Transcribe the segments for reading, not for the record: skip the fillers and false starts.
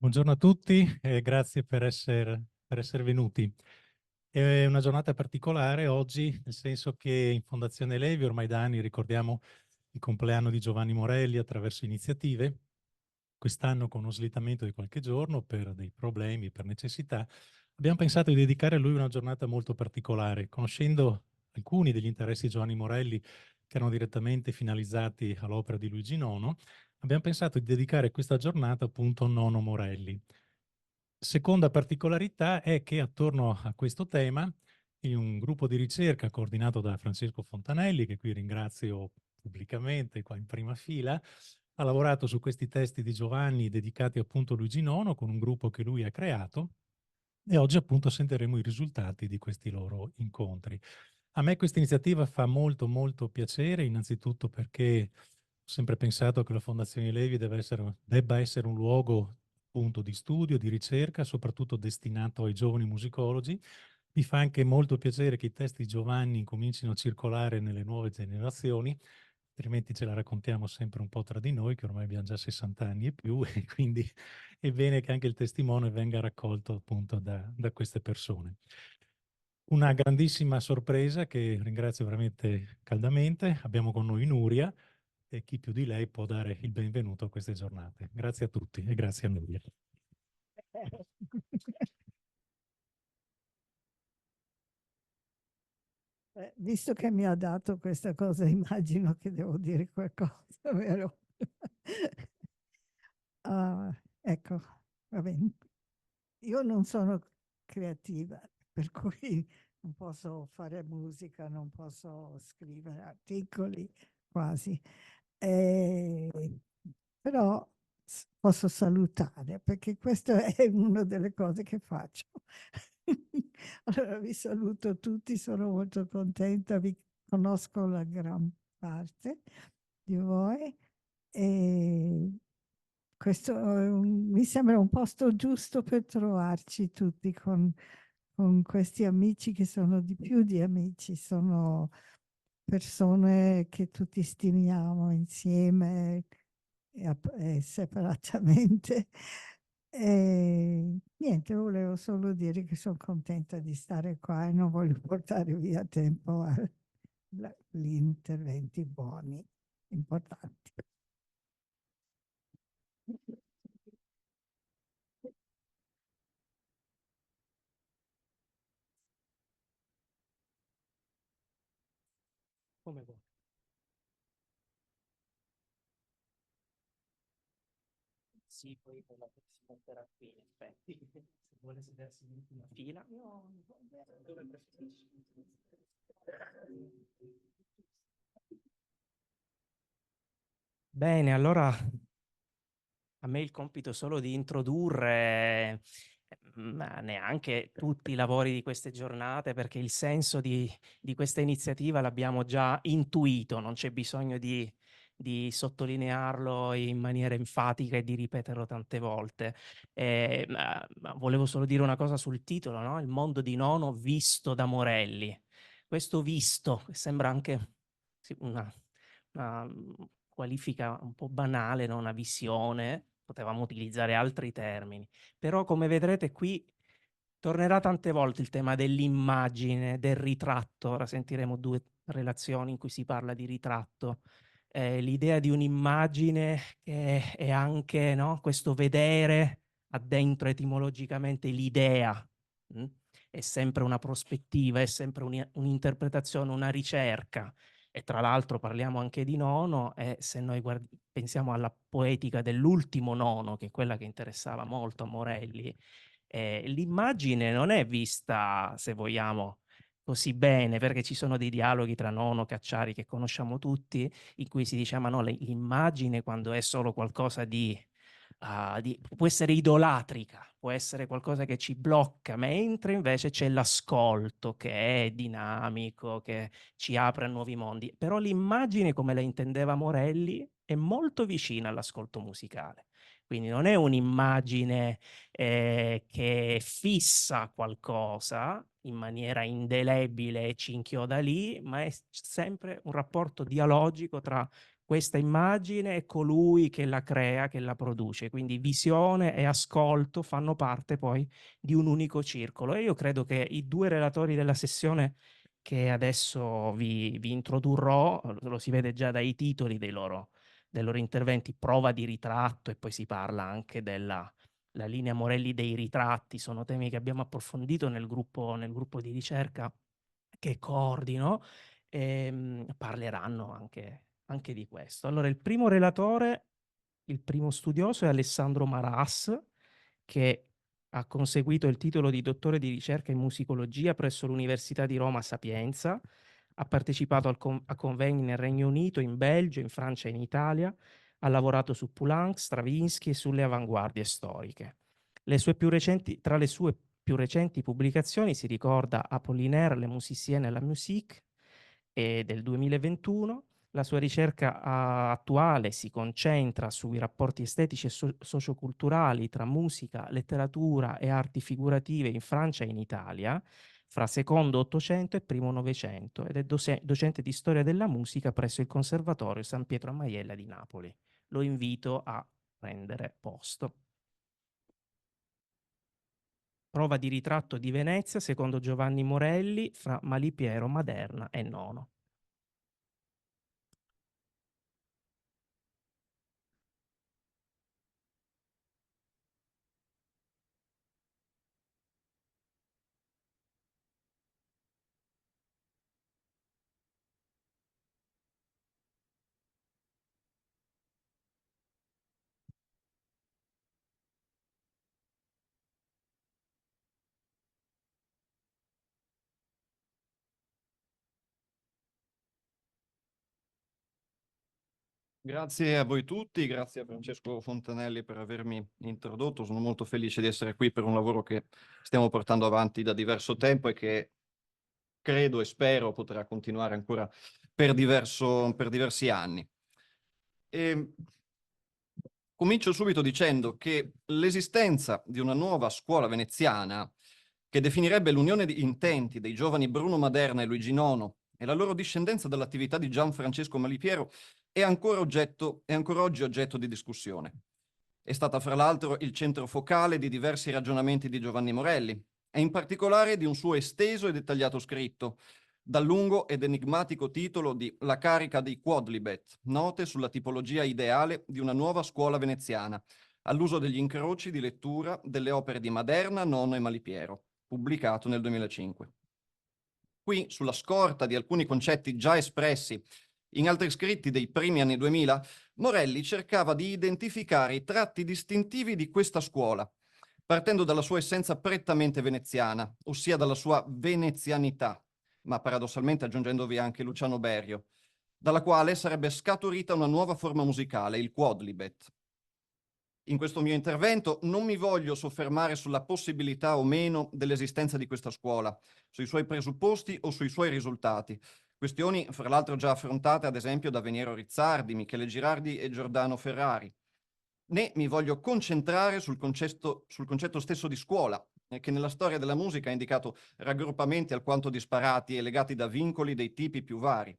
Buongiorno a tutti e grazie per essere venuti. È una giornata particolare oggi, nel senso che in Fondazione Levi ormai da anni ricordiamo il compleanno di Giovanni Morelli attraverso iniziative. Quest'anno, con uno slittamento di qualche giorno per dei problemi, per necessità, abbiamo pensato di dedicare a lui una giornata molto particolare, conoscendo alcuni degli interessi di Giovanni Morelli che erano direttamente finalizzati all'opera di Luigi Nono. Abbiamo pensato di dedicare questa giornata appunto a Nono Morelli. Seconda particolarità è che attorno a questo tema, in un gruppo di ricerca coordinato da Francesco Fontanelli, che qui ringrazio pubblicamente qua in prima fila, ha lavorato su questi testi di Giovanni dedicati appunto a Luigi Nono con un gruppo che lui ha creato e oggi appunto sentiremo i risultati di questi loro incontri. A me questa iniziativa fa molto piacere, innanzitutto perché ho sempre pensato che la Fondazione Levi debba essere un luogo appunto di studio, di ricerca, soprattutto destinato ai giovani musicologi. Mi fa anche molto piacere che i testi di Giovanni comincino a circolare nelle nuove generazioni, altrimenti ce la raccontiamo sempre un po' tra di noi, che ormai abbiamo già 60 anni e più, e quindi è bene che anche il testimone venga raccolto appunto da queste persone. Una grandissima sorpresa che ringrazio veramente caldamente. Abbiamo con noi Nuria e chi più di lei può dare il benvenuto a queste giornate. Grazie a tutti e grazie a Nuria. Visto che mi ha dato questa cosa, immagino che devo dire qualcosa, vero? Ah, ecco, va bene. Io non sono creativa, per cui non posso fare musica, non posso scrivere articoli, quasi. Eh, Però posso salutare, perché questa è una delle cose che faccio. Allora vi saluto tutti, sono molto contenta, vi conosco la gran parte di voi e questo mi sembra un posto giusto per trovarci tutti con questi amici che sono di più di amici, sono persone che tutti stimiamo insieme e separatamente. E niente, volevo solo dire che sono contenta di stare qua e non voglio portare via tempo agli interventi buoni, importanti. Come vuoi. Sì, poi quella che si monterà qui, in effetti. Se vuole sedersi in ultima fila. No, dove preferisci? Bene, allora a me il compito è solo di introdurre, ma neanche tutti i lavori di queste giornate, perché il senso di questa iniziativa l'abbiamo già intuito, non c'è bisogno di sottolinearlo in maniera enfatica e di ripeterlo tante volte. Ma volevo solo dire una cosa sul titolo, no? Il mondo di Nono visto da Morelli. Questo visto sembra anche sì, una qualifica un po' banale, no? Una visione, potevamo utilizzare altri termini, però come vedrete qui tornerà tante volte il tema dell'immagine, del ritratto. Ora sentiremo due relazioni in cui si parla di ritratto. L'idea di un'immagine che è anche, no? Questo vedere ha dentro etimologicamente l'idea. mm? È sempre una prospettiva, è sempre un'interpretazione, una ricerca. E tra l'altro parliamo anche di Nono e se noi pensiamo alla poetica dell'ultimo Nono, che è quella che interessava molto a Morelli, l'immagine non è vista, se vogliamo, così bene, perché ci sono dei dialoghi tra Nono e Cacciari che conosciamo tutti, in cui si dice: ma no, l'immagine quando è solo qualcosa può essere idolatrica, può essere qualcosa che ci blocca, mentre invece c'è l'ascolto che è dinamico, che ci apre a nuovi mondi. Però l'immagine, come la intendeva Morelli, è molto vicina all'ascolto musicale. Quindi non è un'immagine che fissa qualcosa in maniera indelebile e ci inchioda lì, ma è sempre un rapporto dialogico tra questa immagine e colui che la crea, che la produce. Quindi visione e ascolto fanno parte poi di un unico circolo. E io credo che i due relatori della sessione che adesso vi introdurrò, lo si vede già dai titoli dei loro interventi, prova di ritratto, e poi si parla anche della la linea Morelli dei ritratti, sono temi che abbiamo approfondito nel gruppo di ricerca che coordino, parleranno anche di questo. Allora, il primo relatore, il primo studioso è Alessandro Maras, che ha conseguito il titolo di dottore di ricerca in musicologia presso l'Università di Roma Sapienza, ha partecipato a convegni nel Regno Unito, in Belgio, in Francia e in Italia, ha lavorato su Poulenc, Stravinsky e sulle avanguardie storiche. Tra le sue più recenti pubblicazioni si ricorda Apollinaire, Le musiciens et la musique del 2021. La sua ricerca attuale si concentra sui rapporti estetici e socioculturali tra musica, letteratura e arti figurative in Francia e in Italia, fra secondo Ottocento e primo Novecento, ed è docente di storia della musica presso il Conservatorio San Pietro a Maiella di Napoli. Lo invito a prendere posto. Prova di ritratto di Venezia secondo Giovanni Morelli fra Malipiero, Maderna e Nono. Grazie a voi tutti, grazie a Francesco Fontanelli per avermi introdotto. Sono molto felice di essere qui per un lavoro che stiamo portando avanti da diverso tempo e che credo e spero potrà continuare ancora per diversi anni. Comincio subito dicendo che l'esistenza di una nuova scuola veneziana che definirebbe l'unione di intenti dei giovani Bruno Maderna e Luigi Nono e la loro discendenza dall'attività di Gianfrancesco Malipiero è ancora oggi oggetto di discussione. È stata fra l'altro il centro focale di diversi ragionamenti di Giovanni Morelli e in particolare di un suo esteso e dettagliato scritto, dal lungo ed enigmatico titolo di La carica dei Quodlibet, note sulla tipologia ideale di una nuova scuola veneziana, all'uso degli incroci di lettura delle opere di Maderna, Nono e Malipiero, pubblicato nel 2005. Qui, sulla scorta di alcuni concetti già espressi in altri scritti dei primi anni 2000, Morelli cercava di identificare i tratti distintivi di questa scuola, partendo dalla sua essenza prettamente veneziana, ossia dalla sua venezianità, ma paradossalmente aggiungendovi anche Luciano Berio, dalla quale sarebbe scaturita una nuova forma musicale, il quodlibet. In questo mio intervento non mi voglio soffermare sulla possibilità o meno dell'esistenza di questa scuola, sui suoi presupposti o sui suoi risultati, questioni fra l'altro già affrontate ad esempio da Veniero Rizzardi, Michele Girardi e Giordano Ferrari, né mi voglio concentrare sul concetto stesso di scuola, che nella storia della musica ha indicato raggruppamenti alquanto disparati e legati da vincoli dei tipi più vari,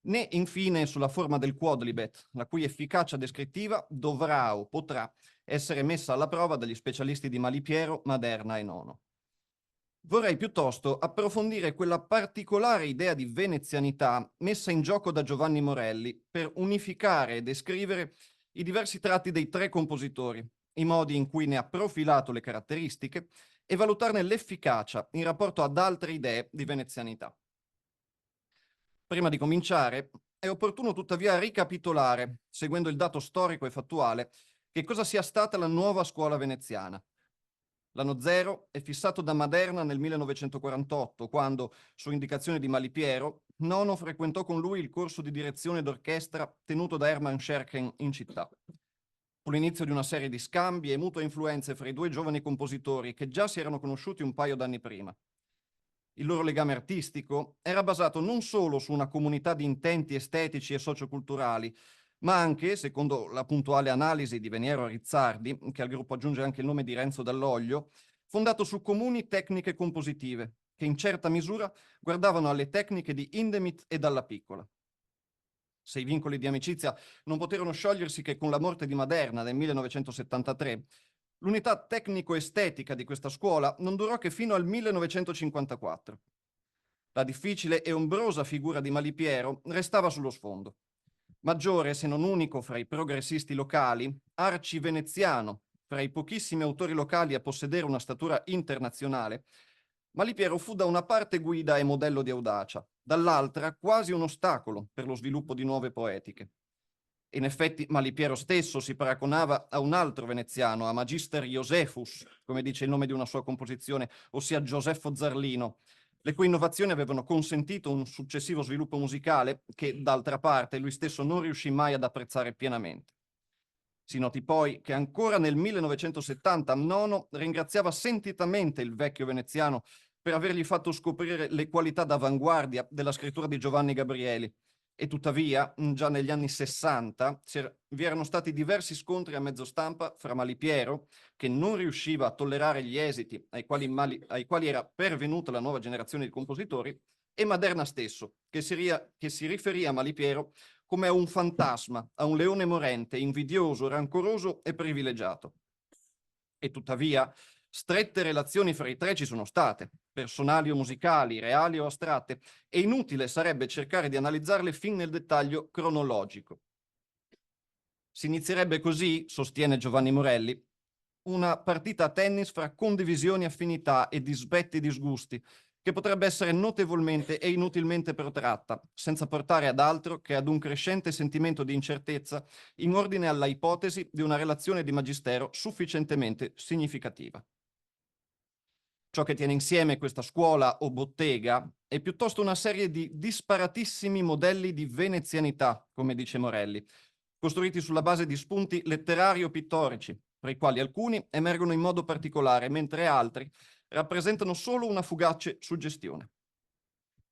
né infine sulla forma del quodlibet, la cui efficacia descrittiva dovrà o potrà essere messa alla prova dagli specialisti di Malipiero, Maderna e Nono. Vorrei piuttosto approfondire quella particolare idea di venezianità messa in gioco da Giovanni Morelli per unificare e descrivere i diversi tratti dei tre compositori, i modi in cui ne ha profilato le caratteristiche e valutarne l'efficacia in rapporto ad altre idee di venezianità. Prima di cominciare, è opportuno tuttavia ricapitolare, seguendo il dato storico e fattuale, che cosa sia stata la nuova scuola veneziana. L'anno zero è fissato da Maderna nel 1948, quando, su indicazione di Malipiero, Nono frequentò con lui il corso di direzione d'orchestra tenuto da Hermann Scherchen in città. Fu l'inizio di una serie di scambi e mutue influenze fra i due giovani compositori che già si erano conosciuti un paio d'anni prima. Il loro legame artistico era basato non solo su una comunità di intenti estetici e socioculturali, ma anche, secondo la puntuale analisi di Veniero Rizzardi, che al gruppo aggiunge anche il nome di Renzo Dall'Oglio, fondato su comuni tecniche compositive, che in certa misura guardavano alle tecniche di Hindemith e Dalla Piccola. se i vincoli di amicizia non poterono sciogliersi che con la morte di Maderna nel 1973, l'unità tecnico-estetica di questa scuola non durò che fino al 1954. La difficile e ombrosa figura di Malipiero restava sullo sfondo. Maggiore, se non unico, fra i progressisti locali, arci-veneziano, fra i pochissimi autori locali a possedere una statura internazionale, Malipiero fu da una parte guida e modello di audacia, dall'altra quasi un ostacolo per lo sviluppo di nuove poetiche. In effetti Malipiero stesso si paragonava a un altro veneziano, a Magister Josephus, come dice il nome di una sua composizione, ossia Gioseffo Zarlino, le cui innovazioni avevano consentito un successivo sviluppo musicale che, d'altra parte, lui stesso non riuscì mai ad apprezzare pienamente. Si noti poi che ancora nel 1970 Nono ringraziava sentitamente il vecchio veneziano per avergli fatto scoprire le qualità d'avanguardia della scrittura di Giovanni Gabrieli. E tuttavia, già negli anni 60, vi erano stati diversi scontri a mezzo stampa fra Malipiero, che non riusciva a tollerare gli esiti ai quali era pervenuta la nuova generazione di compositori, e Maderna stesso, che si riferì a Malipiero come a un fantasma, a un leone morente, invidioso, rancoroso e privilegiato. E tuttavia, strette relazioni fra i tre ci sono state, personali o musicali, reali o astratte, e inutile sarebbe cercare di analizzarle fin nel dettaglio cronologico. Si inizierebbe così, sostiene Giovanni Morelli, una partita a tennis fra condivisioni, affinità e dispetti e disgusti, che potrebbe essere notevolmente e inutilmente protratta, senza portare ad altro che ad un crescente sentimento di incertezza in ordine alla ipotesi di una relazione di magistero sufficientemente significativa. Ciò che tiene insieme questa scuola o bottega è piuttosto una serie di disparatissimi modelli di venezianità, come dice Morelli, costruiti sulla base di spunti letterari o pittorici, tra i quali alcuni emergono in modo particolare, mentre altri rappresentano solo una fugace suggestione.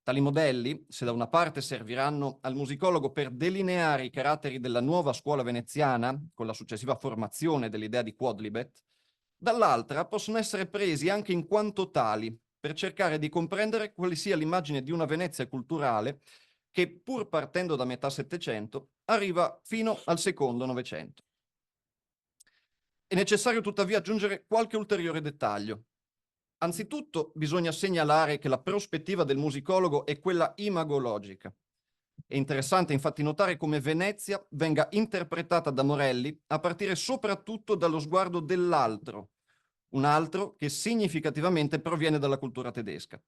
Tali modelli, se da una parte serviranno al musicologo per delineare i caratteri della nuova scuola veneziana, con la successiva formazione dell'idea di Quodlibet, dall'altra possono essere presi anche in quanto tali, per cercare di comprendere quale sia l'immagine di una Venezia culturale che, pur partendo da metà Settecento, arriva fino al secondo Novecento. È necessario tuttavia aggiungere qualche ulteriore dettaglio. Anzitutto bisogna segnalare che la prospettiva del musicologo è quella imagologica. È interessante infatti notare come Venezia venga interpretata da Morelli a partire soprattutto dallo sguardo dell'altro, un altro che significativamente proviene dalla cultura tedesca.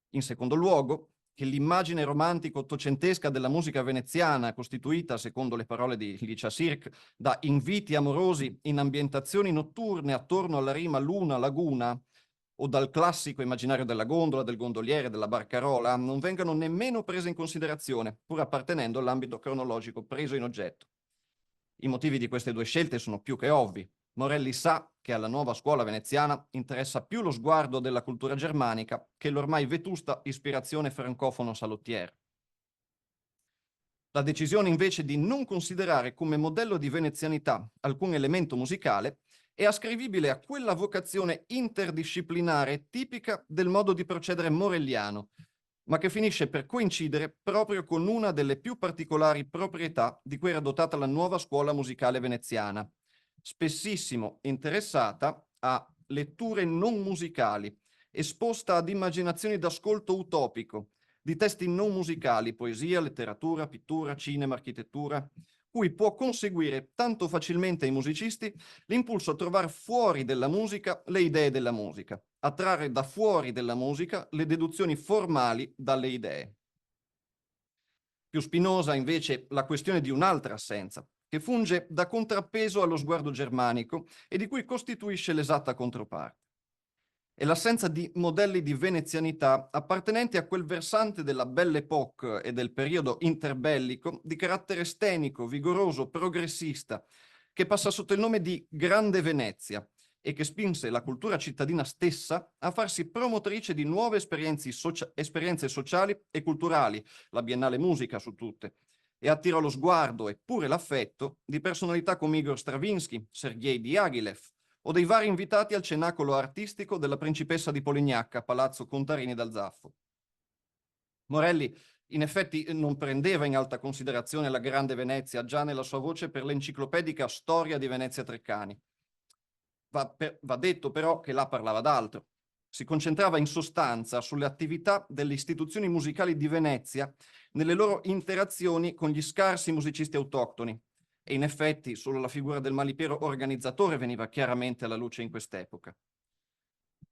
In secondo luogo, che l'immagine romantico-ottocentesca della musica veneziana, costituita, secondo le parole di Licia Sirk, da inviti amorosi in ambientazioni notturne attorno alla rima luna-laguna, o dal classico immaginario della gondola, del gondoliere, della barcarola, non vengano nemmeno prese in considerazione, pur appartenendo all'ambito cronologico preso in oggetto. I motivi di queste due scelte sono più che ovvi. Morelli sa che alla nuova scuola veneziana interessa più lo sguardo della cultura germanica che l'ormai vetusta ispirazione francofono-salottiera. La decisione invece di non considerare come modello di venezianità alcun elemento musicale è ascrivibile a quella vocazione interdisciplinare tipica del modo di procedere morelliano, ma che finisce per coincidere proprio con una delle più particolari proprietà di cui era dotata la nuova scuola musicale veneziana, spessissimo interessata a letture non musicali, esposta ad immaginazioni d'ascolto utopico, di testi non musicali, poesia, letteratura, pittura, cinema, architettura, cui può conseguire tanto facilmente ai musicisti l'impulso a trovare fuori della musica le idee della musica, a trarre da fuori della musica le deduzioni formali dalle idee. Più spinosa invece la questione di un'altra assenza, che funge da contrappeso allo sguardo germanico e di cui costituisce l'esatta controparte. È l'assenza di modelli di venezianità appartenenti a quel versante della Belle Époque e del periodo interbellico di carattere stenico, vigoroso, progressista, che passa sotto il nome di Grande Venezia e che spinse la cultura cittadina stessa a farsi promotrice di nuove esperienze sociali e culturali, la Biennale Musica su tutte, e attirò lo sguardo e pure l'affetto di personalità come Igor Stravinsky, Sergei Diaghilev, o dei vari invitati al cenacolo artistico della principessa di Polignacca, Palazzo Contarini dal Zaffo. Morelli In effetti non prendeva in alta considerazione la grande Venezia già nella sua voce per l'enciclopedica Storia di Venezia Treccani. Va detto però che là parlava d'altro. Si concentrava in sostanza sulle attività delle istituzioni musicali di Venezia nelle loro interazioni con gli scarsi musicisti autoctoni. E in effetti solo la figura del malipiero organizzatore veniva chiaramente alla luce in quest'epoca.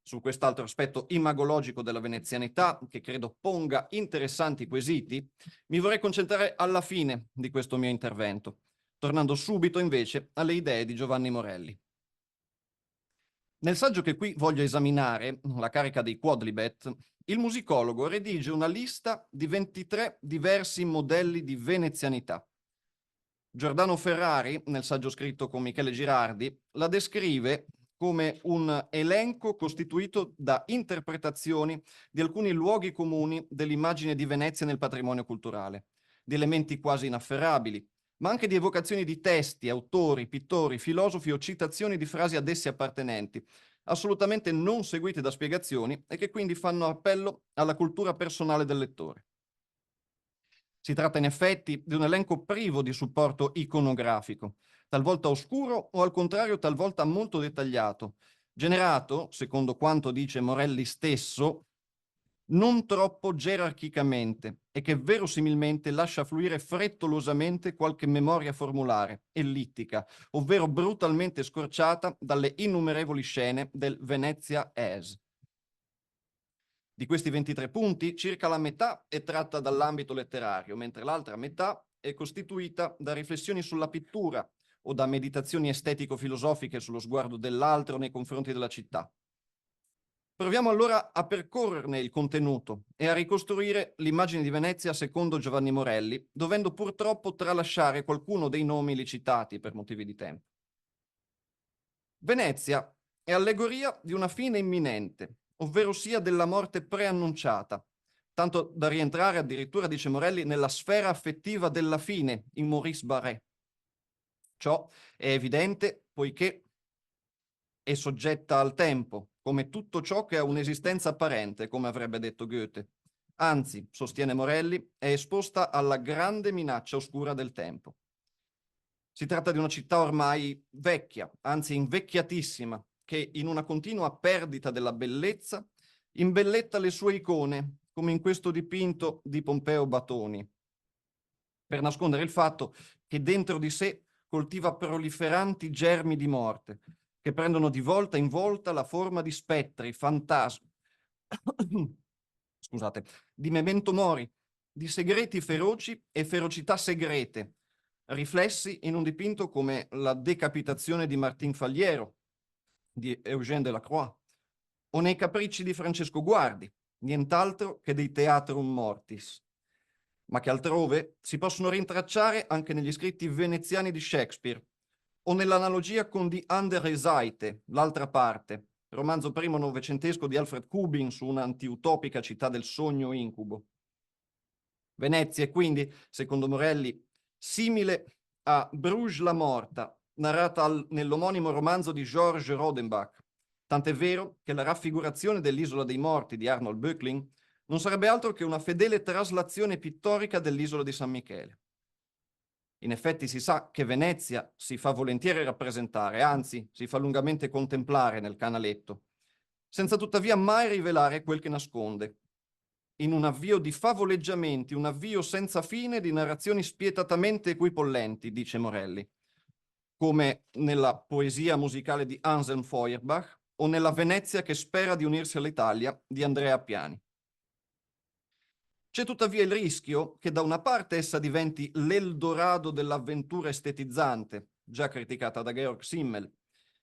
Su quest'altro aspetto imagologico della venezianità, che credo ponga interessanti quesiti, mi vorrei concentrare alla fine di questo mio intervento, tornando subito invece alle idee di Giovanni Morelli. Nel saggio che qui voglio esaminare, La carica dei Quodlibet, il musicologo redige una lista di 23 diversi modelli di venezianità. Giordano Ferrari, nel saggio scritto con Michele Girardi, la descrive come un elenco costituito da interpretazioni di alcuni luoghi comuni dell'immagine di Venezia nel patrimonio culturale, di elementi quasi inafferrabili, ma anche di evocazioni di testi, autori, pittori, filosofi o citazioni di frasi ad essi appartenenti, assolutamente non seguite da spiegazioni e che quindi fanno appello alla cultura personale del lettore. Si tratta in effetti di un elenco privo di supporto iconografico, talvolta oscuro o al contrario talvolta molto dettagliato, generato, secondo quanto dice Morelli stesso, non troppo gerarchicamente e che verosimilmente lascia fluire frettolosamente qualche memoria formulare, ellittica, ovvero brutalmente scorciata dalle innumerevoli scene del Venezia As. Di questi 23 punti, circa la metà è tratta dall'ambito letterario, mentre l'altra metà è costituita da riflessioni sulla pittura o da meditazioni estetico-filosofiche sullo sguardo dell'altro nei confronti della città. Proviamo allora a percorrerne il contenuto e a ricostruire l'immagine di Venezia secondo Giovanni Morelli, dovendo purtroppo tralasciare qualcuno dei nomi li citati per motivi di tempo. Venezia è allegoria di una fine imminente, ovvero sia della morte preannunciata, tanto da rientrare addirittura, dice Morelli, nella sfera affettiva della fine in Maurice Barrès. Ciò è evidente poiché è soggetta al tempo, come tutto ciò che ha un'esistenza apparente, come avrebbe detto Goethe. Anzi, sostiene Morelli, è esposta alla grande minaccia oscura del tempo. Si tratta di una città ormai vecchia, anzi invecchiatissima, che in una continua perdita della bellezza imbelletta le sue icone, come in questo dipinto di Pompeo Batoni, per nascondere il fatto che dentro di sé coltiva proliferanti germi di morte, che prendono di volta in volta la forma di spettri, fantasmi, scusate, di memento mori, di segreti feroci e ferocità segrete, riflessi in un dipinto come La decapitazione di Martin Faliero, di Eugène Delacroix, o nei Capricci di Francesco Guardi, nient'altro che dei Theatrum Mortis, ma che altrove si possono rintracciare anche negli scritti veneziani di Shakespeare, o nell'analogia con Die andere Seite, l'altra parte, romanzo primo novecentesco di Alfred Kubin su un'antiutopica città del sogno incubo. Venezia è quindi, secondo Morelli, simile a Bruges la morta, narrata nell'omonimo romanzo di Georges Rodenbach, tant'è vero che la raffigurazione dell'Isola dei Morti di Arnold Böcklin non sarebbe altro che una fedele traslazione pittorica dell'Isola di San Michele. In effetti si sa che Venezia si fa volentieri rappresentare, anzi si fa lungamente contemplare nel canaletto, senza tuttavia mai rivelare quel che nasconde. In un avvio di favoleggiamenti, un avvio senza fine di narrazioni spietatamente equipollenti, dice Morelli, come nella poesia musicale di Anselm Feuerbach o nella Venezia che spera di unirsi all'Italia di Andrea Appiani. C'è tuttavia il rischio che da una parte essa diventi l'Eldorado dell'avventura estetizzante, già criticata da Georg Simmel,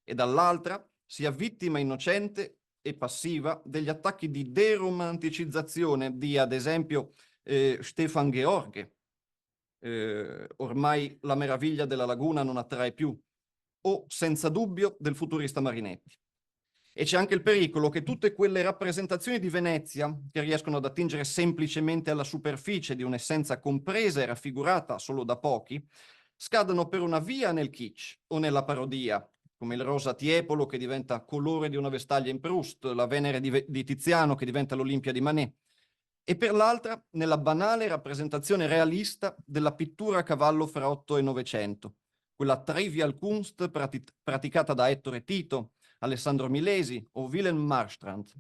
e dall'altra sia vittima innocente e passiva degli attacchi di deromanticizzazione di, ad esempio, Stefan George, ormai la meraviglia della laguna non attrae più, o senza dubbio del futurista Marinetti. E c'è anche il pericolo che tutte quelle rappresentazioni di Venezia, che riescono ad attingere semplicemente alla superficie di un'essenza compresa e raffigurata solo da pochi, scadano per una via nel kitsch o nella parodia, come il rosa Tiepolo che diventa colore di una vestaglia in Proust, la Venere di Tiziano che diventa l'Olimpia di Manet, e per l'altra nella banale rappresentazione realista della pittura a cavallo fra 8 e 900, quella trivial Kunst praticata da Ettore Tito, Alessandro Milesi o Wilhelm Marstrand.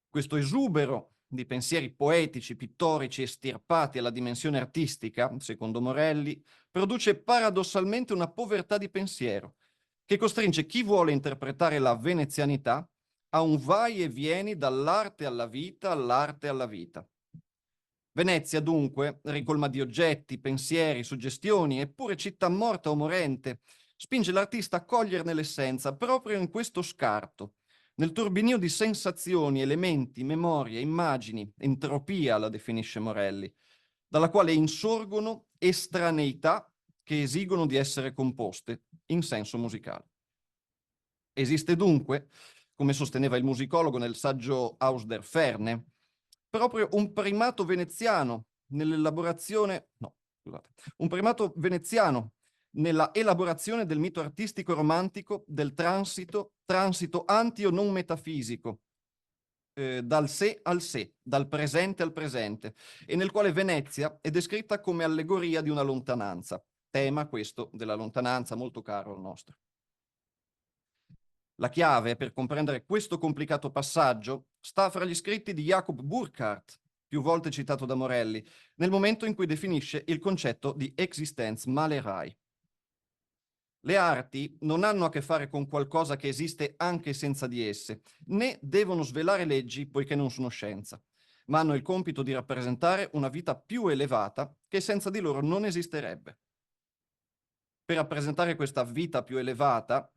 Questo esubero di pensieri poetici, pittorici estirpati alla dimensione artistica, secondo Morelli, produce paradossalmente una povertà di pensiero che costringe chi vuole interpretare la venezianità a un vai e vieni dall'arte alla vita, all'arte alla vita. Venezia, dunque, ricolma di oggetti, pensieri, suggestioni, eppure città morta o morente, spinge l'artista a coglierne l'essenza proprio in questo scarto, nel turbinio di sensazioni, elementi, memorie, immagini, entropia la definisce Morelli, dalla quale insorgono estraneità che esigono di essere composte in senso musicale. Esiste dunque, come sosteneva il musicologo nel saggio Aus der Ferne, proprio un primato veneziano nell'elaborazione, no, scusate, un primato veneziano nella elaborazione del mito artistico romantico del transito antio non metafisico, dal sé al sé, dal presente al presente, e nel quale Venezia è descritta come allegoria di una lontananza, tema questo della lontananza molto caro al nostro. La chiave per comprendere questo complicato passaggio sta fra gli scritti di Jacob Burckhardt, più volte citato da Morelli, nel momento in cui definisce il concetto di Existenzmalerei. Le arti non hanno a che fare con qualcosa che esiste anche senza di esse, né devono svelare leggi poiché non sono scienza, ma hanno il compito di rappresentare una vita più elevata che senza di loro non esisterebbe. Per rappresentare questa vita più elevata,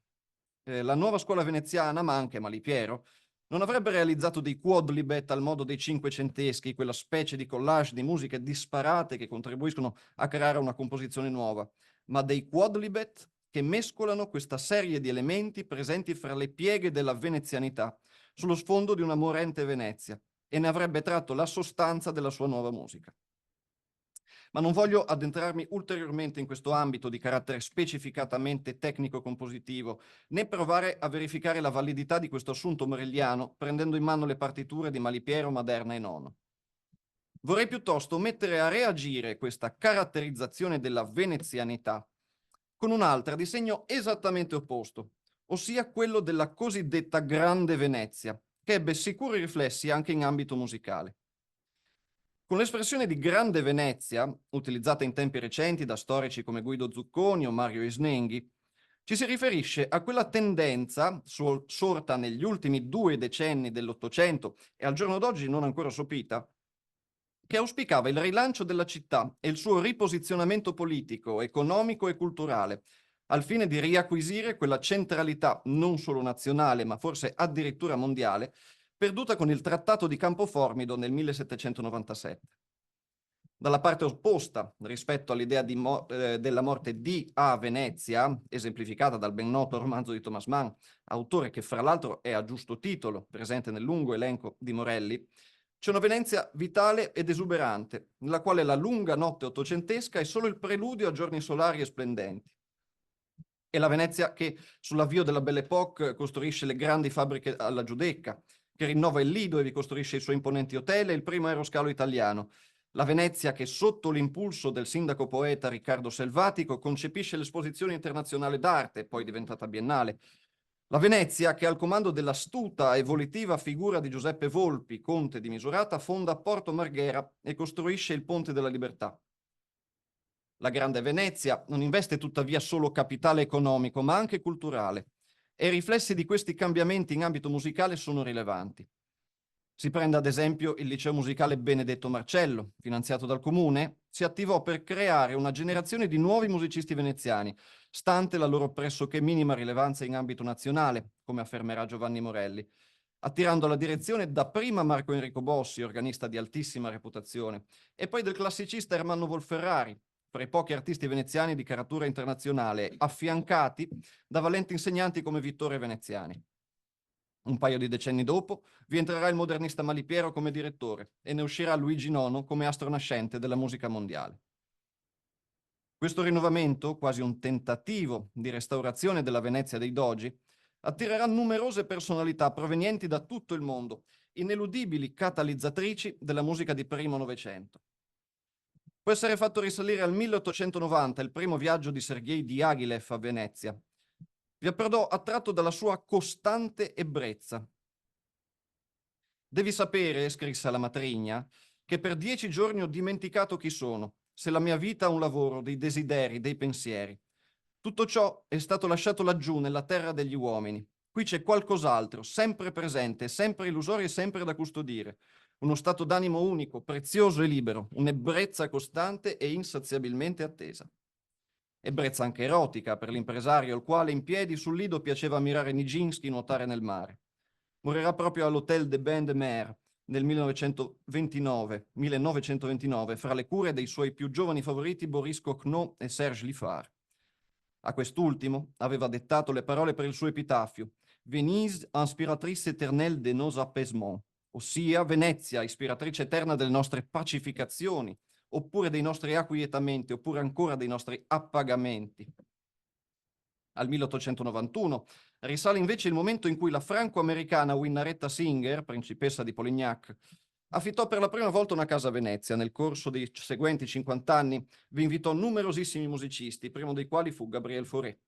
la nuova scuola veneziana, ma anche Malipiero, non avrebbe realizzato dei quodlibet al modo dei cinquecenteschi, quella specie di collage di musiche disparate che contribuiscono a creare una composizione nuova, ma dei quodlibet che mescolano questa serie di elementi presenti fra le pieghe della venezianità sullo sfondo di una morente Venezia, e ne avrebbe tratto la sostanza della sua nuova musica. Ma non voglio addentrarmi ulteriormente in questo ambito di carattere specificatamente tecnico-compositivo, né provare a verificare la validità di questo assunto morelliano prendendo in mano le partiture di Malipiero, Maderna e Nono. Vorrei piuttosto mettere a reagire questa caratterizzazione della venezianità con un'altra di segno esattamente opposto, ossia quello della cosiddetta Grande Venezia, che ebbe sicuri riflessi anche in ambito musicale. Con l'espressione di Grande Venezia, utilizzata in tempi recenti da storici come Guido Zucconi o Mario Isnenghi, ci si riferisce a quella tendenza sorta negli ultimi 2 decenni dell'Ottocento e al giorno d'oggi non ancora sopita, che auspicava il rilancio della città e il suo riposizionamento politico, economico e culturale, al fine di riacquisire quella centralità non solo nazionale, ma forse addirittura mondiale, perduta con il Trattato di Campoformido nel 1797. Dalla parte opposta rispetto all'idea della morte di a Venezia, esemplificata dal ben noto romanzo di Thomas Mann, autore che fra l'altro è a giusto titolo presente nel lungo elenco di Morelli, c'è una Venezia vitale ed esuberante, nella quale la lunga notte ottocentesca è solo il preludio a giorni solari e splendenti. È la Venezia che sull'avvio della Belle Époque costruisce le grandi fabbriche alla Giudecca, che rinnova il Lido e ricostruisce i suoi imponenti hotel e il primo aeroscalo italiano. La Venezia che sotto l'impulso del sindaco poeta Riccardo Selvatico concepisce l'Esposizione Internazionale d'Arte, poi diventata biennale. La Venezia che al comando dell'astuta e volitiva figura di Giuseppe Volpi, conte di Misurata, fonda Porto Marghera e costruisce il Ponte della Libertà. La Grande Venezia non investe tuttavia solo capitale economico, ma anche culturale, e i riflessi di questi cambiamenti in ambito musicale sono rilevanti. Si prenda ad esempio il liceo musicale Benedetto Marcello, finanziato dal comune, si attivò per creare una generazione di nuovi musicisti veneziani, stante la loro pressoché minima rilevanza in ambito nazionale, come affermerà Giovanni Morelli, attirando alla direzione dapprima Marco Enrico Bossi, organista di altissima reputazione, e poi del classicista Ermanno Wolferrari, fra i pochi artisti veneziani di caratura internazionale, affiancati da valenti insegnanti come Vittore Veneziani. Un paio di decenni dopo vi entrerà il modernista Malipiero come direttore e ne uscirà Luigi Nono come astro nascente della musica mondiale. Questo rinnovamento, quasi un tentativo di restaurazione della Venezia dei Dogi, attirerà numerose personalità provenienti da tutto il mondo ineludibili catalizzatrici della musica di primo Novecento. Può essere fatto risalire al 1890, il primo viaggio di Sergei Diaghilev a Venezia. Vi approdò attratto dalla sua costante ebbrezza. Devi sapere, scrisse alla matrigna, che per 10 giorni ho dimenticato chi sono, se la mia vita ha un lavoro, dei desideri, dei pensieri. Tutto ciò è stato lasciato laggiù nella terra degli uomini. Qui c'è qualcos'altro, sempre presente, sempre illusorio e sempre da custodire. Uno stato d'animo unico, prezioso e libero, un'ebbrezza costante e insaziabilmente attesa. Ebbrezza anche erotica per l'impresario, il quale in piedi sul lido piaceva ammirare Nijinsky nuotare nel mare. Morirà proprio all'Hôtel de Bain de Mer nel 1929, fra le cure dei suoi più giovani favoriti Boris Cocteau e Serge Liffard. A quest'ultimo aveva dettato le parole per il suo epitafio: Venise, inspiratrice éternelle de nos apaisements, ossia Venezia, ispiratrice eterna delle nostre pacificazioni, oppure dei nostri acquietamenti, oppure ancora dei nostri appagamenti. Al 1891 risale invece il momento in cui la franco-americana Winnaretta Singer, principessa di Polignac, affittò per la prima volta una casa a Venezia. Nel corso dei seguenti 50 anni vi invitò numerosissimi musicisti, primo dei quali fu Gabriel Fauré.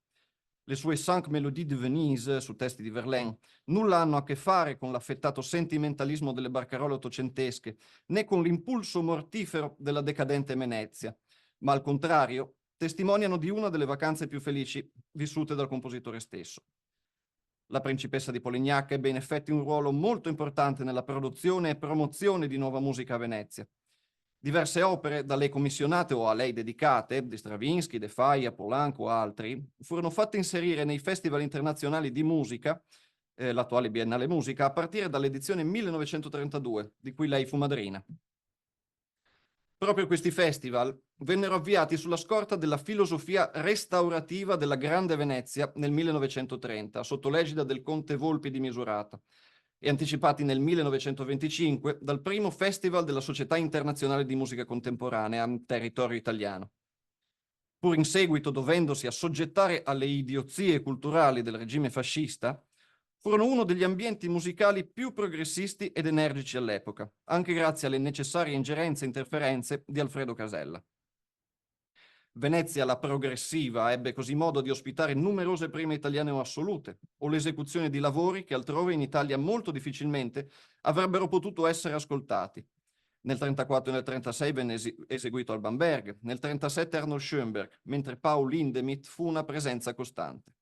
Le sue Cinq Mélodies de Venise, su testi di Verlaine, nulla hanno a che fare con l'affettato sentimentalismo delle barcarole ottocentesche, né con l'impulso mortifero della decadente Venezia, ma al contrario testimoniano di una delle vacanze più felici vissute dal compositore stesso. La principessa di Polignac ebbe in effetti un ruolo molto importante nella produzione e promozione di nuova musica a Venezia. Diverse opere da lei commissionate o a lei dedicate, di Stravinsky, De Falla, Polanco o altri, furono fatte inserire nei festival internazionali di musica, l'attuale Biennale Musica, a partire dall'edizione 1932, di cui lei fu madrina. Proprio questi festival vennero avviati sulla scorta della filosofia restaurativa della Grande Venezia nel 1930, sotto l'egida del conte Volpi di Misurata, e anticipati nel 1925 dal primo Festival della Società Internazionale di Musica Contemporanea in territorio italiano. Pur in seguito dovendosi assoggettare alle idiozie culturali del regime fascista, furono uno degli ambienti musicali più progressisti ed energici all'epoca, anche grazie alle necessarie ingerenze e interferenze di Alfredo Casella. Venezia la progressiva ebbe così modo di ospitare numerose prime italiane o assolute, o l'esecuzione di lavori che altrove in Italia molto difficilmente avrebbero potuto essere ascoltati. Nel 1934 e nel 1936 venne eseguito al Bamberg, nel 1937 Arnold Schoenberg, mentre Paul Hindemith fu una presenza costante.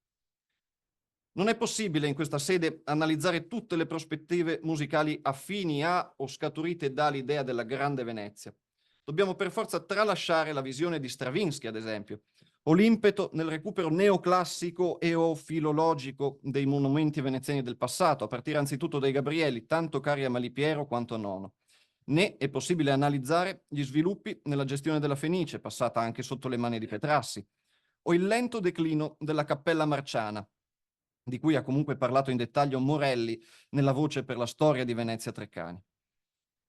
Non è possibile in questa sede analizzare tutte le prospettive musicali affini a o scaturite dall'idea della Grande Venezia. Dobbiamo per forza tralasciare la visione di Stravinsky, ad esempio, o l'impeto nel recupero neoclassico e o filologico dei monumenti veneziani del passato, a partire anzitutto dai Gabrieli, tanto cari a Malipiero quanto a Nono. Né è possibile analizzare gli sviluppi nella gestione della Fenice, passata anche sotto le mani di Petrassi, o il lento declino della Cappella Marciana, di cui ha comunque parlato in dettaglio Morelli nella voce per la storia di Venezia Treccani.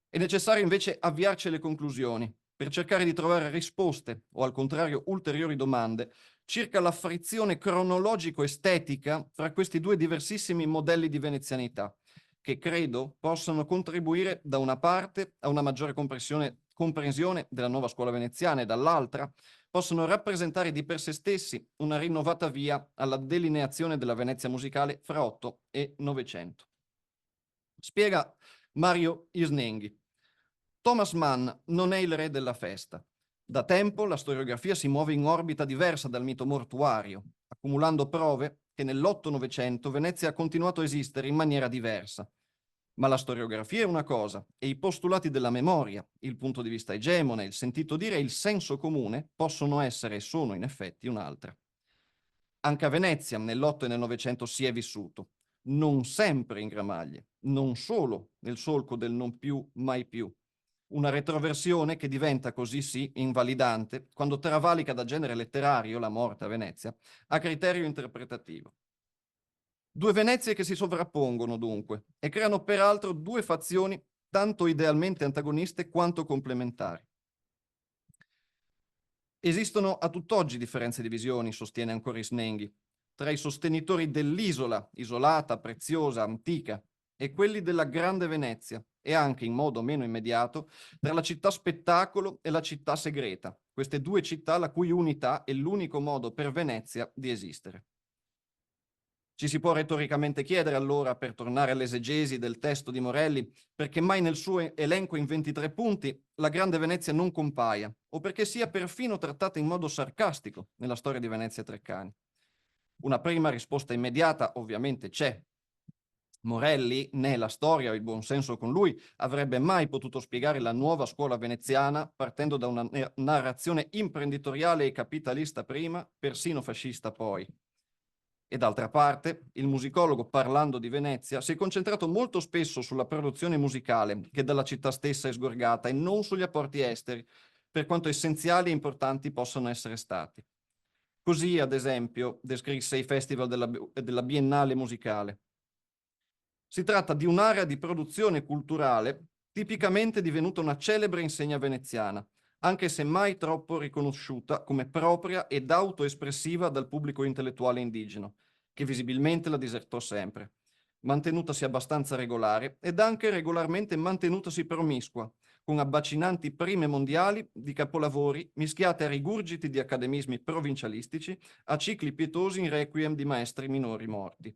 È necessario invece avviarci alle conclusioni per cercare di trovare risposte o al contrario ulteriori domande circa la frizione cronologico-estetica fra questi due diversissimi modelli di venezianità, che credo possano contribuire da una parte a una maggiore comprensione della nuova scuola veneziana e dall'altra possono rappresentare di per sé stessi una rinnovata via alla delineazione della Venezia musicale fra 8 e 900. Spiega Mario Isnenghi. Thomas Mann non è il re della festa. Da tempo la storiografia si muove in orbita diversa dal mito mortuario, accumulando prove che nell'8-900 Venezia ha continuato a esistere in maniera diversa. Ma la storiografia è una cosa e i postulati della memoria, il punto di vista egemone, il sentito dire e il senso comune possono essere e sono in effetti un'altra. Anche a Venezia nell'8 e nel 900 si è vissuto, non sempre in gramaglie, non solo nel solco del non più mai più. Una retroversione che diventa così sì invalidante quando travalica da genere letterario, la morte a Venezia, a criterio interpretativo. Due Venezie che si sovrappongono dunque e creano peraltro due fazioni tanto idealmente antagoniste quanto complementari. Esistono a tutt'oggi differenze di visioni, sostiene ancora Isnenghi, tra i sostenitori dell'isola, isolata, preziosa, antica, e quelli della Grande Venezia, e anche in modo meno immediato tra la città spettacolo e la città segreta, queste due città la cui unità è l'unico modo per Venezia di esistere. Ci si può retoricamente chiedere allora, per tornare all'esegesi del testo di Morelli, perché mai nel suo elenco in 23 punti la Grande Venezia non compaia, o perché sia perfino trattata in modo sarcastico nella storia di Venezia Treccani. Una prima risposta immediata ovviamente c'è. Morelli, né la storia o il buonsenso con lui, avrebbe mai potuto spiegare la nuova scuola veneziana partendo da una narrazione imprenditoriale e capitalista prima, persino fascista poi. E d'altra parte, il musicologo, parlando di Venezia, si è concentrato molto spesso sulla produzione musicale che dalla città stessa è sgorgata e non sugli apporti esteri, per quanto essenziali e importanti possano essere stati. Così, ad esempio, descrisse i festival della Biennale musicale. Si tratta di un'area di produzione culturale tipicamente divenuta una celebre insegna veneziana, anche se mai troppo riconosciuta come propria ed autoespressiva dal pubblico intellettuale indigeno, che visibilmente la disertò sempre, mantenutasi abbastanza regolare ed anche regolarmente mantenutasi promiscua, con abbacinanti prime mondiali di capolavori mischiate a rigurgiti di accademismi provincialistici, a cicli pietosi in requiem di maestri minori morti.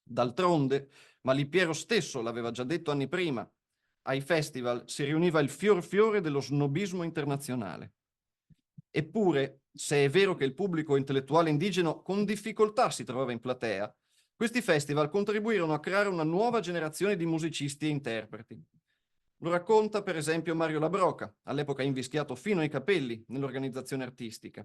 D'altronde, Malipiero stesso l'aveva già detto anni prima, ai festival si riuniva il fior fiore dello snobismo internazionale. Eppure, se è vero che il pubblico intellettuale indigeno con difficoltà si trovava in platea, questi festival contribuirono a creare una nuova generazione di musicisti e interpreti. Lo racconta per esempio Mario Labroca, all'epoca invischiato fino ai capelli nell'organizzazione artistica.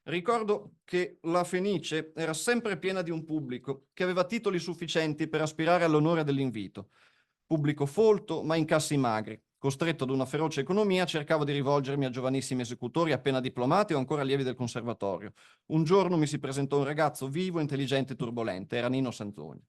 Ricordo che la Fenice era sempre piena di un pubblico che aveva titoli sufficienti per aspirare all'onore dell'invito. Pubblico folto, ma incassi magri. Costretto ad una feroce economia, cercavo di rivolgermi a giovanissimi esecutori appena diplomati o ancora allievi del conservatorio. Un giorno mi si presentò un ragazzo vivo, intelligente e turbolente. Era Nino Sanzoni.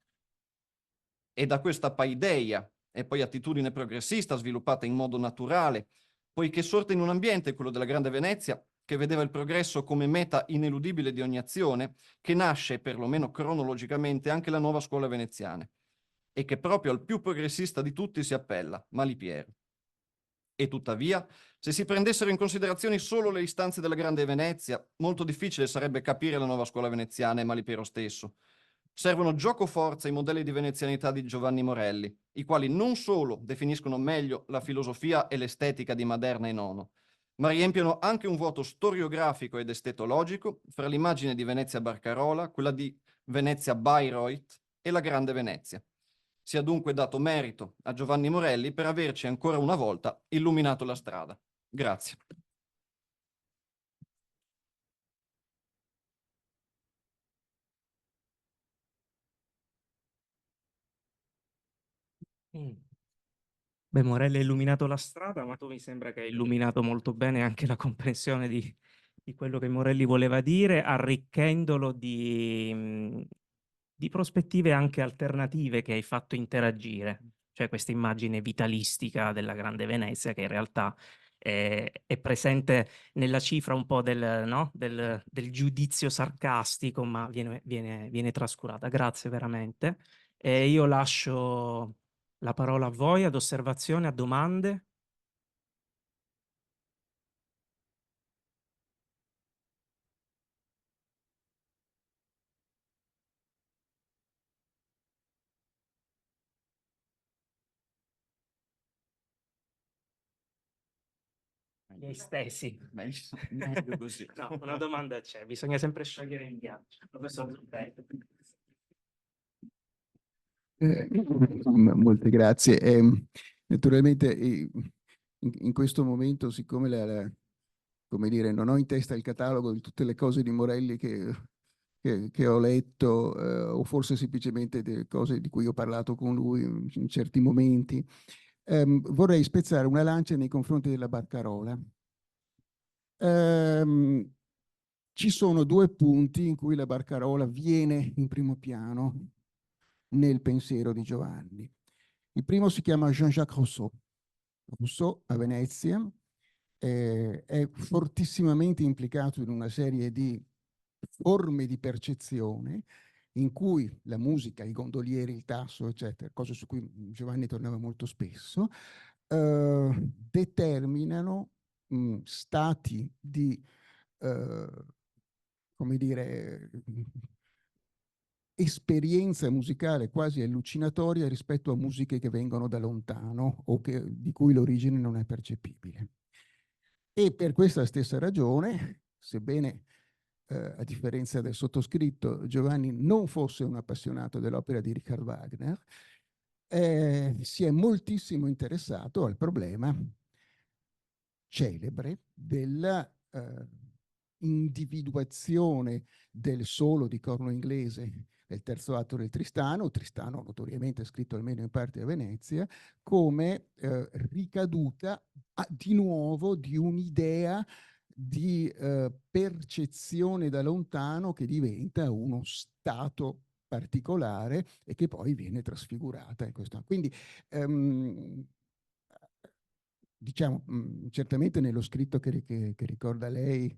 E da questa paideia e poi attitudine progressista sviluppata in modo naturale, poiché sorta in un ambiente, quello della Grande Venezia, che vedeva il progresso come meta ineludibile di ogni azione, che nasce, perlomeno cronologicamente, anche la nuova scuola veneziana, e che proprio al più progressista di tutti si appella, Malipiero. E tuttavia, se si prendessero in considerazione solo le istanze della Grande Venezia, molto difficile sarebbe capire la nuova scuola veneziana e Malipiero stesso. Servono giocoforza i modelli di venezianità di Giovanni Morelli, i quali non solo definiscono meglio la filosofia e l'estetica di Maderna e Nono, ma riempiono anche un vuoto storiografico ed estetologico fra l'immagine di Venezia Barcarola, quella di Venezia Bayreuth e la Grande Venezia. Sia dunque dato merito a Giovanni Morelli per averci ancora una volta illuminato la strada. Grazie. Beh, Morelli ha illuminato la strada, ma tu mi sembra che hai illuminato molto bene anche la comprensione di quello che Morelli voleva dire, arricchendolo di prospettive anche alternative che hai fatto interagire, cioè questa immagine vitalistica della Grande Venezia che in realtà è presente nella cifra un po' del giudizio sarcastico, ma viene trascurata. Grazie veramente. E io lascio la parola a voi, ad osservazioni, a domande. Gli stessi. Meglio così. No, una domanda c'è, bisogna sempre sciogliere il ghiaccio. Professor Zucchetto. Molte grazie. Naturalmente in questo momento, siccome come dire, non ho in testa il catalogo di tutte le cose di Morelli che ho letto, o forse semplicemente delle cose di cui ho parlato con lui in certi momenti, vorrei spezzare una lancia nei confronti della Barcarola. Ci sono due punti in cui la Barcarola viene in primo piano nel pensiero di Giovanni. Il primo si chiama Jean-Jacques Rousseau. Rousseau a Venezia è fortissimamente implicato in una serie di forme di percezione in cui la musica, i gondolieri, il tasso, eccetera, cose su cui Giovanni tornava molto spesso, determinano stati di, come dire, esperienza musicale quasi allucinatoria rispetto a musiche che vengono da lontano o di cui l'origine non è percepibile. E per questa stessa ragione, sebbene a differenza del sottoscritto Giovanni non fosse un appassionato dell'opera di Richard Wagner, si è moltissimo interessato al problema celebre della individuazione del solo di corno inglese nel terzo atto del Tristano notoriamente scritto almeno in parte a Venezia, come ricaduta di nuovo di un'idea di percezione da lontano che diventa uno stato particolare e che poi viene trasfigurata in questo. Quindi diciamo, certamente nello scritto che ricorda lei,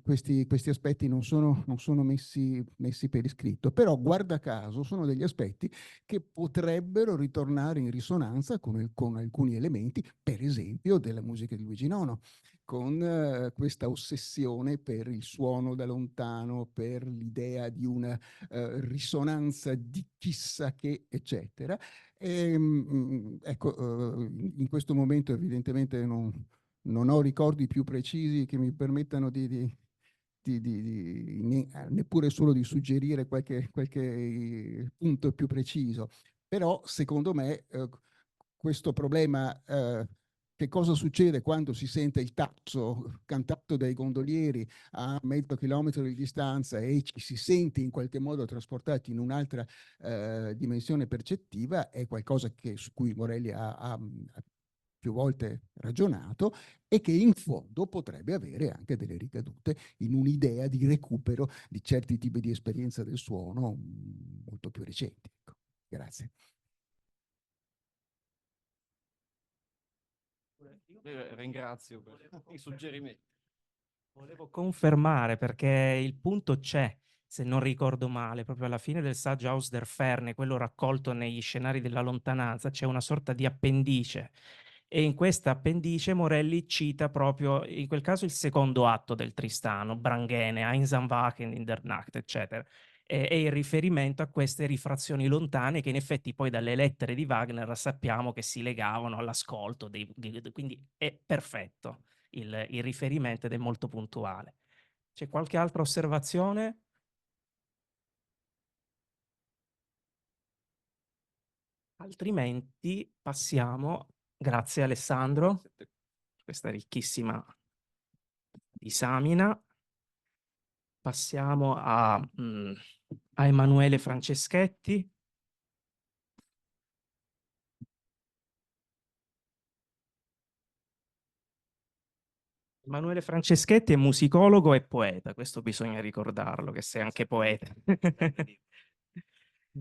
questi aspetti non sono messi per iscritto, però guarda caso sono degli aspetti che potrebbero ritornare in risonanza con alcuni elementi, per esempio della musica di Luigi Nono, con questa ossessione per il suono da lontano, per l'idea di una risonanza di chissà che, eccetera. Ecco, in questo momento evidentemente non ho ricordi più precisi che mi permettano neppure solo di suggerire qualche punto più preciso. Però secondo me questo problema, che cosa succede quando si sente il tazzo cantato dai gondolieri a mezzo chilometro di distanza e ci si sente in qualche modo trasportati in un'altra dimensione percettiva, è qualcosa su cui Morelli ha più volte ragionato e che in fondo potrebbe avere anche delle ricadute in un'idea di recupero di certi tipi di esperienza del suono molto più recenti. Ecco. Grazie. Ringrazio per i suggerimenti. Volevo confermare perché il punto c'è, se non ricordo male, proprio alla fine del saggio Aus der Ferne, quello raccolto negli scenari della lontananza, c'è una sorta di appendice e in questa appendice Morelli cita proprio, in quel caso, il secondo atto del Tristano, Brangene, Einsam Wachen in der Nacht, eccetera. E il riferimento a queste rifrazioni lontane che in effetti poi dalle lettere di Wagner sappiamo che si legavano all'ascolto, quindi è perfetto il riferimento ed è molto puntuale. C'è qualche altra osservazione? Altrimenti passiamo, grazie Alessandro, per questa ricchissima disamina. Passiamo a Emanuele Franceschetti. Emanuele Franceschetti è musicologo e poeta, questo bisogna ricordarlo, che sei anche poeta.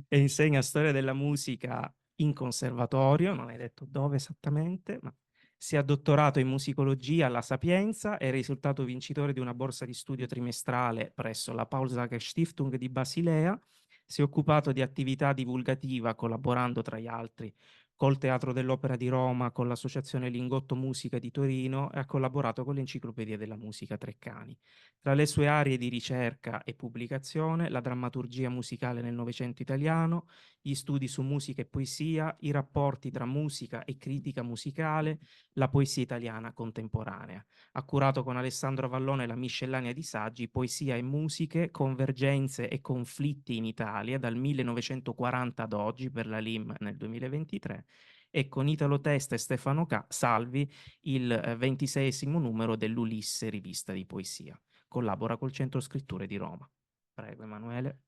E insegna storia della musica in conservatorio, non hai detto dove esattamente, ma si è dottorato in musicologia alla Sapienza, è risultato vincitore di una borsa di studio trimestrale presso la Paul-Sacher Stiftung di Basilea, si è occupato di attività divulgativa collaborando tra gli altri col Teatro dell'Opera di Roma, con l'Associazione Lingotto Musica di Torino e ha collaborato con l'Enciclopedia della Musica Treccani. Tra le sue aree di ricerca e pubblicazione, la drammaturgia musicale nel Novecento italiano, gli studi su musica e poesia, i rapporti tra musica e critica musicale, la poesia italiana contemporanea. Ha curato con Alessandro Vallone la miscellanea di saggi Poesia e musiche, convergenze e conflitti in Italia dal 1940 ad oggi per la LIM nel 2023 e con Italo Testa e Stefano Salvi il 26esimo numero dell'Ulisse, rivista di poesia. Collabora col Centro Scritture di Roma. Prego Emanuele.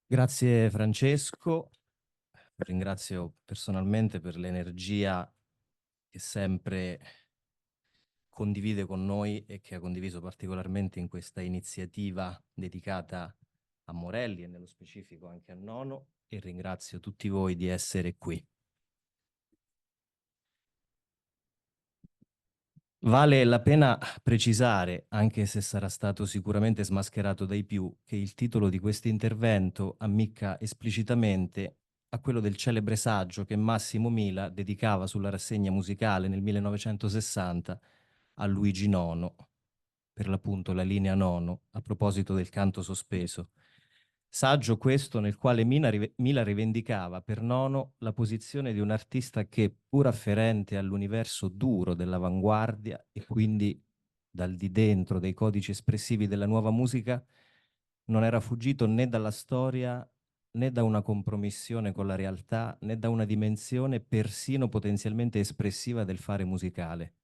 Grazie Francesco, ringrazio personalmente per l'energia che sempre condivide con noi e che ha condiviso particolarmente in questa iniziativa dedicata a Morelli e nello specifico anche a Nono, e ringrazio tutti voi di essere qui. Vale la pena precisare, anche se sarà stato sicuramente smascherato dai più, che il titolo di questo intervento ammicca esplicitamente a quello del celebre saggio che Massimo Mila dedicava sulla rassegna musicale nel 1960 a Luigi Nono, per l'appunto la linea nono, a proposito del canto sospeso. Saggio questo nel quale Mila rivendicava per Nono la posizione di un artista che, pur afferente all'universo duro dell'avanguardia e quindi dal di dentro dei codici espressivi della nuova musica, non era fuggito né dalla storia né da una compromissione con la realtà né da una dimensione persino potenzialmente espressiva del fare musicale.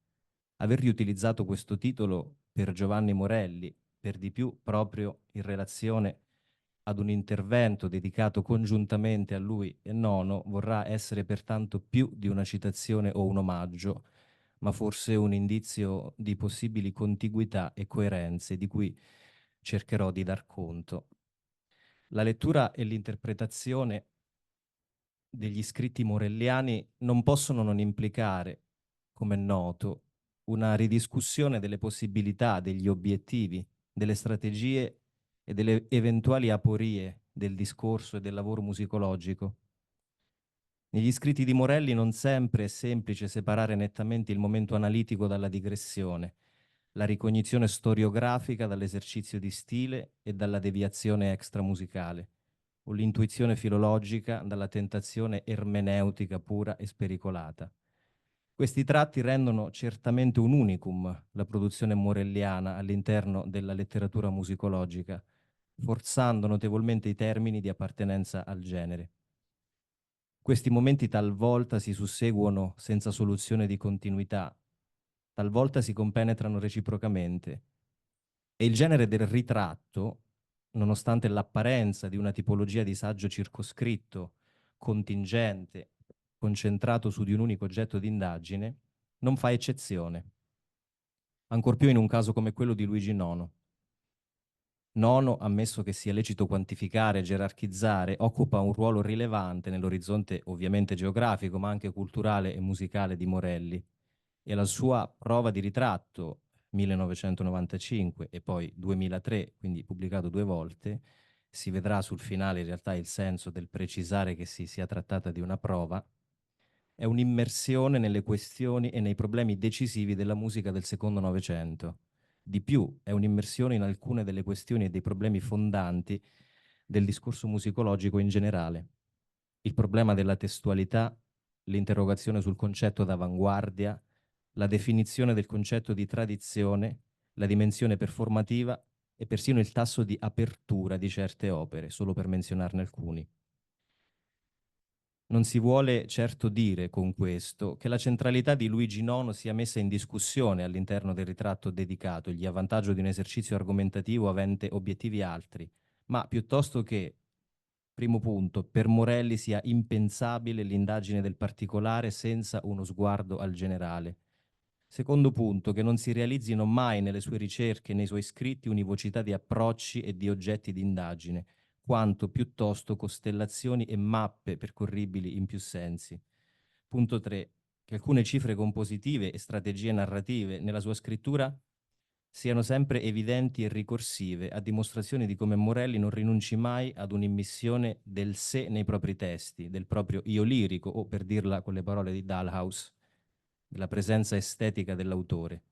Aver riutilizzato questo titolo per Giovanni Morelli, per di più proprio in relazione ad un intervento dedicato congiuntamente a lui e Nono, vorrà essere pertanto più di una citazione o un omaggio, ma forse un indizio di possibili contiguità e coerenze di cui cercherò di dar conto. La lettura e l'interpretazione degli scritti morelliani non possono non implicare, come è noto, una ridiscussione delle possibilità, degli obiettivi, delle strategie e delle eventuali aporie del discorso e del lavoro musicologico. Negli scritti di Morelli non sempre è semplice separare nettamente il momento analitico dalla digressione, la ricognizione storiografica dall'esercizio di stile e dalla deviazione extramusicale, o l'intuizione filologica dalla tentazione ermeneutica pura e spericolata. Questi tratti rendono certamente un unicum la produzione morelliana all'interno della letteratura musicologica, forzando notevolmente i termini di appartenenza al genere. Questi momenti talvolta si susseguono senza soluzione di continuità, talvolta si compenetrano reciprocamente, e il genere del ritratto, nonostante l'apparenza di una tipologia di saggio circoscritto, contingente, concentrato su di un unico oggetto di indagine, non fa eccezione. Ancor più in un caso come quello di Luigi Nono. Nono, ammesso che sia lecito quantificare e gerarchizzare, occupa un ruolo rilevante nell'orizzonte ovviamente geografico, ma anche culturale e musicale di Morelli, e la sua prova di ritratto, 1995 e poi 2003, quindi pubblicato 2 volte, si vedrà sul finale in realtà il senso del precisare che si sia trattata di una prova, è un'immersione nelle questioni e nei problemi decisivi della musica del secondo Novecento. Di più, è un'immersione in alcune delle questioni e dei problemi fondanti del discorso musicologico in generale. Il problema della testualità, l'interrogazione sul concetto d'avanguardia, la definizione del concetto di tradizione, la dimensione performativa e persino il tasso di apertura di certe opere, solo per menzionarne alcuni. Non si vuole certo dire con questo che la centralità di Luigi IX sia messa in discussione all'interno del ritratto dedicato, a vantaggio di un esercizio argomentativo avente obiettivi altri, ma piuttosto che, primo punto, per Morelli sia impensabile l'indagine del particolare senza uno sguardo al generale. Secondo punto, che non si realizzino mai nelle sue ricerche e nei suoi scritti univocità di approcci e di oggetti di indagine, quanto piuttosto costellazioni e mappe percorribili in più sensi. Punto 3. Che alcune cifre compositive e strategie narrative nella sua scrittura siano sempre evidenti e ricorsive, a dimostrazione di come Morelli non rinunci mai ad un'immissione del sé nei propri testi, del proprio io lirico, o per dirla con le parole di Dalhouse, della presenza estetica dell'autore.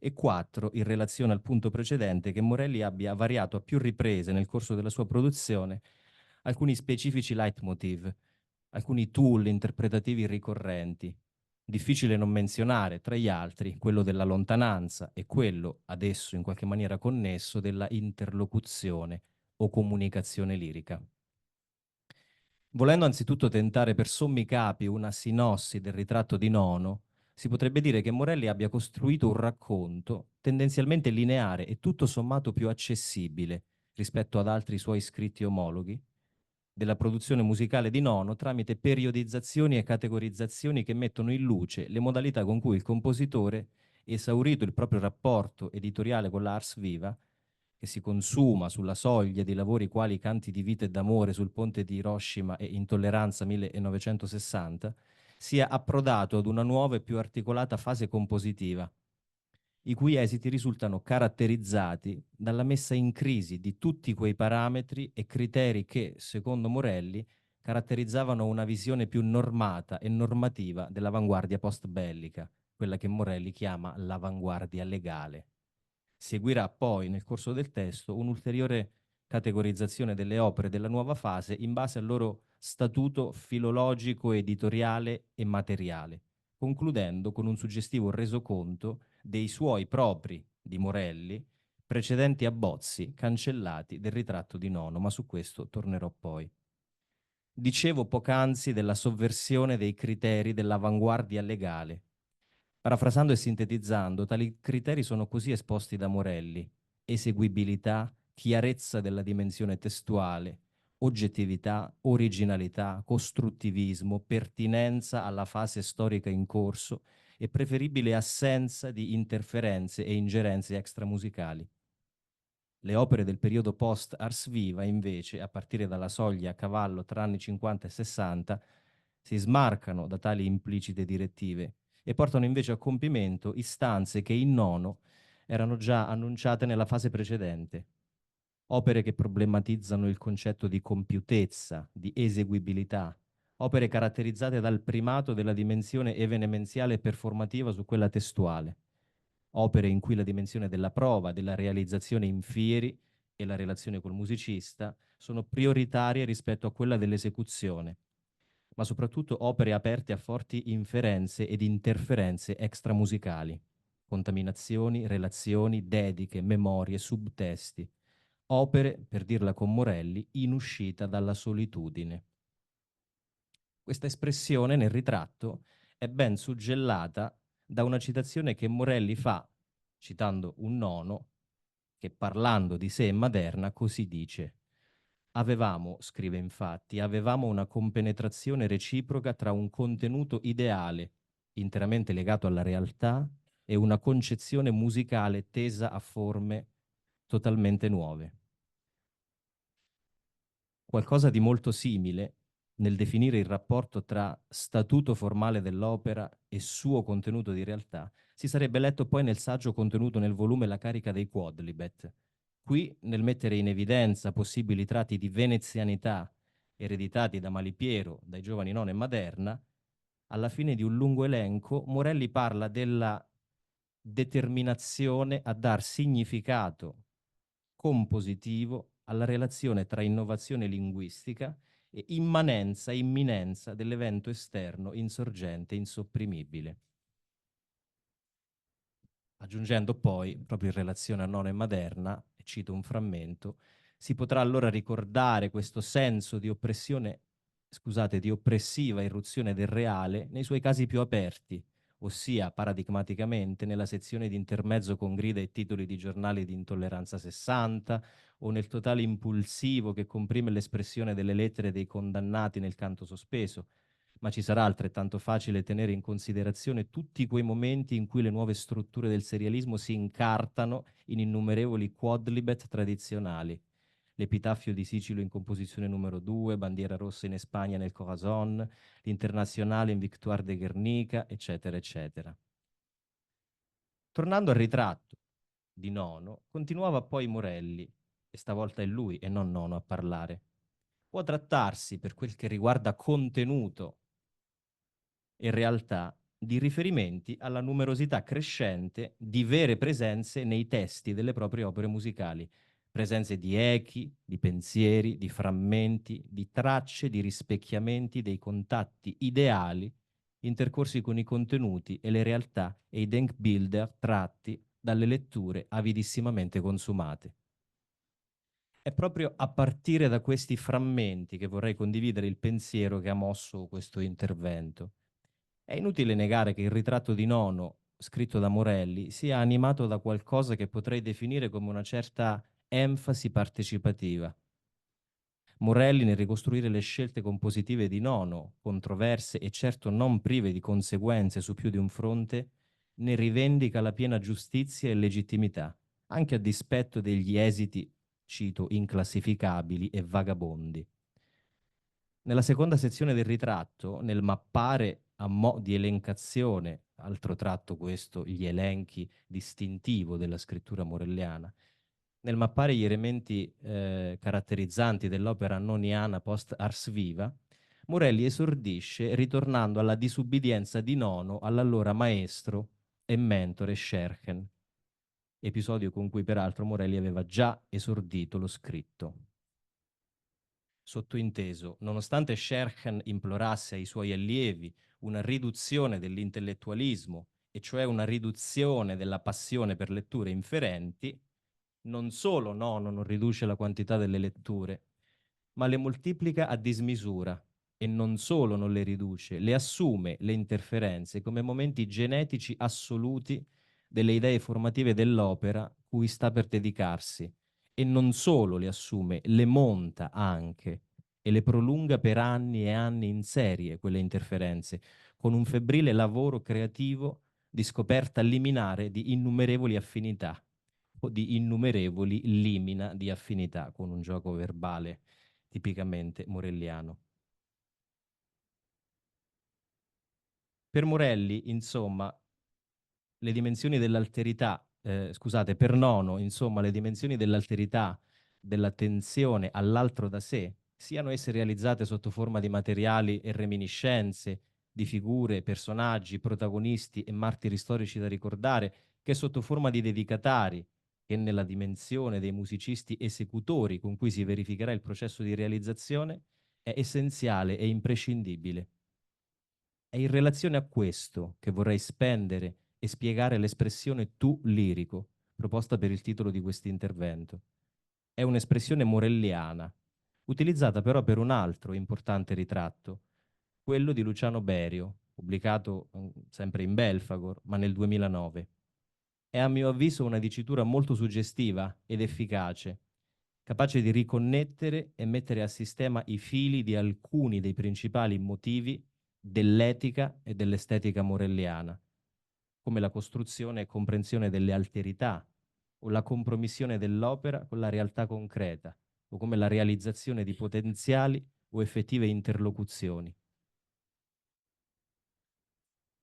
E 4, in relazione al punto precedente, che Morelli abbia variato a più riprese nel corso della sua produzione alcuni specifici leitmotiv, alcuni tool interpretativi ricorrenti. Difficile non menzionare, tra gli altri, quello della lontananza e quello, adesso in qualche maniera connesso, della interlocuzione o comunicazione lirica. Volendo anzitutto tentare per sommi capi una sinossi del ritratto di Nono, si potrebbe dire che Morelli abbia costruito un racconto tendenzialmente lineare e tutto sommato più accessibile rispetto ad altri suoi scritti omologhi della produzione musicale di Nono tramite periodizzazioni e categorizzazioni che mettono in luce le modalità con cui il compositore, esaurito il proprio rapporto editoriale con l'Ars Viva, che si consuma sulla soglia di lavori quali Canti di vita e d'amore sul ponte di Hiroshima e Intolleranza 1960, sia approdato ad una nuova e più articolata fase compositiva, i cui esiti risultano caratterizzati dalla messa in crisi di tutti quei parametri e criteri che, secondo Morelli, caratterizzavano una visione più normata e normativa dell'avanguardia post-bellica, quella che Morelli chiama l'avanguardia legale. Seguirà poi, nel corso del testo, un'ulteriore categorizzazione delle opere della nuova fase in base al loro statuto filologico, editoriale e materiale, concludendo con un suggestivo resoconto dei suoi propri, di Morelli, precedenti abbozzi cancellati del ritratto di Nono, ma su questo tornerò poi. Dicevo poc'anzi della sovversione dei criteri dell'avanguardia legale. Parafrasando e sintetizzando, tali criteri sono così esposti da Morelli: eseguibilità, chiarezza della dimensione testuale, oggettività, originalità, costruttivismo, pertinenza alla fase storica in corso e preferibile assenza di interferenze e ingerenze extramusicali. Le opere del periodo post-Ars Viva, invece, a partire dalla soglia a cavallo tra anni 50 e 60, si smarcano da tali implicite direttive e portano invece a compimento istanze che in Nono erano già annunciate nella fase precedente. Opere che problematizzano il concetto di compiutezza, di eseguibilità, opere caratterizzate dal primato della dimensione evenemenziale e performativa su quella testuale, opere in cui la dimensione della prova, della realizzazione in fieri e la relazione col musicista sono prioritarie rispetto a quella dell'esecuzione, ma soprattutto opere aperte a forti inferenze ed interferenze extramusicali, contaminazioni, relazioni, dediche, memorie, subtesti, opere, per dirla con Morelli, in uscita dalla solitudine. Questa espressione nel ritratto è ben suggellata da una citazione che Morelli fa, citando un Nono, che parlando di sé e Maderna così dice: avevamo, scrive infatti, avevamo una compenetrazione reciproca tra un contenuto ideale, interamente legato alla realtà, e una concezione musicale tesa a forme totalmente nuove. Qualcosa di molto simile nel definire il rapporto tra statuto formale dell'opera e suo contenuto di realtà si sarebbe letto poi nel saggio contenuto nel volume La carica dei Quodlibet. Qui, nel mettere in evidenza possibili tratti di venezianità ereditati da Malipiero, dai giovani Nono e Maderna, alla fine di un lungo elenco, Morelli parla della determinazione a dar significato compositivo alla relazione tra innovazione linguistica e immanenza, imminenza dell'evento esterno insorgente, insopprimibile. Aggiungendo poi, proprio in relazione a Nono e Maderna, e cito un frammento, si potrà allora ricordare questo senso di oppressione, scusate, di oppressiva irruzione del reale nei suoi casi più aperti, ossia paradigmaticamente nella sezione di intermezzo con grida e titoli di giornali di intolleranza 60 o nel totale impulsivo che comprime l'espressione delle lettere dei condannati nel canto sospeso, ma ci sarà altrettanto facile tenere in considerazione tutti quei momenti in cui le nuove strutture del serialismo si incartano in innumerevoli quodlibet tradizionali. L'Epitaffio di Sicilo in composizione numero 2, Bandiera rossa in Spagna nel Corazon, l'Internazionale in Victoire de Guernica, eccetera, eccetera. Tornando al ritratto di Nono, continuava poi Morelli, e stavolta è lui e non Nono a parlare. Può trattarsi, per quel che riguarda contenuto e realtà, di riferimenti alla numerosità crescente di vere presenze nei testi delle proprie opere musicali, presenze di echi, di pensieri, di frammenti, di tracce, di rispecchiamenti dei contatti ideali intercorsi con i contenuti e le realtà e i Denkbilder tratti dalle letture avidissimamente consumate. È proprio a partire da questi frammenti che vorrei condividere il pensiero che ha mosso questo intervento. È inutile negare che il ritratto di Nono, scritto da Morelli, sia animato da qualcosa che potrei definire come una certa enfasi partecipativa. Morelli, nel ricostruire le scelte compositive di Nono, controverse e certo non prive di conseguenze su più di un fronte, ne rivendica la piena giustizia e legittimità, anche a dispetto degli esiti, cito, inclassificabili e vagabondi. Nella seconda sezione del ritratto, nel mappare a mo' di elencazione, altro tratto questo, gli elenchi distintivo della scrittura morelliana, nel mappare gli elementi caratterizzanti dell'opera noniana post Ars Viva, Morelli esordisce ritornando alla disubbidienza di Nono all'allora maestro e mentore Scherchen, episodio con cui peraltro Morelli aveva già esordito lo scritto. Sottointeso, nonostante Scherchen implorasse ai suoi allievi una riduzione dell'intellettualismo, e cioè una riduzione della passione per letture inferenti, non solo Nono non riduce la quantità delle letture, ma le moltiplica a dismisura, e non solo non le riduce, le assume le interferenze come momenti genetici assoluti delle idee formative dell'opera cui sta per dedicarsi, e non solo le assume, le monta anche e le prolunga per anni e anni in serie quelle interferenze, con un febbrile lavoro creativo di scoperta liminare di innumerevoli affinità o di innumerevoli limina di affinità, con un gioco verbale tipicamente morelliano. Per Morelli, insomma, le dimensioni dell'alterità, scusate, per Nono, insomma, le dimensioni dell'alterità, dell'attenzione all'altro da sé, siano esse realizzate sotto forma di materiali e reminiscenze, di figure, personaggi, protagonisti e martiri storici da ricordare, che sotto forma di dedicatari, che nella dimensione dei musicisti esecutori con cui si verificherà il processo di realizzazione, è essenziale e imprescindibile. È in relazione a questo che vorrei spendere e spiegare l'espressione tu lirico, proposta per il titolo di questo intervento. È un'espressione morelliana, utilizzata però per un altro importante ritratto, quello di Luciano Berio, pubblicato sempre in Belfagor, ma nel 2009. È a mio avviso una dicitura molto suggestiva ed efficace, capace di riconnettere e mettere a sistema i fili di alcuni dei principali motivi dell'etica e dell'estetica morelliana, come la costruzione e comprensione delle alterità, o la compromissione dell'opera con la realtà concreta, o come la realizzazione di potenziali o effettive interlocuzioni.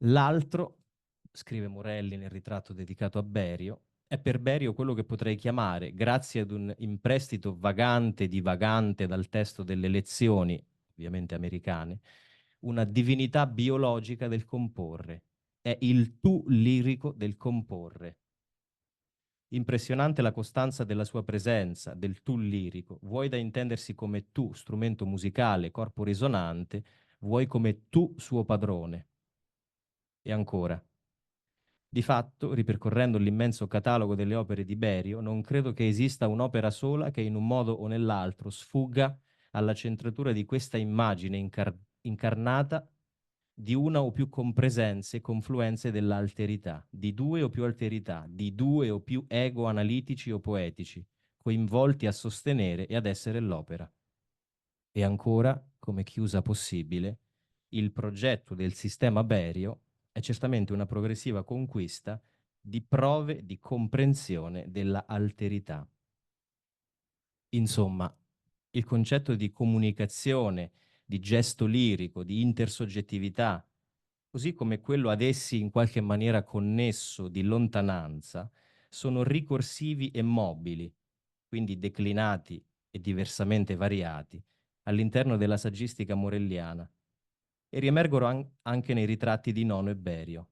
L'altro, scrive Morelli nel ritratto dedicato a Berio, è per Berio quello che potrei chiamare, grazie ad un imprestito vagante divagante dal testo delle lezioni, ovviamente americane, una divinità biologica del comporre. È il tu lirico del comporre. Impressionante la costanza della sua presenza, del tu lirico, vuoi da intendersi come tu, strumento musicale, corpo risonante, vuoi come tu, suo padrone. E ancora. Di fatto, ripercorrendo l'immenso catalogo delle opere di Berio, non credo che esista un'opera sola che in un modo o nell'altro sfugga alla centratura di questa immagine incarnata di una o più compresenze e confluenze dell'alterità, di due o più alterità, di due o più ego analitici o poetici, coinvolti a sostenere e ad essere l'opera. E ancora, come chiusa possibile, il progetto del sistema Berio è certamente una progressiva conquista di prove di comprensione della alterità. Insomma, il concetto di comunicazione, di gesto lirico, di intersoggettività, così come quello ad essi in qualche maniera connesso di lontananza, sono ricorsivi e mobili, quindi declinati e diversamente variati, all'interno della saggistica morelliana, e riemergono anche nei ritratti di Nono e Berio.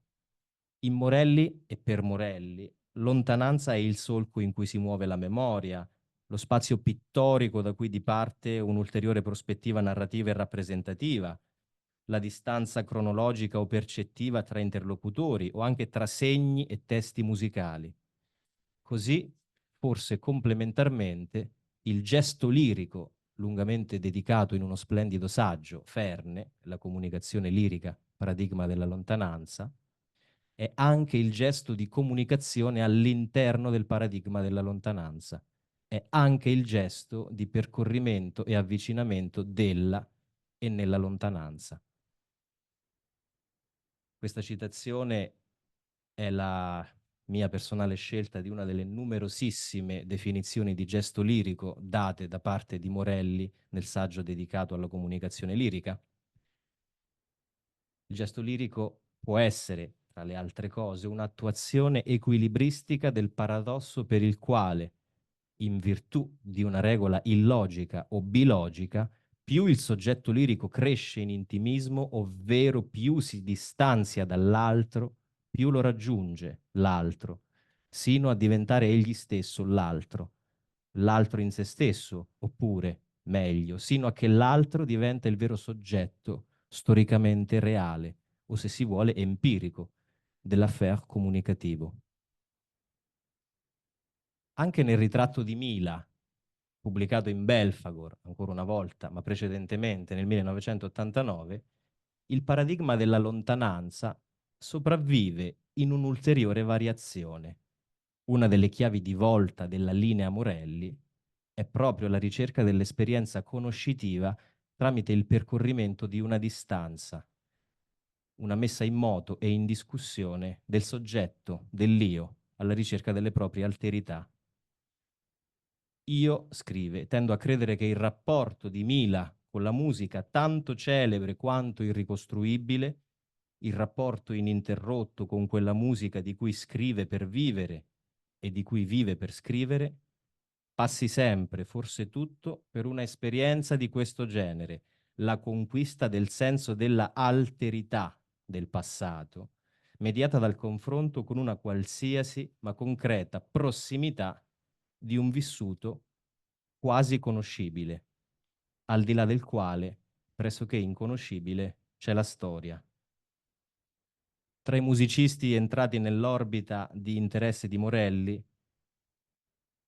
In Morelli e per Morelli, lontananza è il solco in cui si muove la memoria, lo spazio pittorico da cui diparte un'ulteriore prospettiva narrativa e rappresentativa, la distanza cronologica o percettiva tra interlocutori o anche tra segni e testi musicali. Così, forse complementarmente, il gesto lirico, lungamente dedicato in uno splendido saggio, Ferne, la comunicazione lirica, paradigma della lontananza, è anche il gesto di comunicazione all'interno del paradigma della lontananza. È anche il gesto di percorrimento e avvicinamento della e nella lontananza. Questa citazione è la mia personale scelta di una delle numerosissime definizioni di gesto lirico date da parte di Morelli nel saggio dedicato alla comunicazione lirica. Il gesto lirico può essere, tra le altre cose, un'attuazione equilibristica del paradosso per il quale, in virtù di una regola illogica o bilogica, più il soggetto lirico cresce in intimismo, ovvero più si distanzia dall'altro, più lo raggiunge l'altro, sino a diventare egli stesso l'altro in se stesso, oppure, meglio, sino a che l'altro diventa il vero soggetto storicamente reale, o se si vuole empirico, dell'affaire comunicativo. Anche nel ritratto di Mila, pubblicato in Belfagor, ancora una volta, ma precedentemente nel 1989, il paradigma della lontananza sopravvive in un'ulteriore variazione. Una delle chiavi di volta della linea Morelli è proprio la ricerca dell'esperienza conoscitiva tramite il percorrimento di una distanza, una messa in moto e in discussione del soggetto, dell'io, alla ricerca delle proprie alterità. Io, scrive, tendo a credere che il rapporto di Mila con la musica, tanto celebre quanto irricostruibile, il rapporto ininterrotto con quella musica di cui scrive per vivere e di cui vive per scrivere, passi sempre, forse tutto, per una esperienza di questo genere, la conquista del senso della alterità del passato, mediata dal confronto con una qualsiasi ma concreta prossimità di un vissuto quasi conoscibile, al di là del quale, pressoché inconoscibile, c'è la storia. Tra i musicisti entrati nell'orbita di interesse di Morelli,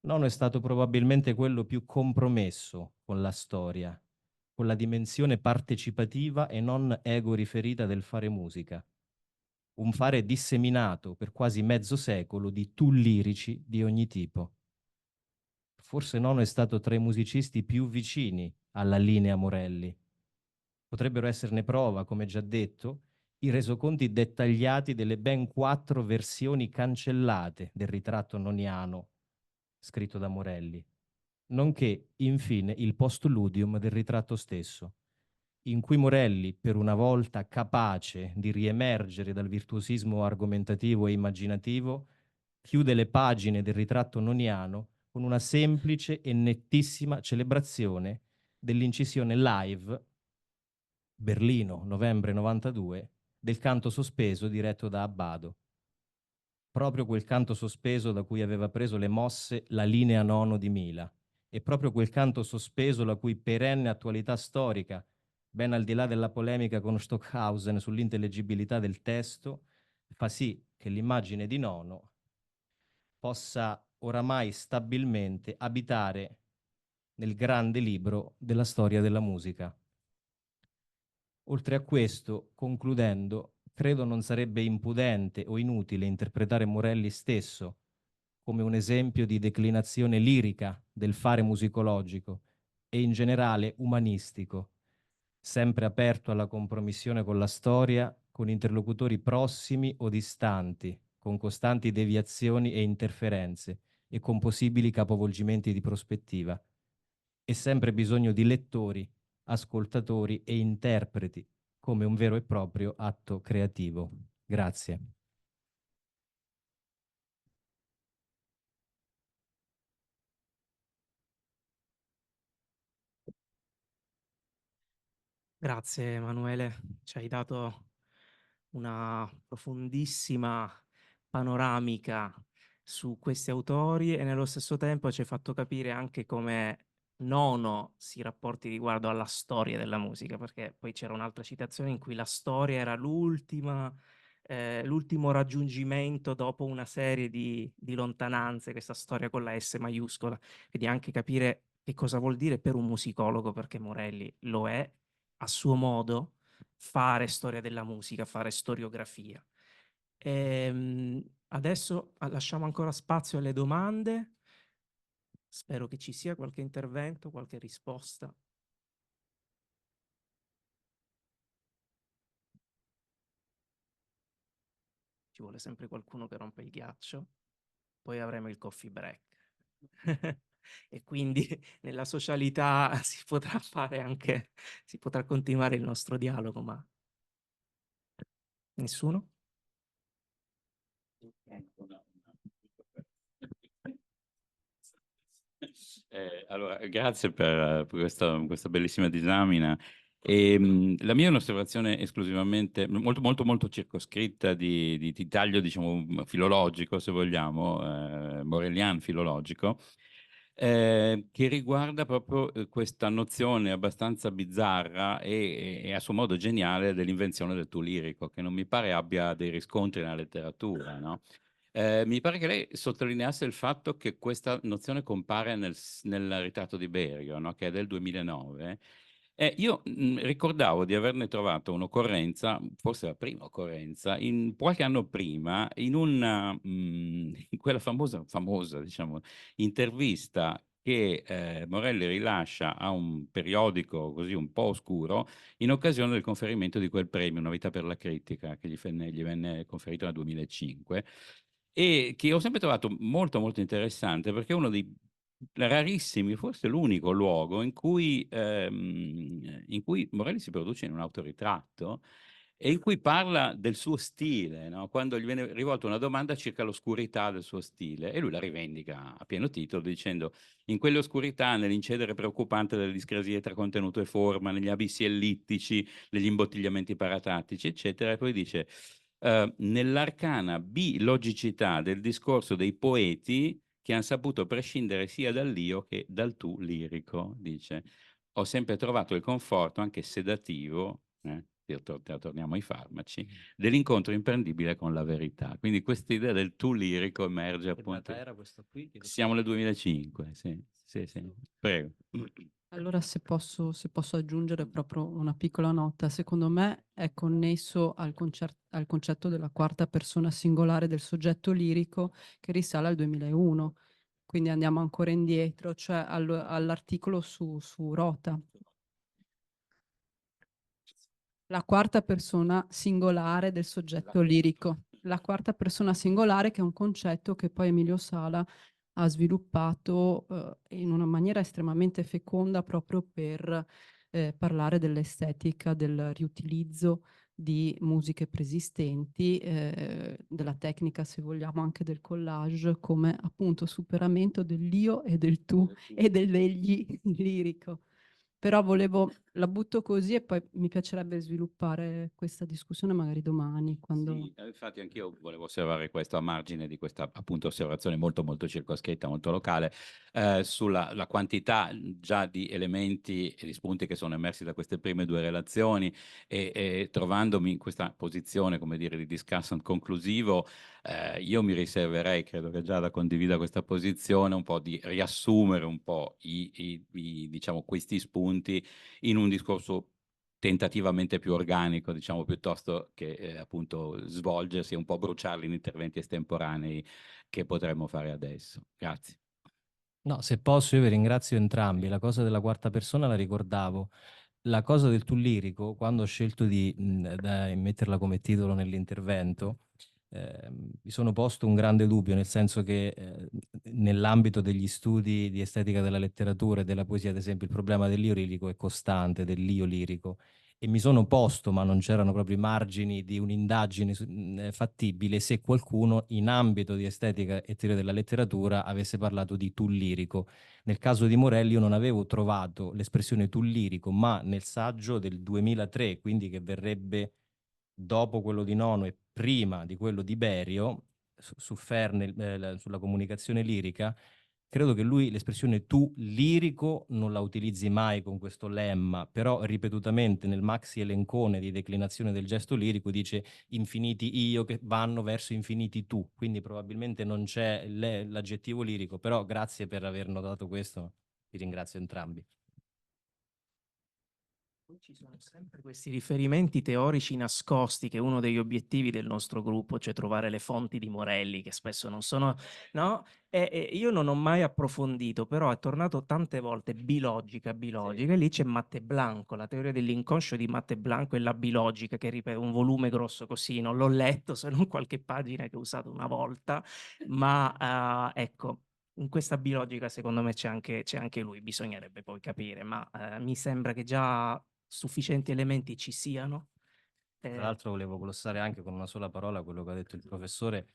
Nono è stato probabilmente quello più compromesso con la storia, con la dimensione partecipativa e non ego riferita del fare musica. Un fare disseminato per quasi mezzo secolo di tu lirici di ogni tipo. Forse Nono è stato tra i musicisti più vicini alla linea Morelli. Potrebbero esserne prova, come già detto, i resoconti dettagliati delle ben 4 versioni cancellate del ritratto noniano scritto da Morelli, nonché, infine, il postludium del ritratto stesso, in cui Morelli, per una volta capace di riemergere dal virtuosismo argomentativo e immaginativo, chiude le pagine del ritratto noniano con una semplice e nettissima celebrazione dell'incisione live, Berlino, novembre 92, del canto sospeso diretto da Abbado. Proprio quel canto sospeso da cui aveva preso le mosse la linea nono di Mila, e proprio quel canto sospeso la cui perenne attualità storica, ben al di là della polemica con Stockhausen sull'intellegibilità del testo, fa sì che l'immagine di Nono possa oramai stabilmente abitare nel grande libro della storia della musica. Oltre a questo, concludendo, credo non sarebbe impudente o inutile interpretare Morelli stesso come un esempio di declinazione lirica del fare musicologico e in generale umanistico, sempre aperto alla compromissione con la storia, con interlocutori prossimi o distanti, con costanti deviazioni e interferenze e con possibili capovolgimenti di prospettiva, e sempre bisogno di lettori, ascoltatori e interpreti come un vero e proprio atto creativo. Grazie. Grazie Emanuele, ci hai dato una profondissima panoramica su questi autori e nello stesso tempo ci hai fatto capire anche come Nono si rapporti riguardo alla storia della musica, perché poi c'era un'altra citazione in cui la storia era l'ultimo raggiungimento dopo una serie di lontananze, questa storia con la S maiuscola, quindi anche capire che cosa vuol dire per un musicologo, perché Morelli lo è a suo modo, fare storia della musica, fare storiografia. Adesso lasciamo ancora spazio alle domande. Spero che ci sia qualche intervento, qualche risposta. Ci vuole sempre qualcuno che rompe il ghiaccio. Poi avremo il coffee break. E quindi nella socialità si potrà fare anche, si potrà continuare il nostro dialogo, ma Nessuno? Allora, grazie per questa bellissima disamina. La mia è un'osservazione esclusivamente, molto, molto, molto circoscritta di taglio, diciamo, filologico, se vogliamo, morellian filologico, che riguarda proprio questa nozione abbastanza bizzarra e a suo modo geniale dell'invenzione del tu lirico, che non mi pare abbia dei riscontri nella letteratura, no? Mi pare che lei sottolineasse il fatto che questa nozione compare nel ritratto di Berio, no? Che è del 2009. Io ricordavo di averne trovato un'occorrenza, forse la prima occorrenza, qualche anno prima, in quella famosa, diciamo, intervista che Morelli rilascia a un periodico così un po' oscuro in occasione del conferimento di quel premio, Una vita per la critica, che gli venne conferito nel 2005 e che ho sempre trovato molto molto interessante perché è uno dei rarissimi, forse l'unico luogo in cui Morelli si produce in un autoritratto e in cui parla del suo stile, no? Quando gli viene rivolta una domanda circa l'oscurità del suo stile e lui la rivendica a pieno titolo dicendo in quelle oscurità, nell'incedere preoccupante delle discrasie tra contenuto e forma, negli abissi ellittici, negli imbottigliamenti paratattici, eccetera, e poi dice nell'arcana bilogicità del discorso dei poeti che hanno saputo prescindere sia dall'io che dal tu lirico, dice. Ho sempre trovato il conforto, anche sedativo, torniamo ai farmaci, dell'incontro imprendibile con la verità. Quindi questa idea del tu lirico emerge Che appunto. data era questo qui? Siamo nel 2005, sì, sì, sì. Prego. Allora, se posso aggiungere proprio una piccola nota, secondo me è connesso al concetto della quarta persona singolare del soggetto lirico che risale al 2001. Quindi andiamo ancora indietro, cioè all'articolo su Rota. La quarta persona singolare del soggetto lirico. La quarta persona singolare che è un concetto che poi Emilio Sala ha sviluppato in una maniera estremamente feconda proprio per parlare dell'estetica, del riutilizzo di musiche preesistenti, della tecnica, se vogliamo, anche del collage, come appunto superamento dell'io e del tu e dell'egli lirico. Però la butto così e poi mi piacerebbe sviluppare questa discussione magari domani. Quando... Sì, infatti anch'io volevo osservare questo a margine di questa appunto osservazione molto molto circoscritta, molto locale, sulla la quantità già di elementi e di spunti che sono emersi da queste prime due relazioni e trovandomi in questa posizione, come dire, di discussant conclusivo, io mi riserverei, credo che Giada condivida questa posizione, un po' di riassumere un po' diciamo, questi spunti in un discorso tentativamente più organico, diciamo, piuttosto che appunto svolgersi e un po' bruciarli in interventi estemporanei che potremmo fare adesso. Grazie. No, se posso io vi ringrazio entrambi. La cosa della quarta persona la ricordavo. La cosa del tu lirico, quando ho scelto di metterla come titolo nell'intervento, mi sono posto un grande dubbio, nel senso che nell'ambito degli studi di estetica della letteratura e della poesia, ad esempio, il problema dell'io lirico è costante, dell'io lirico. E mi sono posto, ma non c'erano proprio i margini di un'indagine fattibile, se qualcuno in ambito di estetica e teoria della letteratura avesse parlato di tu lirico. Nel caso di Morelli io non avevo trovato l'espressione tu lirico, ma nel saggio del 2003, quindi che verrebbe dopo quello di Nono e prima di quello di Berio, su Ferne, sulla comunicazione lirica, credo che lui l'espressione tu lirico non la utilizzi mai con questo lemma, però ripetutamente nel maxi elencone di declinazione del gesto lirico dice infiniti io che vanno verso infiniti tu, quindi probabilmente non c'è l'aggettivo lirico, però grazie per aver notato questo, vi ringrazio entrambi. Ci sono sempre questi riferimenti teorici nascosti, che è uno degli obiettivi del nostro gruppo, cioè trovare le fonti di Morelli, che spesso non sono, no? E io non ho mai approfondito, però è tornato tante volte bilogica, Sì. e lì c'è Matte Blanco, la teoria dell'inconscio di Matte Blanco e la bilogica, che ripete un volume grosso così, non l'ho letto, se non qualche pagina che ho usato una volta, ma ecco. In questa bilogica secondo me c'è anche lui, bisognerebbe poi capire, ma mi sembra che già sufficienti elementi ci siano Tra l'altro volevo glossare anche con una sola parola quello che ha detto il professore.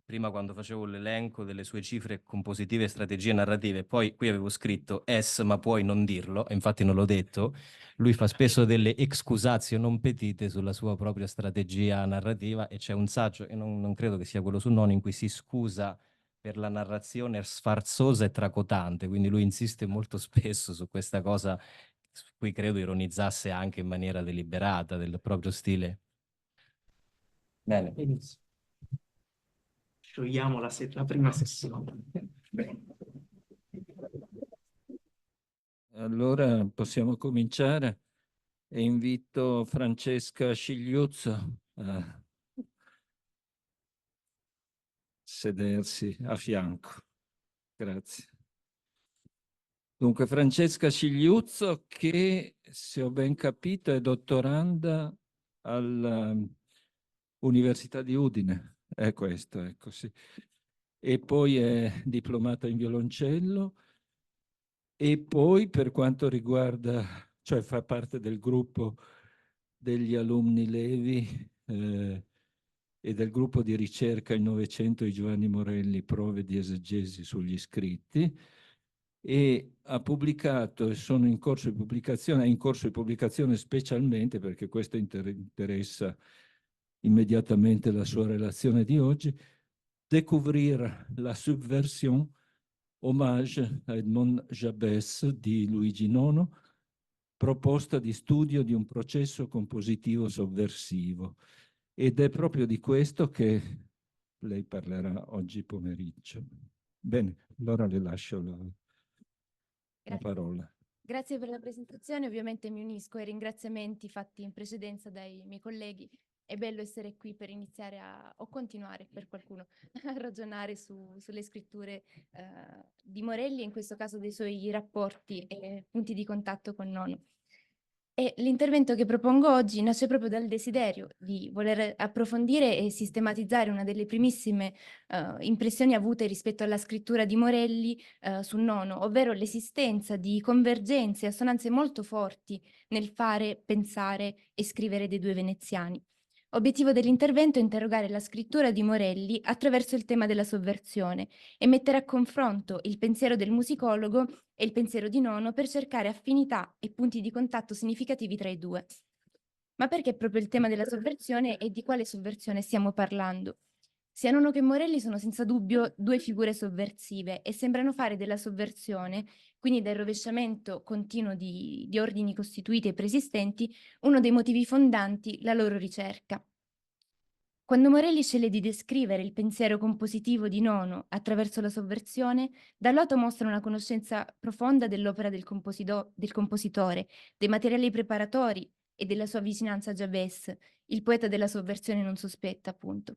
Prima quando facevo l'elenco delle sue cifre compositive e strategie narrative, poi qui avevo scritto ma puoi non dirlo, e infatti non l'ho detto. Lui fa spesso delle excusatio non petite sulla sua propria strategia narrativa, e c'è un saggio, e non credo che sia quello su Nono, in cui si scusa per la narrazione sfarzosa e tracotante, quindi lui insiste molto spesso su questa cosa, su cui credo ironizzasse anche in maniera deliberata del proprio stile. Bene. Benissimo. Sciogliamo la prima sessione. Allora possiamo cominciare e invito Francesca Scigliuzzo a sedersi a fianco. Grazie. Dunque, Francesca Scigliuzzo, che, se ho ben capito, è dottoranda all'Università di Udine. È questo, ecco, sì. E poi è diplomata in violoncello. E poi, per quanto riguarda, cioè fa parte del gruppo degli alunni Levi e del gruppo di ricerca Il Novecento di Giovanni Morelli, prove di esegesi sugli scritti, e ha pubblicato, e sono in corso di pubblicazione, è in corso di pubblicazione specialmente perché questo interessa immediatamente la sua relazione di oggi, Découvrir la subversion, Hommage a Edmond Jabès di Luigi Nono, proposta di studio di un processo compositivo sovversivo. Ed è proprio di questo che lei parlerà oggi pomeriggio. Bene, allora le lascio la parola. Grazie per la presentazione, ovviamente mi unisco ai ringraziamenti fatti in precedenza dai miei colleghi. È bello essere qui per iniziare o continuare per qualcuno a ragionare sulle scritture di Morelli, in questo caso dei suoi rapporti e punti di contatto con Nono. E l'intervento che propongo oggi nasce proprio dal desiderio di voler approfondire e sistematizzare una delle primissime impressioni avute rispetto alla scrittura di Morelli su Nono, ovvero l'esistenza di convergenze e assonanze molto forti nel fare, pensare e scrivere dei due veneziani. Obiettivo dell'intervento è interrogare la scrittura di Morelli attraverso il tema della sovversione e mettere a confronto il pensiero del musicologo e il pensiero di Nono per cercare affinità e punti di contatto significativi tra i due. Ma perché proprio il tema della sovversione e di quale sovversione stiamo parlando? Sia Nono che Morelli sono senza dubbio due figure sovversive e sembrano fare della sovversione, quindi del rovesciamento continuo di ordini costituiti e preesistenti, uno dei motivi fondanti la loro ricerca. Quando Morelli sceglie di descrivere il pensiero compositivo di Nono attraverso la sovversione, da un lato mostra una conoscenza profonda dell'opera del compositore, dei materiali preparatori e della sua vicinanza a Jabès, il poeta della sovversione non sospetta, appunto.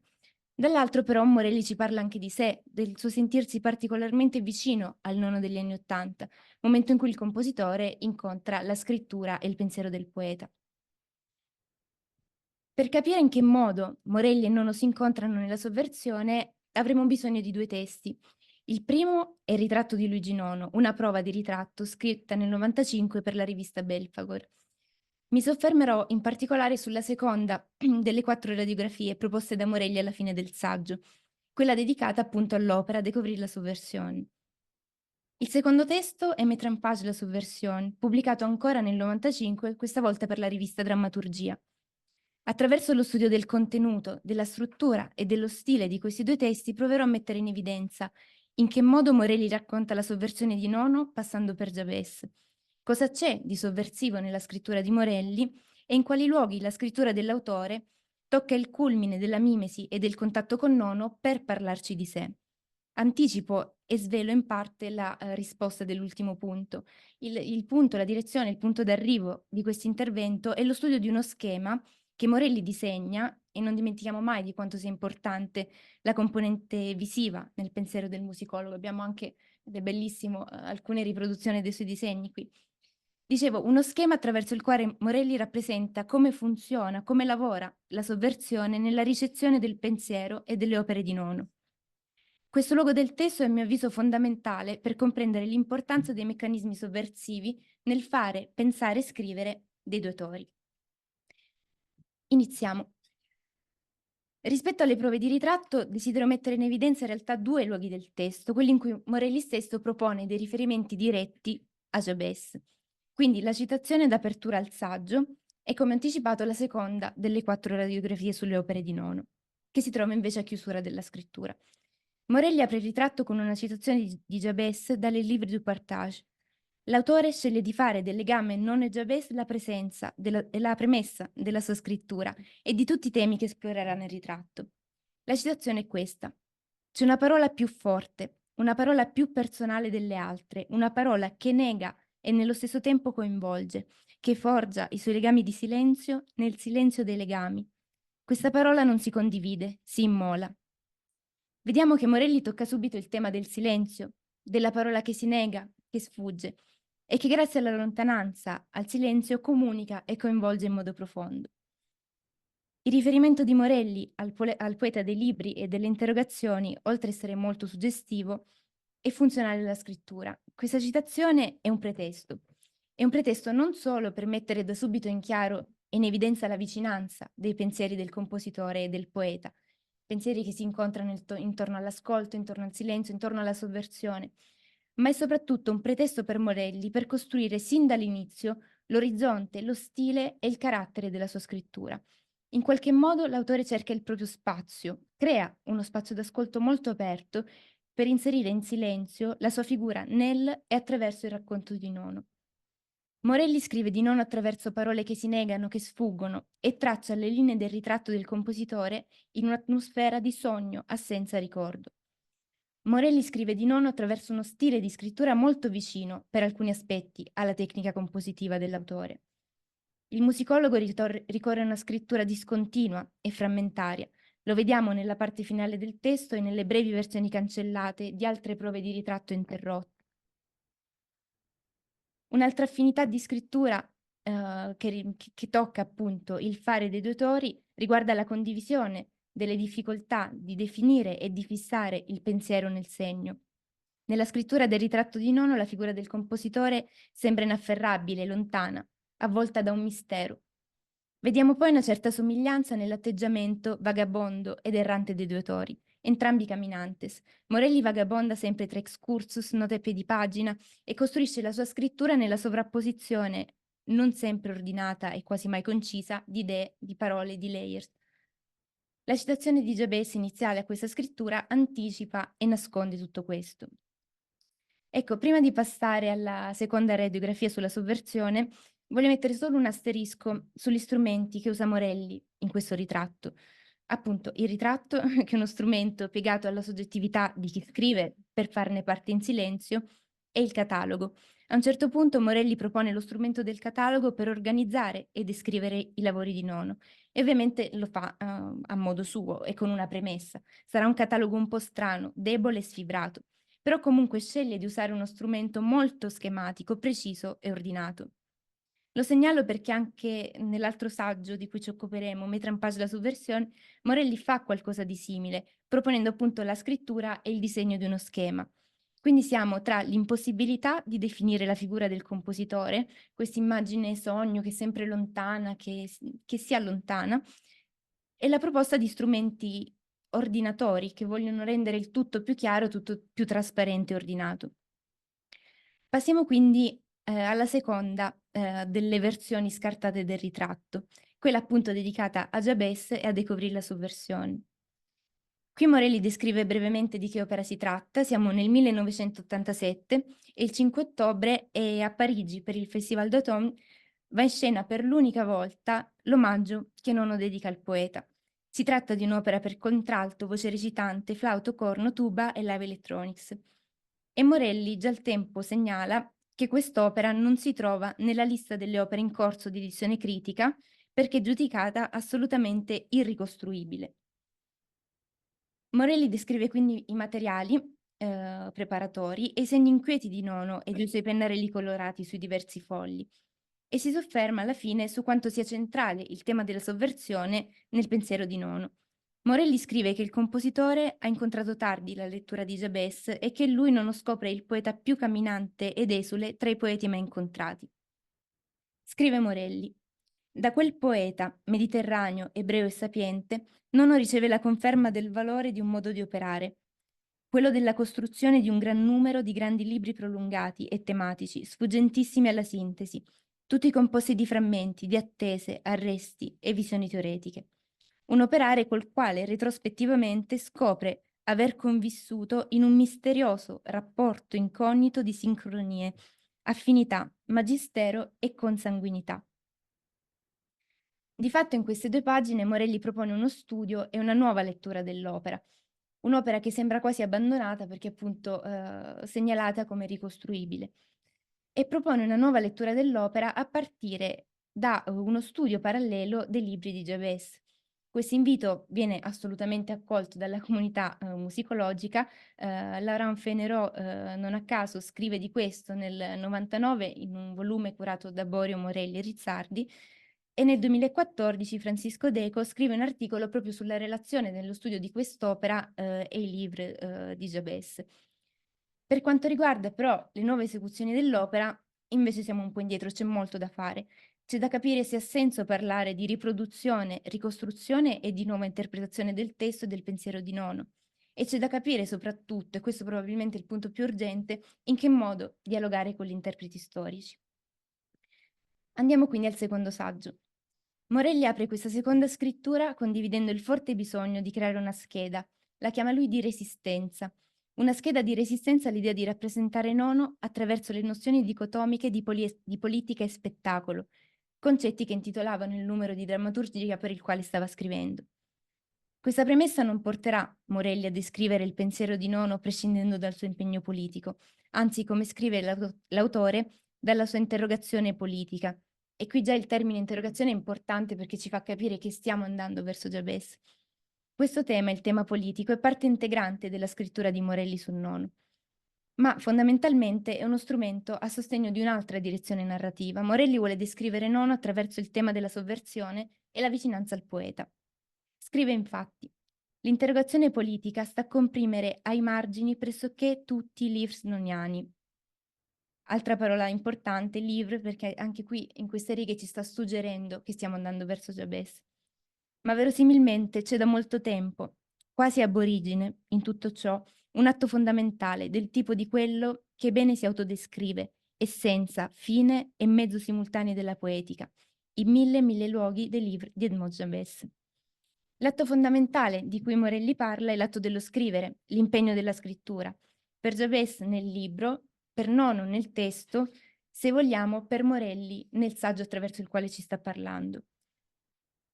Dall'altro però Morelli ci parla anche di sé, del suo sentirsi particolarmente vicino al Nono degli anni '80, momento in cui il compositore incontra la scrittura e il pensiero del poeta. Per capire in che modo Morelli e Nono si incontrano nella sovversione avremo bisogno di due testi. Il primo è il ritratto di Luigi Nono, una prova di ritratto scritta nel 95 per la rivista Belfagor. Mi soffermerò in particolare sulla seconda delle 4 radiografie proposte da Morelli alla fine del saggio, quella dedicata appunto all'opera Découvrir la subversion. Il secondo testo è Mettre en page la subversion, pubblicato ancora nel 95, questa volta per la rivista Drammaturgia. Attraverso lo studio del contenuto, della struttura e dello stile di questi due testi proverò a mettere in evidenza in che modo Morelli racconta la sovversione di Nono passando per Jabès. Cosa c'è di sovversivo nella scrittura di Morelli e in quali luoghi la scrittura dell'autore tocca il culmine della mimesi e del contatto con Nono per parlarci di sé. Anticipo e svelo in parte la risposta dell'ultimo punto. Il punto, la direzione, il punto d'arrivo di questo intervento è lo studio di uno schema che Morelli disegna, e non dimentichiamo mai di quanto sia importante la componente visiva nel pensiero del musicologo. Abbiamo anche, ed è bellissimo, alcune riproduzioni dei suoi disegni qui. Dicevo, uno schema attraverso il quale Morelli rappresenta come funziona, come lavora la sovversione nella ricezione del pensiero e delle opere di Nono. Questo luogo del testo è a mio avviso fondamentale per comprendere l'importanza dei meccanismi sovversivi nel fare, pensare e scrivere dei due autori. Iniziamo. Rispetto alle prove di ritratto, desidero mettere in evidenza in realtà due luoghi del testo, quelli in cui Morelli stesso propone dei riferimenti diretti a Jabez. Quindi la citazione d'apertura al saggio è, come anticipato, la seconda delle 4 radiografie sulle opere di Nono, che si trova invece a chiusura della scrittura. Morelli apre il ritratto con una citazione di Jabez dalle Livre du Partage. L'autore sceglie di fare del legame non e Jabez la premessa della sua scrittura e di tutti i temi che esplorerà nel ritratto. La citazione è questa: c'è una parola più forte, una parola più personale delle altre, una parola che nega e nello stesso tempo coinvolge, che forgia i suoi legami di silenzio nel silenzio dei legami. Questa parola non si condivide, si immola. Vediamo che Morelli tocca subito il tema del silenzio, della parola che si nega, che sfugge, e che grazie alla lontananza, al silenzio, comunica e coinvolge in modo profondo. Il riferimento di Morelli al poeta dei libri e delle interrogazioni, oltre ad essere molto suggestivo, è funzionale alla scrittura. Questa citazione è un pretesto. È un pretesto non solo per mettere da subito in chiaro e in evidenza la vicinanza dei pensieri del compositore e del poeta, pensieri che si incontrano intorno all'ascolto, intorno al silenzio, intorno alla sovversione, ma è soprattutto un pretesto per Morelli per costruire sin dall'inizio l'orizzonte, lo stile e il carattere della sua scrittura. In qualche modo l'autore cerca il proprio spazio, crea uno spazio d'ascolto molto aperto per inserire in silenzio la sua figura nel e attraverso il racconto di Nono. Morelli scrive di Nono attraverso parole che si negano, che sfuggono, e traccia le linee del ritratto del compositore in un'atmosfera di sogno, assenza, ricordo. Morelli scrive di Nono attraverso uno stile di scrittura molto vicino, per alcuni aspetti, alla tecnica compositiva dell'autore. Il musicologo ricorre a una scrittura discontinua e frammentaria. Lo vediamo nella parte finale del testo e nelle brevi versioni cancellate di altre prove di ritratto interrotte. Un'altra affinità di scrittura che tocca appunto il fare dei due autori riguarda la condivisione delle difficoltà di definire e di fissare il pensiero nel segno. Nella scrittura del ritratto di Nono la figura del compositore sembra inafferrabile, lontana, avvolta da un mistero. Vediamo poi una certa somiglianza nell'atteggiamento vagabondo ed errante dei due autori, entrambi caminantes. Morelli vagabonda sempre tra excursus, note a piedi pagina e costruisce la sua scrittura nella sovrapposizione, non sempre ordinata e quasi mai concisa, di idee, di parole, di layers. La citazione di Jabez iniziale a questa scrittura anticipa e nasconde tutto questo. Ecco, prima di passare alla seconda radiografia sulla sovversione, voglio mettere solo un asterisco sugli strumenti che usa Morelli in questo ritratto. Appunto, il ritratto, che è uno strumento piegato alla soggettività di chi scrive per farne parte in silenzio, e il catalogo. A un certo punto Morelli propone lo strumento del catalogo per organizzare e descrivere i lavori di Nono. E ovviamente lo fa a modo suo e con una premessa. Sarà un catalogo un po' strano, debole e sfibrato, però comunque sceglie di usare uno strumento molto schematico, preciso e ordinato. Lo segnalo perché anche nell'altro saggio di cui ci occuperemo, Mettre en page la sovversione, Morelli fa qualcosa di simile, proponendo appunto la scrittura e il disegno di uno schema. Quindi siamo tra l'impossibilità di definire la figura del compositore, questa immagine sogno che è sempre lontana, che si allontana, e la proposta di strumenti ordinatori che vogliono rendere il tutto più chiaro, tutto più trasparente e ordinato. Passiamo quindi alla seconda delle versioni scartate del ritratto, quella appunto dedicata a Jabez e a Découvrir la sovversione. Qui Morelli descrive brevemente di che opera si tratta. Siamo nel 1987 e il 5 ottobre è a Parigi per il Festival d'Automne va in scena per l'unica volta l'omaggio che Nono dedica al poeta. Si tratta di un'opera per contralto, voce recitante, flauto, corno, tuba e live electronics. E Morelli già al tempo segnala che quest'opera non si trova nella lista delle opere in corso di edizione critica perché giudicata assolutamente irricostruibile. Morelli descrive quindi i materiali preparatori e i segni inquieti di Nono e dei suoi pennarelli colorati sui diversi fogli e si sofferma alla fine su quanto sia centrale il tema della sovversione nel pensiero di Nono. Morelli scrive che il compositore ha incontrato tardi la lettura di Jabez e che lui non scopre il poeta più camminante ed esule tra i poeti mai incontrati. Scrive Morelli: Da quel poeta, mediterraneo, ebreo e sapiente, Nono riceve la conferma del valore di un modo di operare, quello della costruzione di un gran numero di grandi libri prolungati e tematici, sfuggentissimi alla sintesi, tutti composti di frammenti, di attese, arresti e visioni teoretiche. Un operare col quale retrospettivamente scopre aver convissuto in un misterioso rapporto incognito di sincronie, affinità, magistero e consanguinità. Di fatto in queste 2 pagine Morelli propone uno studio e una nuova lettura dell'opera, un'opera che sembra quasi abbandonata perché appunto segnalata come ricostruibile, e propone una nuova lettura dell'opera a partire da uno studio parallelo dei libri di Jabès. Questo invito viene assolutamente accolto dalla comunità musicologica. Laurent Fénéraud non a caso scrive di questo nel 99 in un volume curato da Borio Morelli e Rizzardi, e nel 2014 Francisco Deco scrive un articolo proprio sulla relazione dello studio di quest'opera e i livres di Jabès. Per quanto riguarda però le nuove esecuzioni dell'opera, invece siamo un po' indietro, c'è molto da fare. C'è da capire se ha senso parlare di riproduzione, ricostruzione e di nuova interpretazione del testo e del pensiero di Nono. E c'è da capire soprattutto, e questo probabilmente è il punto più urgente, in che modo dialogare con gli interpreti storici. Andiamo quindi al secondo saggio. Morelli apre questa seconda scrittura condividendo il forte bisogno di creare una scheda, la chiama lui di resistenza, una scheda di resistenza all'idea di rappresentare Nono attraverso le nozioni dicotomiche di politica e spettacolo, concetti che intitolavano il numero di drammaturgica per il quale stava scrivendo. Questa premessa non porterà Morelli a descrivere il pensiero di Nono prescindendo dal suo impegno politico, anzi, come scrive l'autore, dalla sua interrogazione politica. E qui già il termine interrogazione è importante perché ci fa capire che stiamo andando verso Jabès. Questo tema, il tema politico, è parte integrante della scrittura di Morelli sul Nono, ma fondamentalmente è uno strumento a sostegno di un'altra direzione narrativa. Morelli vuole descrivere Nono attraverso il tema della sovversione e la vicinanza al poeta. Scrive infatti: l'interrogazione politica sta a comprimere ai margini pressoché tutti i livres noniani. Altra parola importante, livre, perché anche qui in queste righe ci sta suggerendo che stiamo andando verso Jabès. Ma verosimilmente c'è da molto tempo, quasi aborigine, in tutto ciò, un atto fondamentale del tipo di quello che bene si autodescrive, essenza, fine e mezzo simultanei della poetica, i mille luoghi dei livres di Edmond Jabès. L'atto fondamentale di cui Morelli parla è l'atto dello scrivere, l'impegno della scrittura. Per Jabès nel libro, per Nono nel testo, se vogliamo per Morelli nel saggio attraverso il quale ci sta parlando.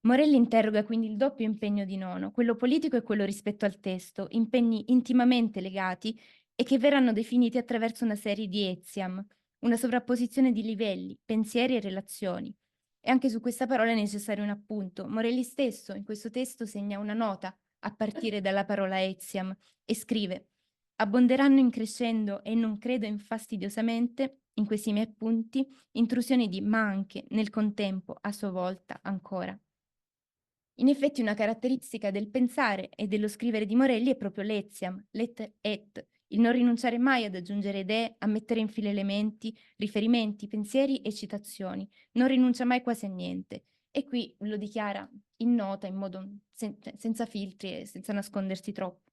Morelli interroga quindi il doppio impegno di Nono, quello politico e quello rispetto al testo, impegni intimamente legati e che verranno definiti attraverso una serie di eziam, una sovrapposizione di livelli, pensieri e relazioni. E anche su questa parola è necessario un appunto. Morelli stesso in questo testo segna una nota a partire dalla parola eziam e scrive: abbonderanno in crescendo e non credo infastidiosamente, in questi miei appunti, intrusioni di ma anche, nel contempo, a sua volta, ancora. In effetti una caratteristica del pensare e dello scrivere di Morelli è proprio l'eziam, let et, il non rinunciare mai ad aggiungere idee, a mettere in fila elementi, riferimenti, pensieri e citazioni. Non rinuncia mai quasi a niente. E qui lo dichiara in nota, in modo senza filtri e senza nascondersi troppo.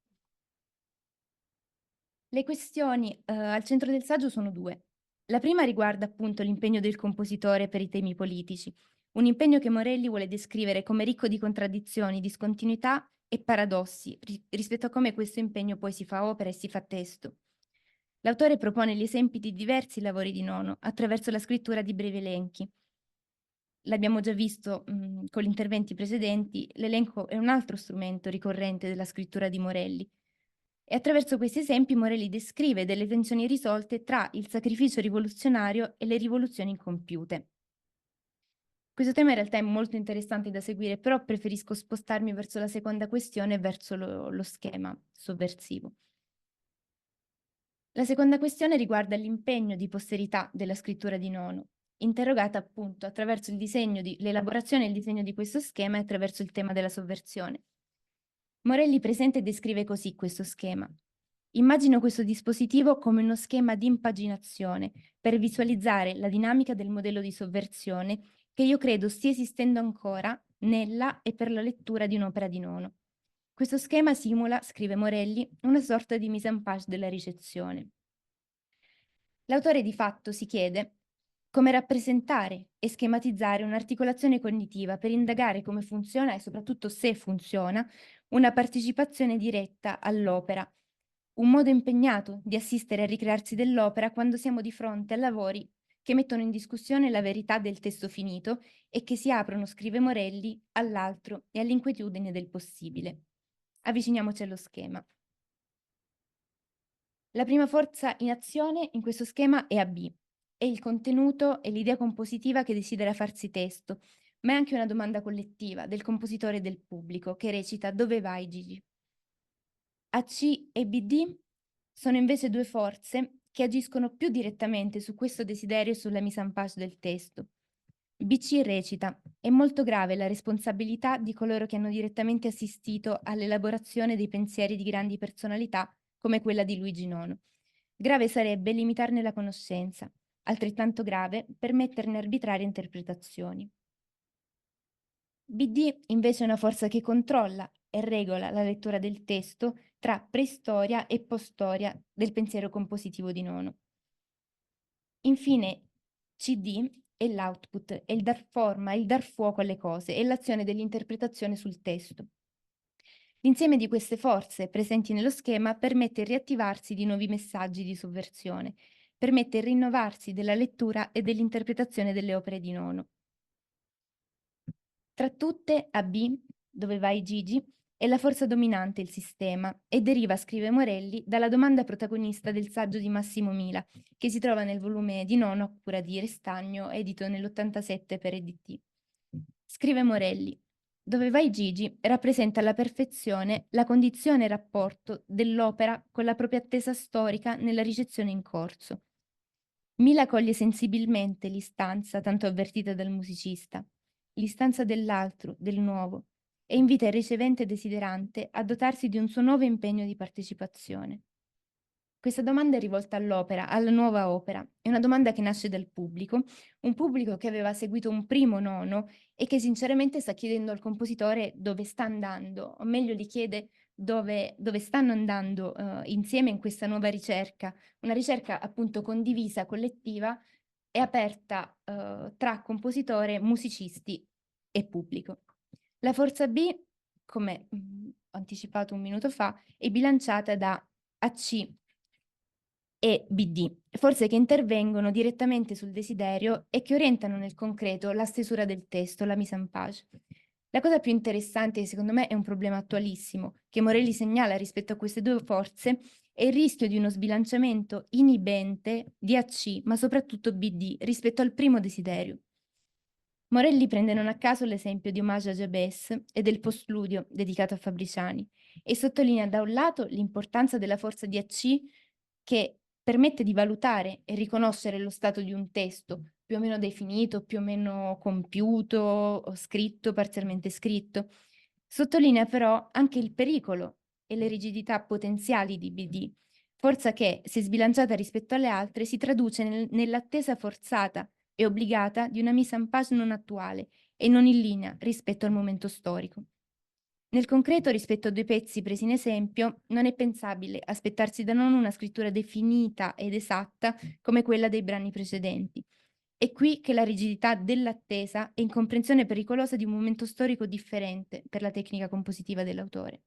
Le questioni al centro del saggio sono 2. La prima riguarda appunto l'impegno del compositore per i temi politici, un impegno che Morelli vuole descrivere come ricco di contraddizioni, discontinuità e paradossi rispetto a come questo impegno poi si fa opera e si fa testo. L'autore propone gli esempi di diversi lavori di Nono attraverso la scrittura di brevi elenchi. L'abbiamo già visto con gli interventi precedenti, l'elenco è un altro strumento ricorrente della scrittura di Morelli. E attraverso questi esempi Morelli descrive delle tensioni risolte tra il sacrificio rivoluzionario e le rivoluzioni incompiute. Questo tema in realtà è molto interessante da seguire, però preferisco spostarmi verso la seconda questione, verso lo schema sovversivo. La seconda questione riguarda l'impegno di posterità della scrittura di Nono, interrogata appunto attraverso l'elaborazione e il disegno di questo schema e attraverso il tema della sovversione. Morelli presenta e descrive così questo schema. Immagino questo dispositivo come uno schema di impaginazione per visualizzare la dinamica del modello di sovversione che io credo stia esistendo ancora nella e per la lettura di un'opera di Nono. Questo schema simula, scrive Morelli, una sorta di mise en page della ricezione. L'autore di fatto si chiede come rappresentare e schematizzare un'articolazione cognitiva per indagare come funziona e soprattutto se funziona una partecipazione diretta all'opera, un modo impegnato di assistere al ricrearsi dell'opera quando siamo di fronte a lavori che mettono in discussione la verità del testo finito e che si aprono, scrive Morelli, all'altro e all'inquietudine del possibile. Avviciniamoci allo schema. La prima forza in azione in questo schema è AB. È il contenuto e l'idea compositiva che desidera farsi testo, ma è anche una domanda collettiva del compositore e del pubblico che recita: dove vai, Gigi? AC e BD sono invece due forze che agiscono più direttamente su questo desiderio e sulla mise en page del testo. BC recita: è molto grave la responsabilità di coloro che hanno direttamente assistito all'elaborazione dei pensieri di grandi personalità come quella di Luigi Nono. Grave sarebbe limitarne la conoscenza, altrettanto grave permetterne arbitrarie interpretazioni. BD invece è una forza che controlla e regola la lettura del testo tra preistoria e poststoria del pensiero compositivo di Nono. Infine, CD è l'output, è il dar forma, il dar fuoco alle cose, è l'azione dell'interpretazione sul testo. L'insieme di queste forze presenti nello schema permette il riattivarsi di nuovi messaggi di sovversione, permette il rinnovarsi della lettura e dell'interpretazione delle opere di Nono. Tra tutte, AB, dove vai Gigi, è la forza dominante il sistema e deriva, scrive Morelli, dalla domanda protagonista del saggio di Massimo Mila, che si trova nel volume di Nono a cura di Restagno, edito nell'87 per EDT. Scrive Morelli: dove vai Gigi rappresenta alla perfezione la condizione e rapporto dell'opera con la propria attesa storica nella ricezione in corso. Mila coglie sensibilmente l'istanza tanto avvertita dal musicista, l'istanza dell'altro, del nuovo, e invita il ricevente desiderante a dotarsi di un suo nuovo impegno di partecipazione. Questa domanda è rivolta all'opera, alla nuova opera. È una domanda che nasce dal pubblico, un pubblico che aveva seguito un primo Nono e che sinceramente sta chiedendo al compositore dove sta andando, o meglio gli chiede dove stanno andando insieme in questa nuova ricerca, una ricerca appunto condivisa, collettiva e aperta tra compositore, musicisti e pubblico. La forza B, come ho anticipato un minuto fa, è bilanciata da AC e BD, forze che intervengono direttamente sul desiderio e che orientano nel concreto la stesura del testo, la mise en page. La cosa più interessante, secondo me, è un problema attualissimo, che Morelli segnala rispetto a queste due forze, è il rischio di uno sbilanciamento inibente di AC, ma soprattutto BD, rispetto al primo desiderio. Morelli prende non a caso l'esempio di Omage a Jabez e del postludio dedicato a Fabriciani e sottolinea da un lato l'importanza della forza di AC che permette di valutare e riconoscere lo stato di un testo più o meno definito, più o meno compiuto, o scritto, parzialmente scritto. Sottolinea però anche il pericolo e le rigidità potenziali di BD, forza che, se sbilanciata rispetto alle altre, si traduce nell'attesa forzata e obbligata di una mise en page non attuale e non in linea rispetto al momento storico. Nel concreto, rispetto a due pezzi presi in esempio, non è pensabile aspettarsi da Nono una scrittura definita ed esatta come quella dei brani precedenti. È qui che la rigidità dell'attesa è incomprensione pericolosa di un momento storico differente per la tecnica compositiva dell'autore.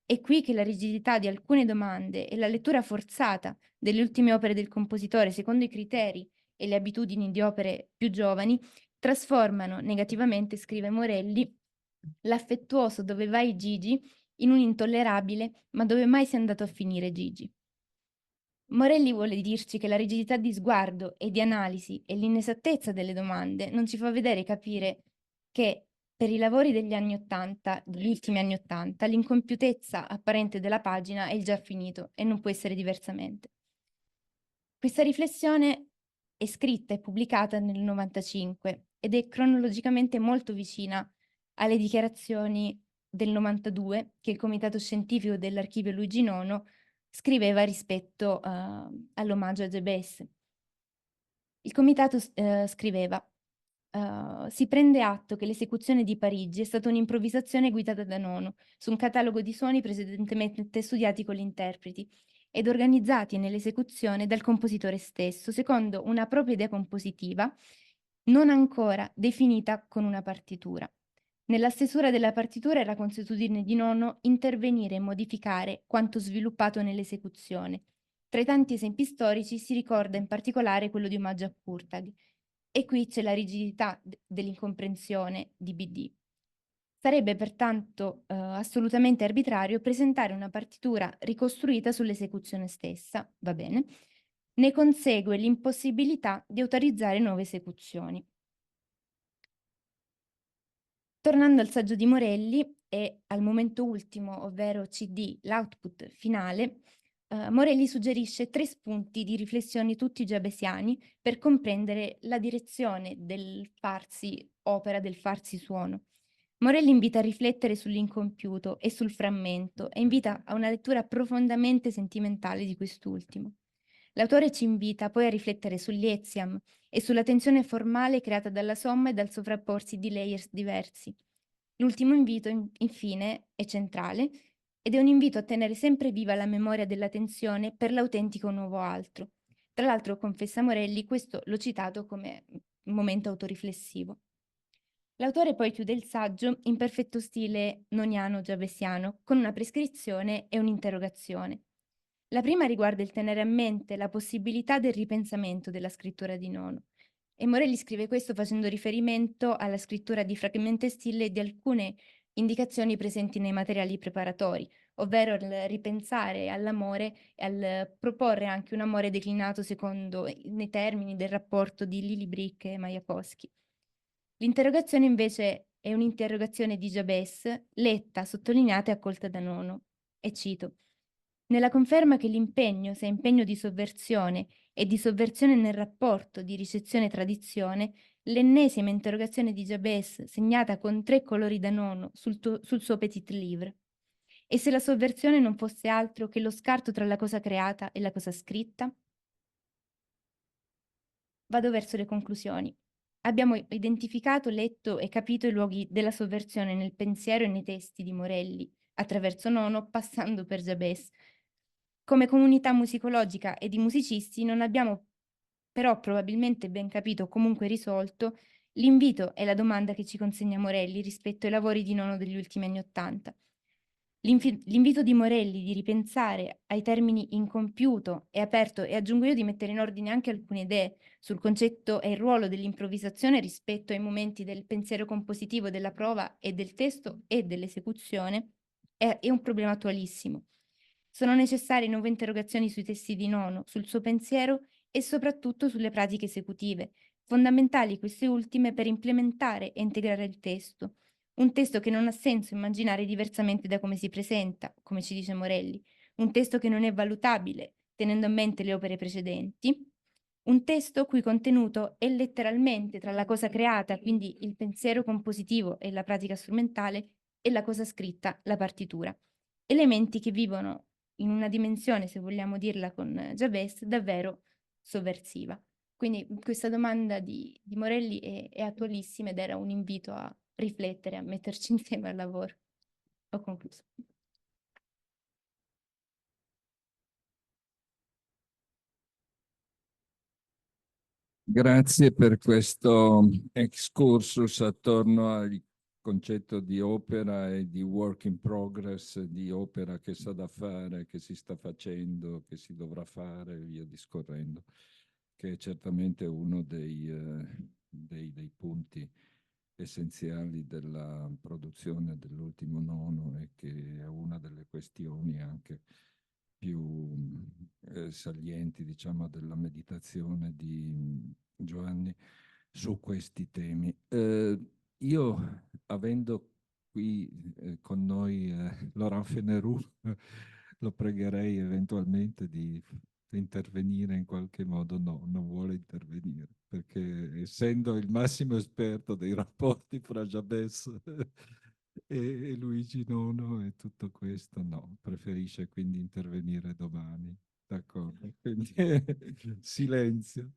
È qui che la rigidità di alcune domande e la lettura forzata delle ultime opere del compositore secondo i criteri e le abitudini di opere più giovani trasformano negativamente, scrive Morelli, l'affettuoso dove vai Gigi in un intollerabile ma dove mai sei andato a finire Gigi. Morelli vuole dirci che la rigidità di sguardo e di analisi e l'inesattezza delle domande non ci fa vedere e capire che per i lavori degli anni '80, degli ultimi anni '80, l'incompiutezza apparente della pagina è il già finito e non può essere diversamente. Questa riflessione è scritta e pubblicata nel 95 ed è cronologicamente molto vicina alle dichiarazioni del 92 che il Comitato Scientifico dell'Archivio Luigi Nono scriveva rispetto all'omaggio a Jabez. Il Comitato scriveva: si prende atto che l'esecuzione di Parigi è stata un'improvvisazione guidata da Nono su un catalogo di suoni precedentemente studiati con gli interpreti ed organizzati nell'esecuzione dal compositore stesso, secondo una propria idea compositiva non ancora definita con una partitura. Nella stesura della partitura è la consuetudine di Nono intervenire e modificare quanto sviluppato nell'esecuzione. Tra i tanti esempi storici si ricorda in particolare quello di Omaggio a Kurtag. E qui c'è la rigidità dell'incomprensione di BD. Sarebbe pertanto assolutamente arbitrario presentare una partitura ricostruita sull'esecuzione stessa, va bene? Ne consegue l'impossibilità di autorizzare nuove esecuzioni. Tornando al saggio di Morelli e al momento ultimo, ovvero CD, l'output finale, Morelli suggerisce 3 spunti di riflessioni tutti giabesiani per comprendere la direzione del farsi opera, del farsi suono. Morelli invita a riflettere sull'incompiuto e sul frammento e invita a una lettura profondamente sentimentale di quest'ultimo. L'autore ci invita poi a riflettere sull'Eziam e sulla tensione formale creata dalla somma e dal sovrapporsi di layers diversi. L'ultimo invito, infine, è centrale ed è un invito a tenere sempre viva la memoria della tensione per l'autentico nuovo altro. Tra l'altro, confessa Morelli, questo l'ho citato come momento autoriflessivo. L'autore poi chiude il saggio in perfetto stile noniano-giavesiano, con una prescrizione e un'interrogazione. La prima riguarda il tenere a mente la possibilità del ripensamento della scrittura di Nono. E Morelli scrive questo facendo riferimento alla scrittura di fragmenti stile e di alcune indicazioni presenti nei materiali preparatori, ovvero il ripensare all'amore e al proporre anche un amore declinato secondo nei termini del rapporto di Lili Brick e Majakovsky. L'interrogazione invece è un'interrogazione di Jabez, letta, sottolineata e accolta da Nono. E cito: nella conferma che l'impegno sia impegno di sovversione e di sovversione nel rapporto di ricezione-tradizione, l'ennesima interrogazione di Jabez, segnata con 3 colori da Nono sul suo petit livre. E se la sovversione non fosse altro che lo scarto tra la cosa creata e la cosa scritta? Vado verso le conclusioni. Abbiamo identificato, letto e capito i luoghi della sovversione nel pensiero e nei testi di Morelli, attraverso Nono, passando per Jabez. Come comunità musicologica e di musicisti non abbiamo però probabilmente ben capito o comunque risolto l'invito e la domanda che ci consegna Morelli rispetto ai lavori di Nono degli ultimi anni '80. L'invito di Morelli di ripensare ai termini incompiuto e aperto, e aggiungo io di mettere in ordine anche alcune idee sul concetto e il ruolo dell'improvvisazione rispetto ai momenti del pensiero compositivo della prova e del testo e dell'esecuzione, è un problema attualissimo. Sono necessarie nuove interrogazioni sui testi di Nono, sul suo pensiero e soprattutto sulle pratiche esecutive, fondamentali queste ultime per implementare e integrare il testo. Un testo che non ha senso immaginare diversamente da come si presenta, come ci dice Morelli, un testo che non è valutabile tenendo a mente le opere precedenti, un testo cui contenuto è letteralmente tra la cosa creata, quindi il pensiero compositivo e la pratica strumentale, e la cosa scritta, la partitura. Elementi che vivono in una dimensione, se vogliamo dirla con Jabez, davvero sovversiva. Quindi questa domanda di Morelli è attualissima ed era un invito a riflettere, a metterci insieme al lavoro. Ho concluso. Grazie per questo excursus attorno al concetto di opera e di work in progress, di opera che s'ha da fare, che si sta facendo, che si dovrà fare e via discorrendo, che è certamente uno dei punti essenziali della produzione dell'ultimo nono e che è una delle questioni anche più salienti, diciamo, della meditazione di Giovanni su questi temi. Io, avendo qui con noi Laurent Fenerou, lo pregherei eventualmente di intervenire in qualche modo. No, non vuole intervenire, perché essendo il massimo esperto dei rapporti fra Jabez e Luigi Nono e tutto questo, no, preferisce quindi intervenire domani. D'accordo, quindi silenzio.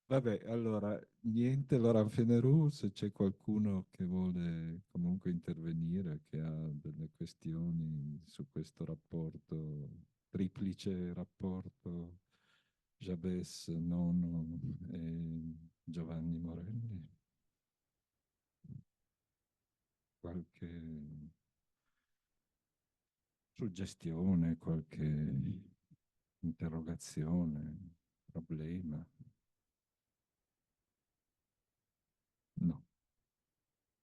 Vabbè, allora, niente, Laurent Fenerù, se c'è qualcuno che vuole comunque intervenire, che ha delle questioni su questo rapporto, triplice rapporto Jabez, Nono e Giovanni Morelli, qualche suggestione, qualche interrogazione, problema? No,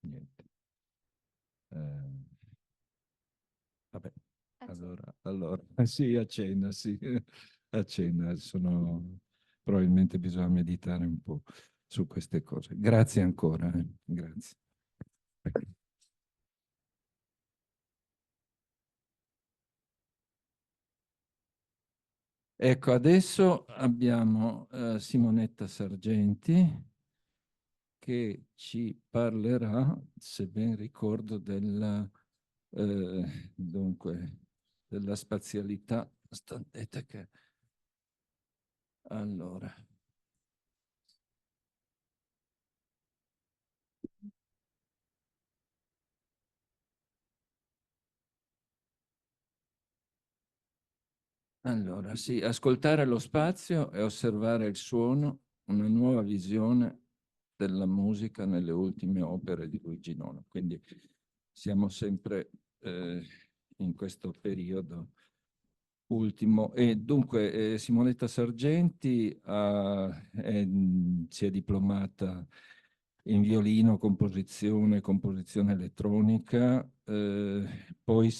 niente. Vabbè, allora, sì, a cena, sì, a cena, probabilmente bisogna meditare un po' su queste cose. Grazie ancora, grazie. Ecco, adesso abbiamo Simonetta Sargenti che ci parlerà, se ben ricordo, dunque, della spazialità. Aspetta che... Allora... Allora, sì, ascoltare lo spazio e osservare il suono, una nuova visione della musica nelle ultime opere di Luigi Nono. Quindi siamo sempre in questo periodo ultimo. E dunque Simonetta Sargenti si è diplomata in violino, composizione elettronica, poi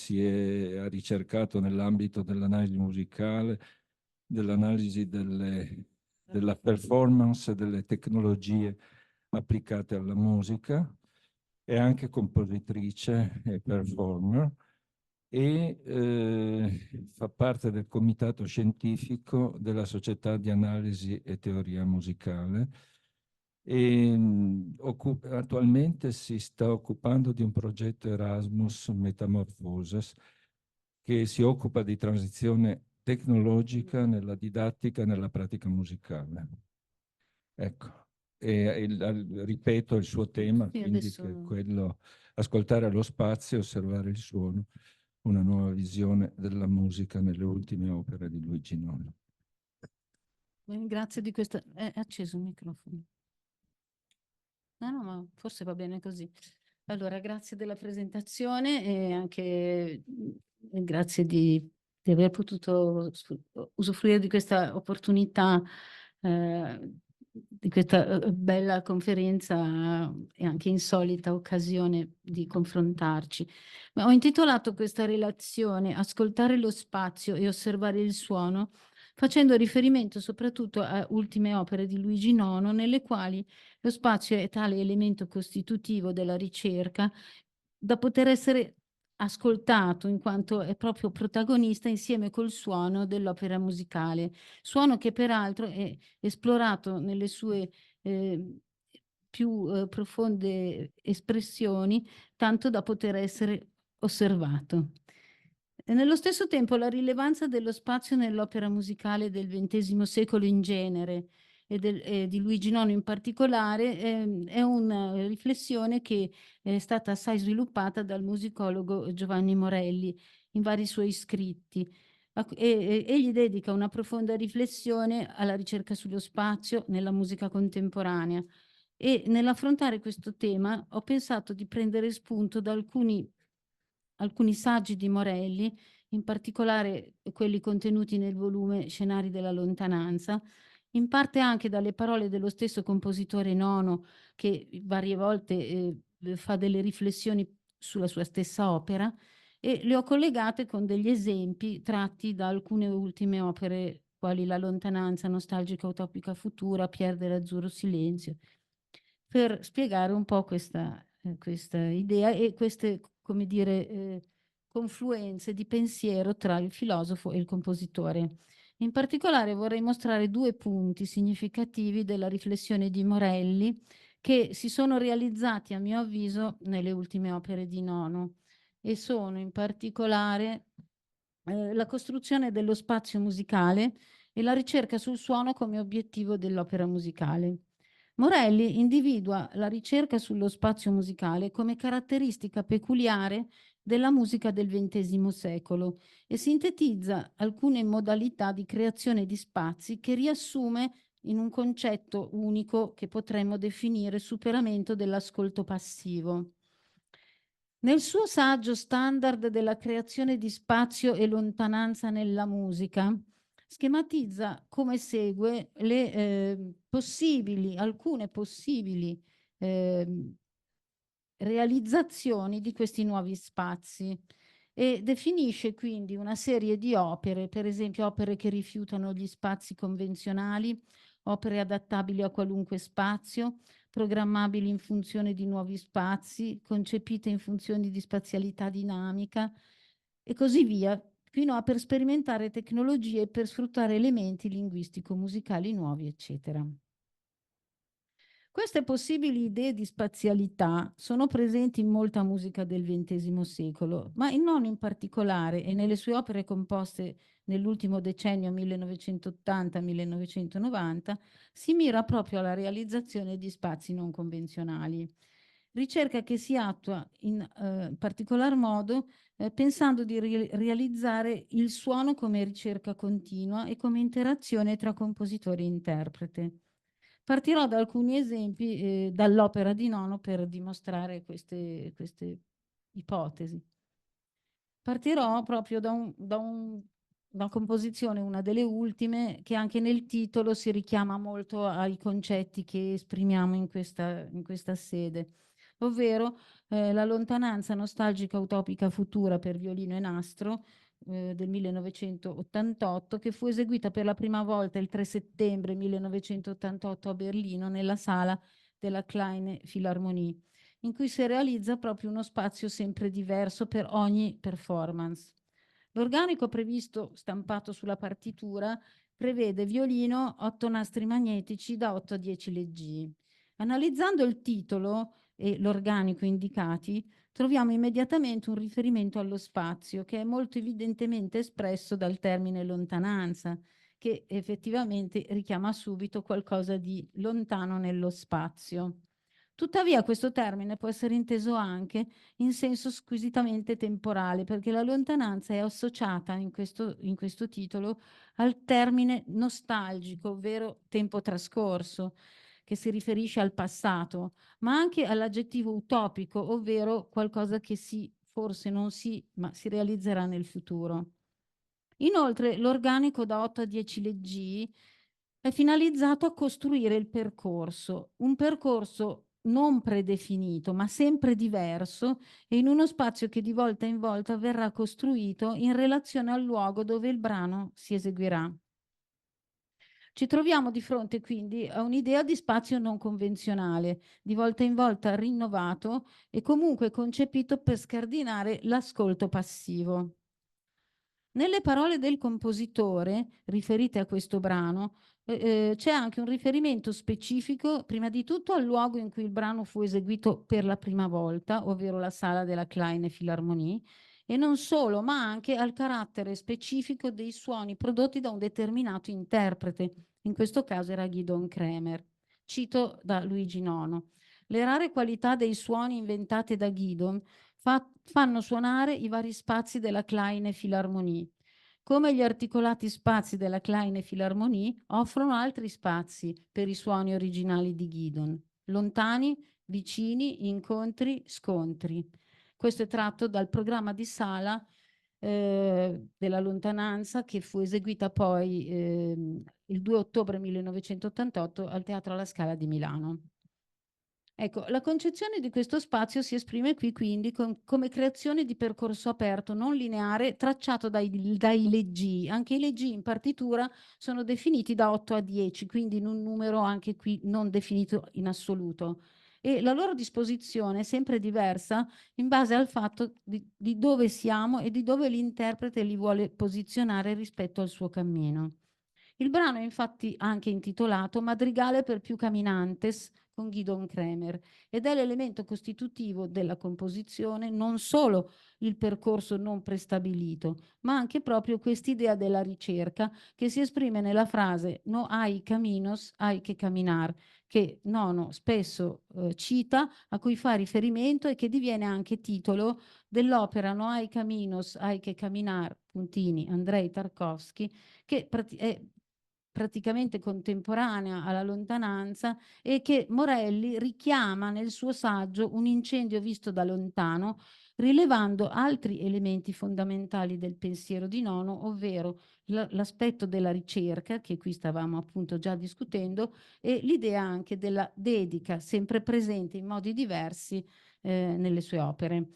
ha ricercato nell'ambito dell'analisi musicale, dell'analisi della performance e delle tecnologie applicate alla musica, è anche compositrice e performer e fa parte del comitato scientifico della Società di Analisi e Teoria Musicale e attualmente si sta occupando di un progetto Erasmus Metamorphoses che si occupa di transizione tecnologica nella didattica e nella pratica musicale. Ecco, ripeto il suo tema, Sì, quindi adesso... che è quello ascoltare lo spazio e osservare il suono, una nuova visione della musica nelle ultime opere di Luigi Nono. Grazie di questa... È acceso il microfono. No, ma forse va bene così. Allora, grazie della presentazione e anche grazie di aver potuto usufruire di questa opportunità, di questa bella conferenza e anche insolita occasione di confrontarci. Ma ho intitolato questa relazione Ascoltare lo spazio e osservare il suono, facendo riferimento soprattutto a ultime opere di Luigi Nono, nelle quali lo spazio è tale elemento costitutivo della ricerca da poter essere ascoltato in quanto è proprio protagonista insieme col suono dell'opera musicale, suono che peraltro è esplorato nelle sue più profonde espressioni, tanto da poter essere osservato. E nello stesso tempo la rilevanza dello spazio nell'opera musicale del XX secolo in genere e di Luigi Nono in particolare è una riflessione che è stata assai sviluppata dal musicologo Giovanni Morelli in vari suoi scritti. Egli dedica una profonda riflessione alla ricerca sullo spazio nella musica contemporanea e nell'affrontare questo tema ho pensato di prendere spunto da alcuni saggi di Morelli, in particolare quelli contenuti nel volume Scenari della lontananza, in parte anche dalle parole dello stesso compositore Nono, che varie volte fa delle riflessioni sulla sua stessa opera, e le ho collegate con degli esempi tratti da alcune ultime opere, quali La lontananza, Nostalgica utopica futura, Pier dell'azzurro silenzio, per spiegare un po' questa idea e queste, come dire, confluenze di pensiero tra il filosofo e il compositore. In particolare vorrei mostrare due punti significativi della riflessione di Morelli che si sono realizzati, a mio avviso, nelle ultime opere di Nono e sono in particolare la costruzione dello spazio musicale e la ricerca sul suono come obiettivo dell'opera musicale. Morelli individua la ricerca sullo spazio musicale come caratteristica peculiare della musica del XX secolo e sintetizza alcune modalità di creazione di spazi che riassume in un concetto unico che potremmo definire superamento dell'ascolto passivo. Nel suo saggio Standard della creazione di spazio e lontananza nella musica, schematizza come segue alcune possibili realizzazioni di questi nuovi spazi e definisce quindi una serie di opere, per esempio opere che rifiutano gli spazi convenzionali, opere adattabili a qualunque spazio, programmabili in funzione di nuovi spazi, concepite in funzione di spazialità dinamica e così via, fino a per sperimentare tecnologie per sfruttare elementi linguistico-musicali nuovi, eccetera. Queste possibili idee di spazialità sono presenti in molta musica del XX secolo, ma non in particolare e nelle sue opere composte nell'ultimo decennio 1980-1990 si mira proprio alla realizzazione di spazi non convenzionali. Ricerca che si attua in particolar modo pensando di realizzare il suono come ricerca continua e come interazione tra compositore e interprete. Partirò da alcuni esempi dall'opera di Nono per dimostrare queste ipotesi. Partirò proprio da una composizione, una delle ultime, che anche nel titolo si richiama molto ai concetti che esprimiamo in questa sede, ovvero la lontananza nostalgica utopica futura per violino e nastro del 1988, che fu eseguita per la prima volta il 3 settembre 1988 a Berlino nella sala della Kleine Philharmonie, in cui si realizza proprio uno spazio sempre diverso per ogni performance. L'organico previsto, stampato sulla partitura, prevede violino, 8 nastri magnetici da 8 a 10 leggii. Analizzando il titolo e l'organico indicati, troviamo immediatamente un riferimento allo spazio che è molto evidentemente espresso dal termine lontananza, che effettivamente richiama subito qualcosa di lontano nello spazio. Tuttavia questo termine può essere inteso anche in senso squisitamente temporale, perché la lontananza è associata in questo titolo al termine nostalgico, ovvero tempo trascorso, che si riferisce al passato, ma anche all'aggettivo utopico, ovvero qualcosa che forse non ma si realizzerà nel futuro. Inoltre, l'organico da 8 a 10 leggii è finalizzato a costruire il percorso, un percorso non predefinito, ma sempre diverso e in uno spazio che di volta in volta verrà costruito in relazione al luogo dove il brano si eseguirà. Ci troviamo di fronte quindi a un'idea di spazio non convenzionale, di volta in volta rinnovato e comunque concepito per scardinare l'ascolto passivo. Nelle parole del compositore riferite a questo brano c'è anche un riferimento specifico, prima di tutto al luogo in cui il brano fu eseguito per la prima volta, ovvero la sala della Kleine Philharmonie, e non solo, ma anche al carattere specifico dei suoni prodotti da un determinato interprete, in questo caso era Gidon Kremer. Cito da Luigi Nono. Le rare qualità dei suoni inventate da Gidon fanno suonare i vari spazi della Kleine Philharmonie. Come gli articolati spazi della Kleine Philharmonie offrono altri spazi per i suoni originali di Gidon, lontani, vicini, incontri, scontri. Questo è tratto dal programma di sala della lontananza che fu eseguita poi il 2 ottobre 1988 al Teatro alla Scala di Milano. Ecco, la concezione di questo spazio si esprime qui quindi come creazione di percorso aperto, non lineare, tracciato dai leggii. Anche i leggii in partitura sono definiti da 8 a 10, quindi in un numero anche qui non definito in assoluto. E la loro disposizione è sempre diversa in base al fatto di dove siamo e di dove l'interprete li vuole posizionare rispetto al suo cammino. Il brano è infatti anche intitolato Madrigale per più caminantes, con Gidon Kremer ed è l'elemento costitutivo della composizione non solo il percorso non prestabilito, ma anche proprio quest'idea della ricerca che si esprime nella frase no hay caminos, hay que caminar, che Nono spesso cita, a cui fa riferimento e che diviene anche titolo dell'opera No hay caminos, hay que caminar, puntini, Andrei Tarkovsky, che è praticamente contemporanea alla lontananza e che Morelli richiama nel suo saggio Un incendio visto da lontano, rilevando altri elementi fondamentali del pensiero di Nono, ovvero l'aspetto della ricerca, che qui stavamo appunto già discutendo, e l'idea anche della dedica, sempre presente in modi diversi nelle sue opere.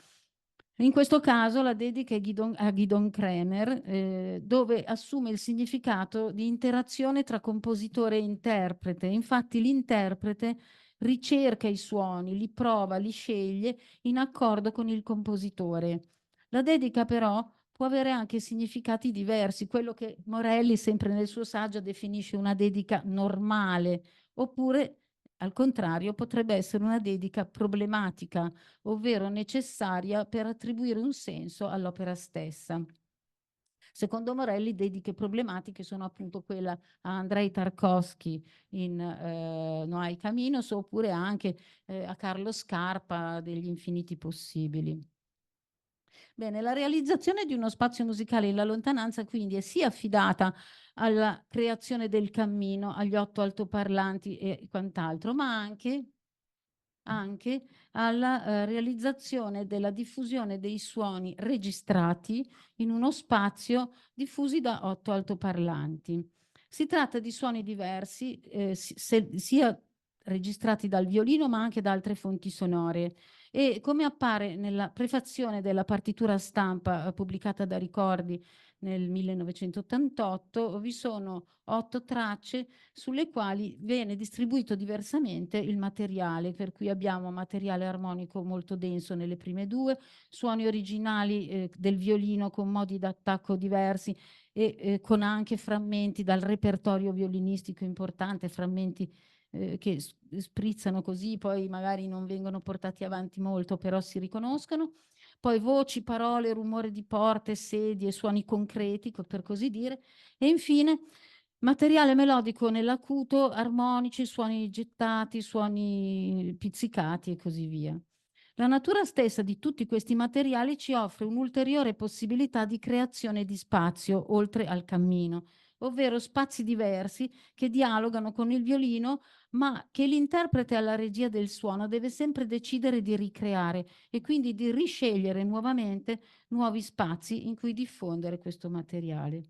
In questo caso la dedica è a Gidon Kremer, dove assume il significato di interazione tra compositore e interprete. Infatti l'interprete ricerca i suoni, li prova, li sceglie in accordo con il compositore. La dedica però può avere anche significati diversi, quello che Morelli sempre nel suo saggio definisce una dedica normale, oppure al contrario potrebbe essere una dedica problematica, ovvero necessaria per attribuire un senso all'opera stessa. Secondo Morelli, dediche problematiche sono appunto quella a Andrei Tarkovsky in No hay caminos, oppure anche a Carlo Scarpa degli Infiniti possibili. Bene, la realizzazione di uno spazio musicale in la lontananza quindi è sia affidata alla creazione del cammino, agli 8 altoparlanti e quant'altro, ma anche alla realizzazione della diffusione dei suoni registrati in uno spazio diffusi da 8 altoparlanti. Si tratta di suoni diversi, sia registrati dal violino ma anche da altre fonti sonore. E come appare nella prefazione della partitura stampa pubblicata da Ricordi nel 1988, vi sono 8 tracce sulle quali viene distribuito diversamente il materiale, per cui abbiamo materiale armonico molto denso nelle prime 2, suoni originali del violino con modi d'attacco diversi e con anche frammenti dal repertorio violinistico importante, frammenti che sprizzano così, poi magari non vengono portati avanti molto, però si riconoscono. Poi voci, parole, rumore di porte, sedie, suoni concreti, per così dire. E infine materiale melodico nell'acuto, armonici, suoni gettati, suoni pizzicati e così via. La natura stessa di tutti questi materiali ci offre un'ulteriore possibilità di creazione di spazio, oltre al cammino, ovvero spazi diversi che dialogano con il violino, ma che l'interprete alla regia del suono deve sempre decidere di ricreare e quindi di riscegliere nuovamente nuovi spazi in cui diffondere questo materiale.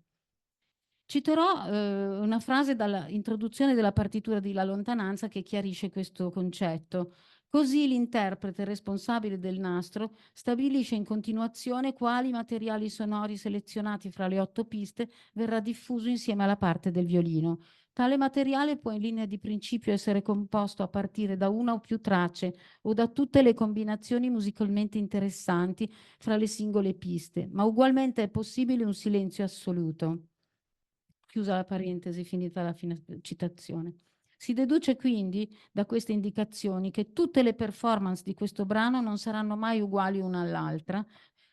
Citerò una frase dall'introduzione della partitura di La lontananza che chiarisce questo concetto. Così l'interprete responsabile del nastro stabilisce in continuazione quali materiali sonori selezionati fra le 8 piste verrà diffuso insieme alla parte del violino. Tale materiale può in linea di principio essere composto a partire da una o più tracce o da tutte le combinazioni musicalmente interessanti fra le singole piste, ma ugualmente è possibile un silenzio assoluto. Chiusa la parentesi, finita la citazione. Si deduce quindi da queste indicazioni che tutte le performance di questo brano non saranno mai uguali una all'altra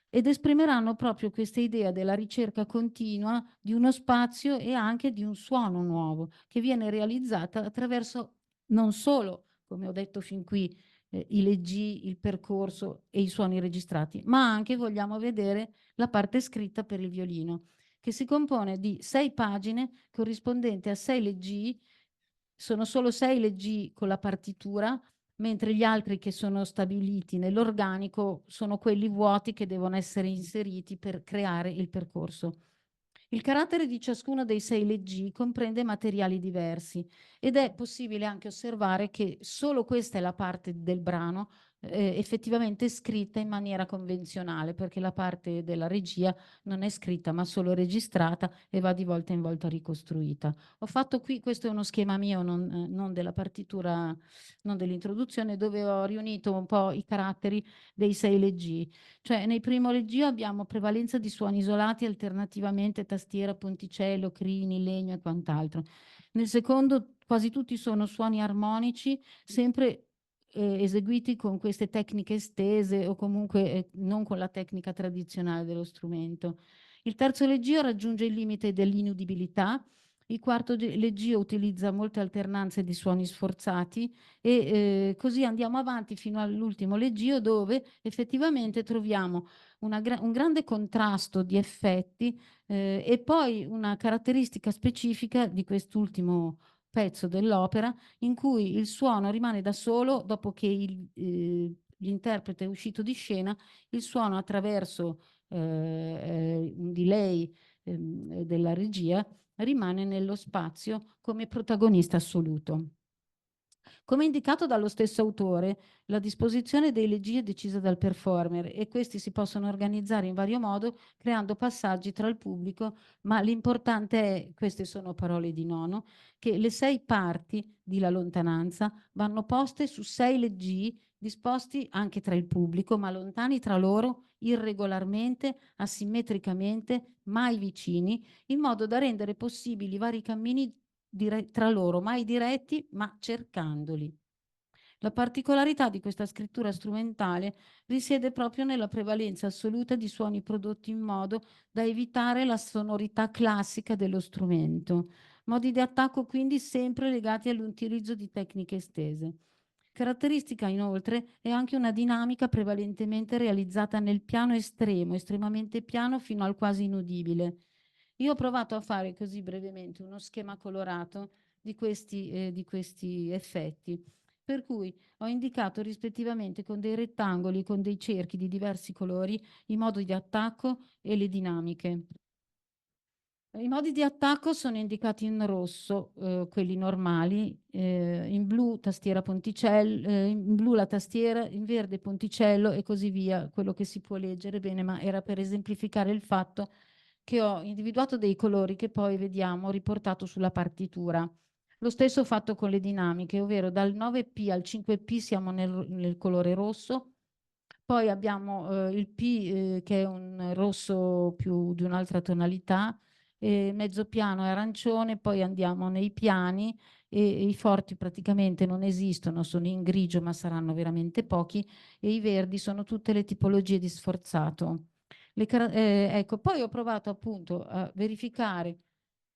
ed esprimeranno proprio questa idea della ricerca continua di uno spazio e anche di un suono nuovo che viene realizzata attraverso non solo, come ho detto fin qui, i leggii, il percorso e i suoni registrati, ma anche vogliamo vedere la parte scritta per il violino, che si compone di 6 pagine corrispondenti a 6 leggii. Sono solo 6 leggii con la partitura, mentre gli altri che sono stabiliti nell'organico sono quelli vuoti che devono essere inseriti per creare il percorso. Il carattere di ciascuno dei 6 leggii comprende materiali diversi ed è possibile anche osservare che solo questa è la parte del brano effettivamente scritta in maniera convenzionale, perché la parte della regia non è scritta ma solo registrata e va di volta in volta ricostruita. Ho fatto qui, questo è uno schema mio, non della partitura, non dell'introduzione, dove ho riunito un po' i caratteri dei 6 leggii. Cioè nel primo leggio abbiamo prevalenza di suoni isolati, alternativamente tastiera, ponticello, crini, legno e quant'altro. Nel secondo quasi tutti sono suoni armonici, sempre eseguiti con queste tecniche estese o comunque non con la tecnica tradizionale dello strumento. Il terzo leggio raggiunge il limite dell'inudibilità. Il quarto leggio utilizza molte alternanze di suoni sforzati e così andiamo avanti fino all'ultimo leggio, dove effettivamente troviamo un grande contrasto di effetti e poi una caratteristica specifica di quest'ultimo pezzo dell'opera in cui il suono rimane da solo dopo che l'interprete è uscito di scena. Il suono attraverso un delay della regia rimane nello spazio come protagonista assoluto. Come indicato dallo stesso autore, la disposizione dei leggi è decisa dal performer e questi si possono organizzare in vario modo creando passaggi tra il pubblico, ma l'importante è, queste sono parole di Nono, che le 6 parti di La lontananza vanno poste su 6 leggi disposti anche tra il pubblico, ma lontani tra loro irregolarmente, asimmetricamente, mai vicini, in modo da rendere possibili vari cammini tra loro, mai diretti, ma cercandoli. La particolarità di questa scrittura strumentale risiede proprio nella prevalenza assoluta di suoni prodotti in modo da evitare la sonorità classica dello strumento. Modi di attacco quindi sempre legati all'utilizzo di tecniche estese. Caratteristica inoltre è anche una dinamica prevalentemente realizzata nel piano estremo, estremamente piano fino al quasi inudibile. Io ho provato a fare così brevemente uno schema colorato di questi effetti, per cui ho indicato rispettivamente con dei rettangoli, con dei cerchi di diversi colori, i modi di attacco e le dinamiche. I modi di attacco sono indicati in rosso, quelli normali, in blu tastiera ponticello, in blu la tastiera, in verde ponticello e così via, quello che si può leggere bene, ma era per esemplificare il fatto che ho individuato dei colori che poi vediamo riportato sulla partitura. Lo stesso fatto con le dinamiche, ovvero dal 9P al 5P siamo nel colore rosso, poi abbiamo il P che è un rosso più di un'altra tonalità, mezzo piano è arancione, poi andiamo nei piani e i forti praticamente non esistono, sono in grigio ma saranno veramente pochi, e i verdi sono tutte le tipologie di sforzato. Ecco, poi ho provato appunto a verificare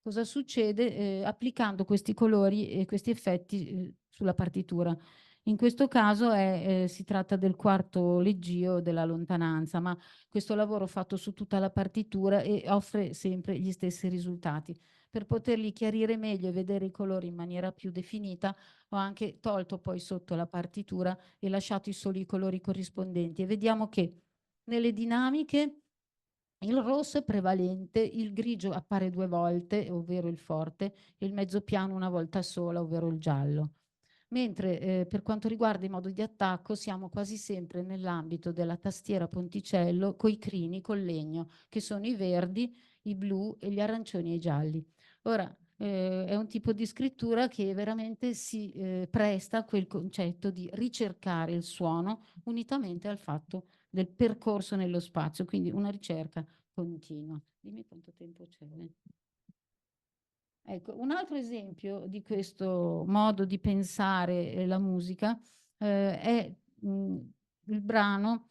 cosa succede applicando questi colori e questi effetti sulla partitura. In questo caso si tratta del quarto leggio della lontananza, ma questo lavoro fatto su tutta la partitura e offre sempre gli stessi risultati. Per poterli chiarire meglio e vedere i colori in maniera più definita, ho anche tolto poi sotto la partitura e lasciato solo i colori corrispondenti. E vediamo che nelle dinamiche il rosso è prevalente, il grigio appare 2 volte, ovvero il forte, e il mezzo piano una volta sola, ovvero il giallo. Mentre per quanto riguarda i modi di attacco siamo quasi sempre nell'ambito della tastiera ponticello coi crini col legno, che sono i verdi, i blu e gli arancioni e i gialli. Ora, è un tipo di scrittura che veramente si presta a quel concetto di ricercare il suono unitamente al fatto del percorso nello spazio, quindi una ricerca continua. Dimmi quanto tempo c'è. Ecco, un altro esempio di questo modo di pensare la musica è il brano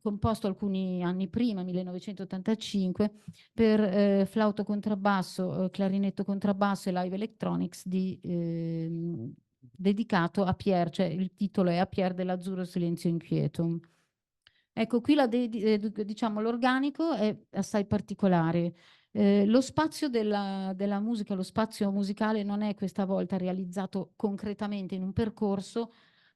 composto alcuni anni prima, 1985, per flauto contrabbasso, clarinetto contrabbasso e live electronics dedicato a Pierre, cioè il titolo è A Pierre dell'Azzurro Silenzio Inquietum. Ecco, qui diciamo, l'organico è assai particolare. Lo spazio della musica, lo spazio musicale non è questa volta realizzato concretamente in un percorso,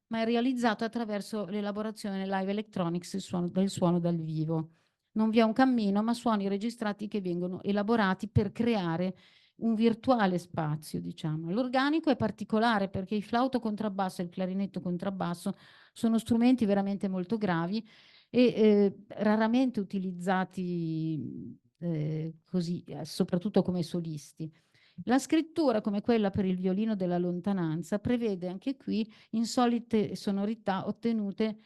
ma è realizzato attraverso l'elaborazione live electronics del suono dal vivo. Non vi è un cammino, ma suoni registrati che vengono elaborati per creare un virtuale spazio, diciamo. L'organico è particolare perché il flauto contrabbasso e il clarinetto contrabbasso sono strumenti veramente molto gravi e raramente utilizzati così, soprattutto come solisti. La scrittura, come quella per il violino della lontananza, prevede anche qui insolite sonorità ottenute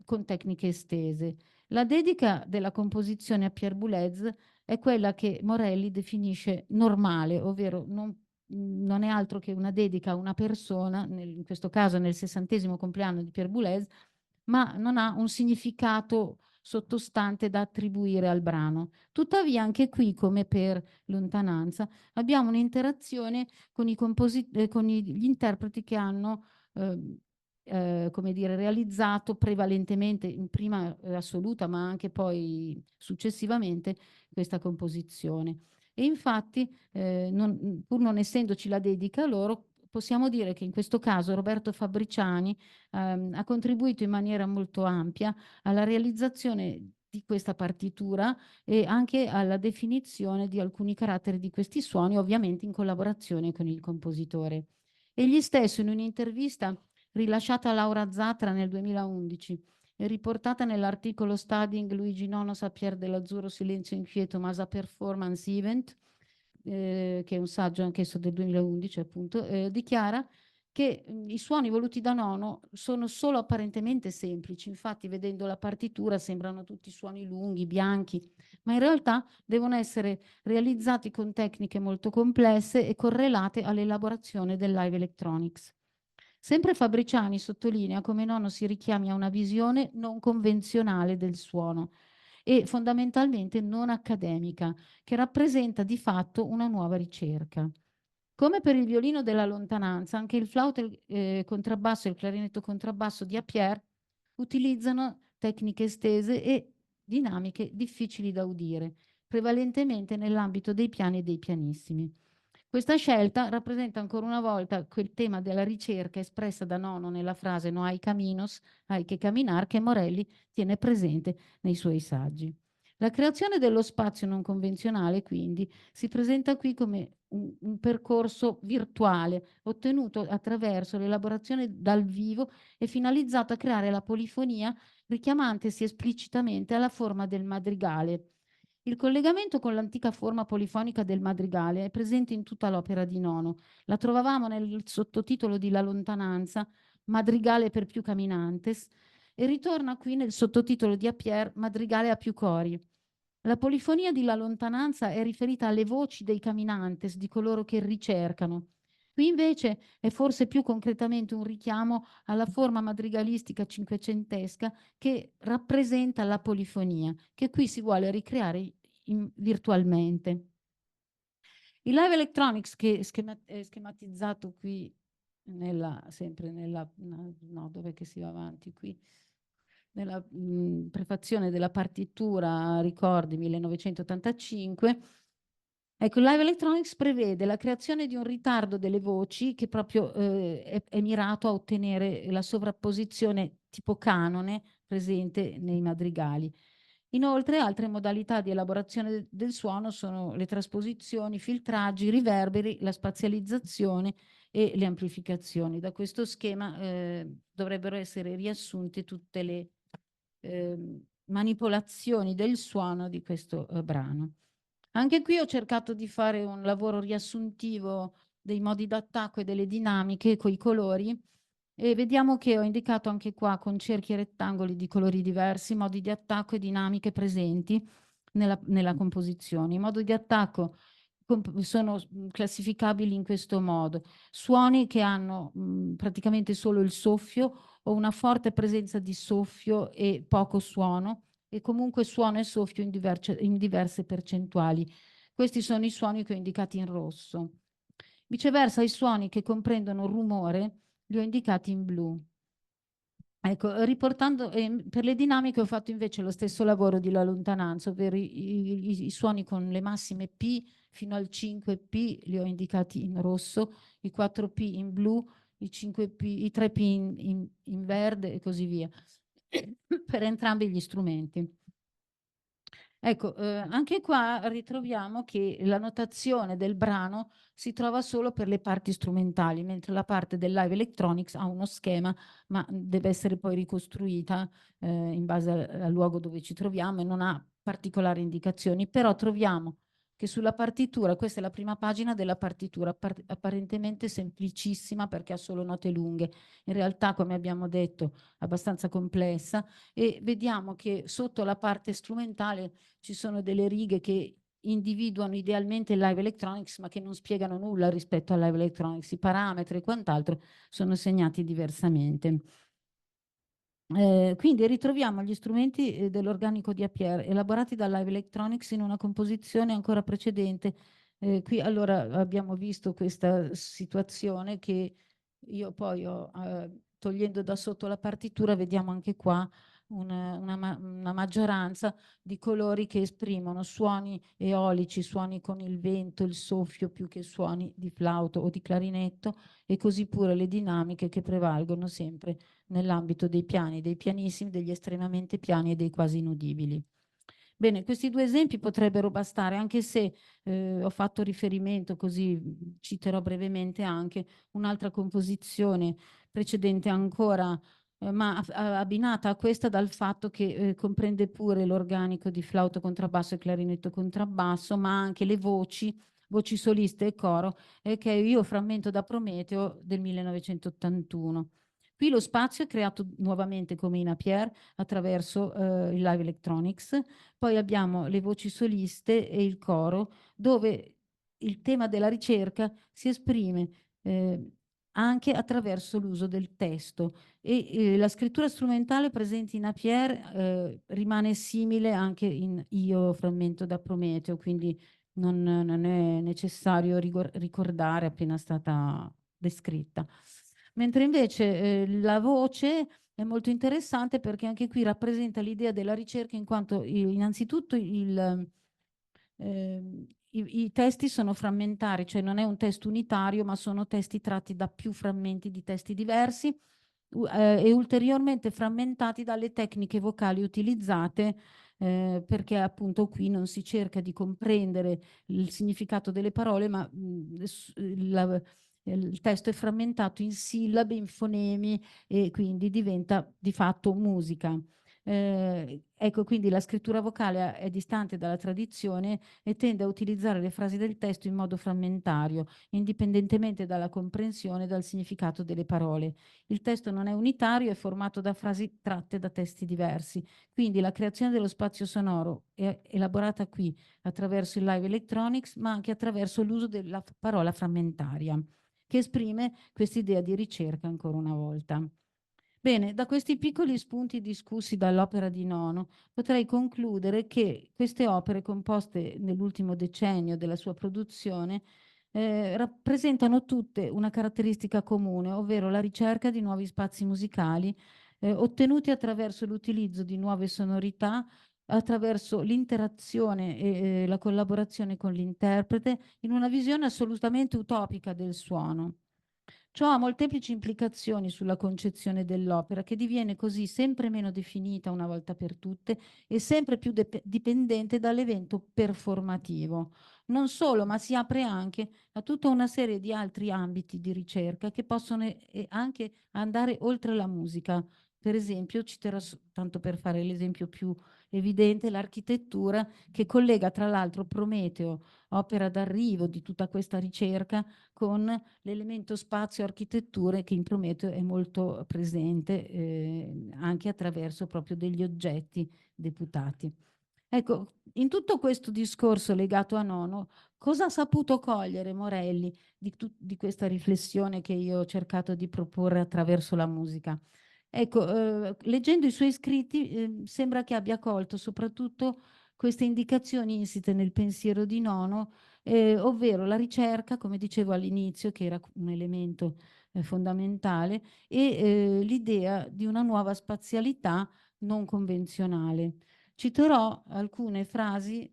con tecniche estese. La dedica della composizione a Pierre Boulez è quella che Morelli definisce normale, ovvero non non è altro che una dedica a una persona, in questo caso nel 60° compleanno di Pierre Boulez, ma non ha un significato sottostante da attribuire al brano. Tuttavia anche qui, come per Lontananza, abbiamo un'interazione con gli interpreti che hanno come dire, realizzato prevalentemente in prima assoluta, ma anche poi successivamente, questa composizione. E infatti, pur non essendoci la dedica a loro, possiamo dire che in questo caso Roberto Fabbriciani ha contribuito in maniera molto ampia alla realizzazione di questa partitura e anche alla definizione di alcuni caratteri di questi suoni, ovviamente in collaborazione con il compositore. Egli stesso, in un'intervista rilasciata a Laura Zatra nel 2011 e riportata nell'articolo Studying Luigi Nonos a Pierre dell'Azzurro Silenzio Inquieto Masa Performance Event, che è un saggio anch'esso del 2011 appunto, dichiara che i suoni voluti da Nono sono solo apparentemente semplici, infatti vedendo la partitura sembrano tutti suoni lunghi, bianchi, ma in realtà devono essere realizzati con tecniche molto complesse e correlate all'elaborazione del live electronics. Sempre Fabbriciani sottolinea come Nono si richiami a una visione non convenzionale del suono e fondamentalmente non accademica, che rappresenta di fatto una nuova ricerca. Come per il violino della lontananza, anche il flauto contrabbasso e il clarinetto contrabbasso di Appier utilizzano tecniche estese e dinamiche difficili da udire, prevalentemente nell'ambito dei piani e dei pianissimi. Questa scelta rappresenta ancora una volta quel tema della ricerca espressa da Nono nella frase "no hay caminos, hay que caminar", che Morelli tiene presente nei suoi saggi. La creazione dello spazio non convenzionale, quindi, si presenta qui come un percorso virtuale ottenuto attraverso l'elaborazione dal vivo e finalizzato a creare la polifonia richiamantesi esplicitamente alla forma del madrigale. Il collegamento con l'antica forma polifonica del madrigale è presente in tutta l'opera di Nono. La trovavamo nel sottotitolo di La lontananza, Madrigale per più caminantes, e ritorna qui nel sottotitolo di Appier, Madrigale a più cori. La polifonia di La lontananza è riferita alle voci dei caminantes, di coloro che ricercano. Qui invece è forse più concretamente un richiamo alla forma madrigalistica cinquecentesca che rappresenta la polifonia, che qui si vuole ricreare virtualmente. Il live electronics che è schematizzato qui sempre nella, no, dove che si va avanti qui, nella prefazione della partitura Ricordi 1985. Ecco, il live electronics prevede la creazione di un ritardo delle voci che proprio è mirato a ottenere la sovrapposizione tipo canone presente nei madrigali. Inoltre, altre modalità di elaborazione del suono sono le trasposizioni, i filtraggi, i riverberi, la spazializzazione e le amplificazioni. Da questo schema dovrebbero essere riassunte tutte le manipolazioni del suono di questo brano. Anche qui ho cercato di fare un lavoro riassuntivo dei modi d'attacco e delle dinamiche coi colori e vediamo che ho indicato anche qua con cerchi e rettangoli di colori diversi modi di attacco e dinamiche presenti nella composizione. I modi di attacco sono classificabili in questo modo: suoni che hanno praticamente solo il soffio o una forte presenza di soffio e poco suono, e comunque suono e soffio in diverse percentuali. Questi sono i suoni che ho indicati in rosso. Viceversa, i suoni che comprendono rumore li ho indicati in blu. Ecco, riportando per le dinamiche ho fatto invece lo stesso lavoro di La lontananza, ovvero i suoni con le massime P fino al 5P li ho indicati in rosso, i 4P in blu, i 3P in verde e così via, per entrambi gli strumenti. Ecco, anche qua ritroviamo che la notazione del brano si trova solo per le parti strumentali, mentre la parte del live electronics ha uno schema, ma deve essere poi ricostruita in base al luogo dove ci troviamo e non ha particolari indicazioni. Però troviamo che sulla partitura, questa è la prima pagina della partitura, apparentemente semplicissima perché ha solo note lunghe, in realtà, come abbiamo detto, abbastanza complessa, e vediamo che sotto la parte strumentale ci sono delle righe che individuano idealmente il live electronics, ma che non spiegano nulla rispetto al live electronics. I parametri e quant'altro sono segnati diversamente. Quindi ritroviamo gli strumenti dell'organico di APR elaborati dal Live Electronics in una composizione ancora precedente. Qui allora abbiamo visto questa situazione che io poi ho, togliendo da sotto la partitura, vediamo anche qua una maggioranza di colori che esprimono suoni eolici, suoni con il vento, il soffio, più che suoni di flauto o di clarinetto, e così pure le dinamiche che prevalgono sempre nell'ambito dei piani, dei pianissimi, degli estremamente piani e dei quasi inudibili. Bene, questi due esempi potrebbero bastare, anche se ho fatto riferimento, così citerò brevemente anche un'altra composizione precedente ancora, ma abbinata a questa dal fatto che comprende pure l'organico di flauto contrabbasso e clarinetto contrabbasso, ma anche le voci soliste e coro, che è Io frammento da Prometeo del 1981. Qui lo spazio è creato nuovamente come in APR attraverso il Live Electronics. Poi abbiamo le voci soliste e il coro, dove il tema della ricerca si esprime anche attraverso l'uso del testo, e la scrittura strumentale presente in APR rimane simile anche in Io frammento da Prometeo, quindi non è necessario ricordare, appena stata descritta. Mentre invece la voce è molto interessante, perché anche qui rappresenta l'idea della ricerca, in quanto innanzitutto i testi sono frammentari, cioè non è un testo unitario, ma sono testi tratti da più frammenti di testi diversi e ulteriormente frammentati dalle tecniche vocali utilizzate, perché appunto qui non si cerca di comprendere il significato delle parole, ma il testo è frammentato in sillabe, in fonemi, e quindi diventa di fatto musica. Ecco, quindi la scrittura vocale è distante dalla tradizione e tende a utilizzare le frasi del testo in modo frammentario, indipendentemente dalla comprensione e dal significato delle parole. Il testo non è unitario, è formato da frasi tratte da testi diversi. Quindi la creazione dello spazio sonoro è elaborata qui attraverso il live electronics, ma anche attraverso l'uso della parola frammentaria, che esprime quest'idea di ricerca ancora una volta. Bene, da questi piccoli spunti discussi dall'opera di Nono, potrei concludere che queste opere, composte nell'ultimo decennio della sua produzione, rappresentano tutte una caratteristica comune, ovvero la ricerca di nuovi spazi musicali ottenuti attraverso l'utilizzo di nuove sonorità, attraverso l'interazione e la collaborazione con l'interprete, in una visione assolutamente utopica del suono. Ciò ha molteplici implicazioni sulla concezione dell'opera, che diviene così sempre meno definita una volta per tutte e sempre più dipendente dall'evento performativo. Non solo, ma si apre anche a tutta una serie di altri ambiti di ricerca che possono anche andare oltre la musica. Per esempio, citerò, tanto per fare l'esempio più evidente, l'architettura, che collega tra l'altro Prometeo, opera d'arrivo di tutta questa ricerca, con l'elemento spazio architetture, che in Prometeo è molto presente anche attraverso proprio degli oggetti deputati. Ecco, in tutto questo discorso legato a Nono, cosa ha saputo cogliere Morelli di questa riflessione che io ho cercato di proporre attraverso la musica? Ecco, leggendo i suoi scritti sembra che abbia colto soprattutto queste indicazioni insite nel pensiero di Nono, ovvero la ricerca, come dicevo all'inizio, che era un elemento fondamentale, e l'idea di una nuova spazialità non convenzionale. Citerò alcune frasi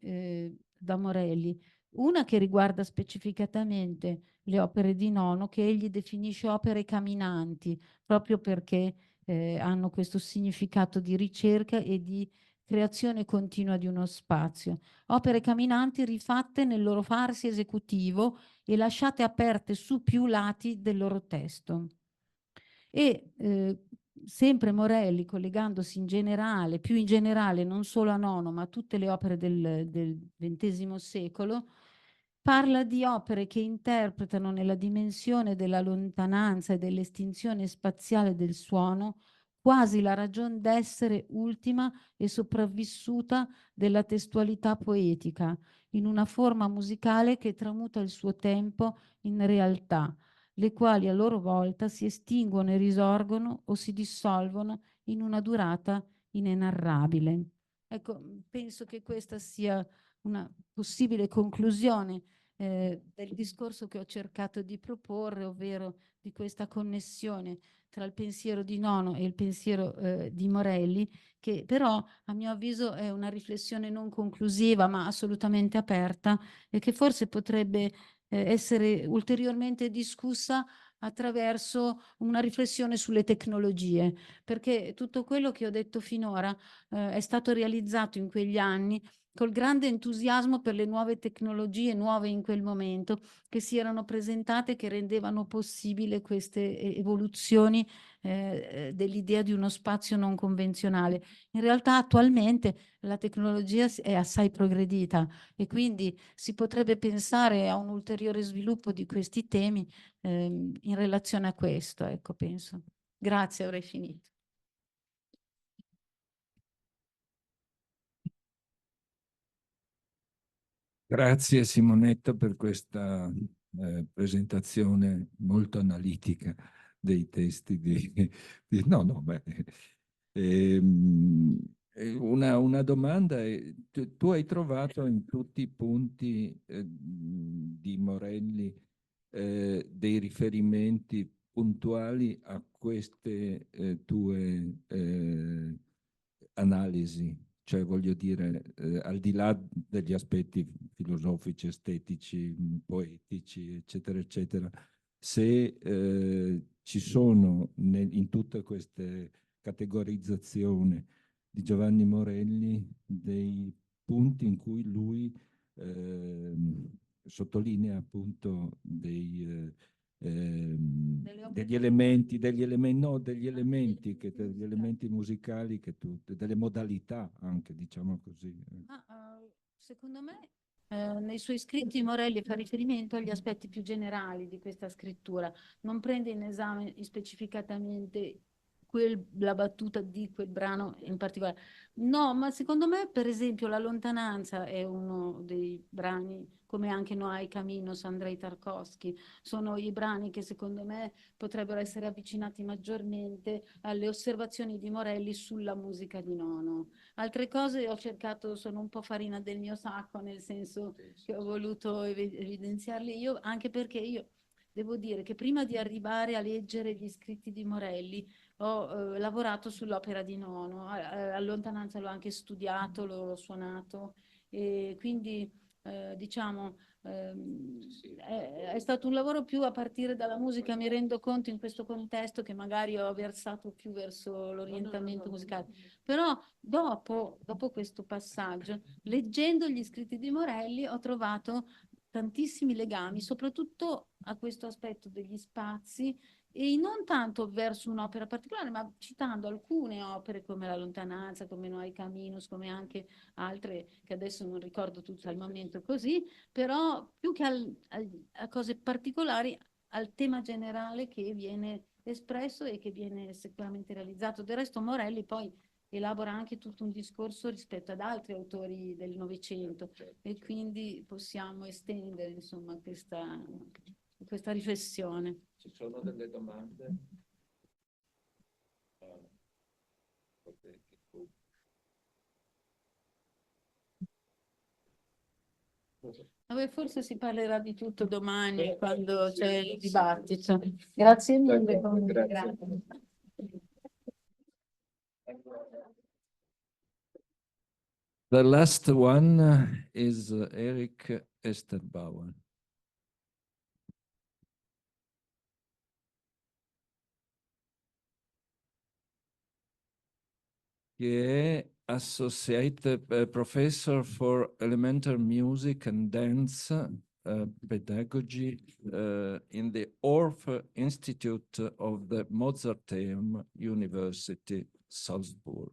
da Morelli, una che riguarda specificatamente le opere di Nono, che egli definisce opere camminanti, proprio perché hanno questo significato di ricerca e di creazione continua di uno spazio. Opere camminanti rifatte nel loro farsi esecutivo e lasciate aperte su più lati del loro testo. E sempre Morelli, collegandosi in generale, più in generale, non solo a Nono, ma a tutte le opere del XX secolo, parla di opere che interpretano nella dimensione della lontananza e dell'estinzione spaziale del suono quasi la ragion d'essere ultima e sopravvissuta della testualità poetica, in una forma musicale che tramuta il suo tempo in realtà, le quali a loro volta si estinguono e risorgono o si dissolvono in una durata inenarrabile. Ecco, penso che questa sia una possibile conclusione del discorso che ho cercato di proporre, ovvero di questa connessione tra il pensiero di Nono e il pensiero di Morelli, che però a mio avviso è una riflessione non conclusiva ma assolutamente aperta e che forse potrebbe essere ulteriormente discussa attraverso una riflessione sulle tecnologie, perché tutto quello che ho detto finora è stato realizzato in quegli anni col grande entusiasmo per le nuove tecnologie, nuove in quel momento, che si erano presentate, che rendevano possibile queste evoluzioni dell'idea di uno spazio non convenzionale. In realtà attualmente la tecnologia è assai progredita e quindi si potrebbe pensare a un ulteriore sviluppo di questi temi in relazione a questo, ecco, penso. Grazie, avrei finito. Grazie Simonetta per questa presentazione molto analitica dei testi una domanda è, tu hai trovato in tutti i punti di Morelli dei riferimenti puntuali a queste tue analisi? Cioè, voglio dire, al di là degli aspetti filosofici, estetici, poetici, eccetera, eccetera, se ci sono in tutte queste categorizzazioni di Giovanni Morelli dei punti in cui lui sottolinea appunto degli elementi, degli elementi musicali, delle modalità anche, diciamo così. Secondo me nei suoi scritti Morelli fa riferimento agli aspetti più generali di questa scrittura, non prende in esame specificatamente la battuta di quel brano in particolare. No, ma secondo me, per esempio, La lontananza è uno dei brani, come anche Noai Caminos, Andrei Tarkovsky, sono i brani che secondo me potrebbero essere avvicinati maggiormente alle osservazioni di Morelli sulla musica di Nono. Altre cose ho cercato, sono un po' farina del mio sacco, nel senso che ho voluto evidenziarli io, anche perché io devo dire che prima di arrivare a leggere gli scritti di Morelli ho lavorato sull'opera di Nono, a lontananza l'ho anche studiato, l'ho suonato e quindi diciamo è stato un lavoro più a partire dalla musica, mi rendo conto in questo contesto che magari ho versato più verso l'orientamento musicale, però dopo questo passaggio, leggendo gli scritti di Morelli, ho trovato tantissimi legami, soprattutto a questo aspetto degli spazi e non tanto verso un'opera particolare, ma citando alcune opere come La lontananza, come Noai Caminos, come anche altre che adesso non ricordo tutte al momento così, però più che a cose particolari, al tema generale che viene espresso e che viene sicuramente realizzato. Del resto Morelli poi elabora anche tutto un discorso rispetto ad altri autori del Novecento e quindi possiamo estendere insomma questa riflessione. Ci sono delle domande? Vabbè, forse si parlerà di tutto domani quando c'è il dibattito. Grazie mille. Grazie. The last one is Eric Esterbauer. Che è Associate Professor for Elementary Music and Dance Pedagogy in the Orff Institute of the Mozarteum University, Salzburg.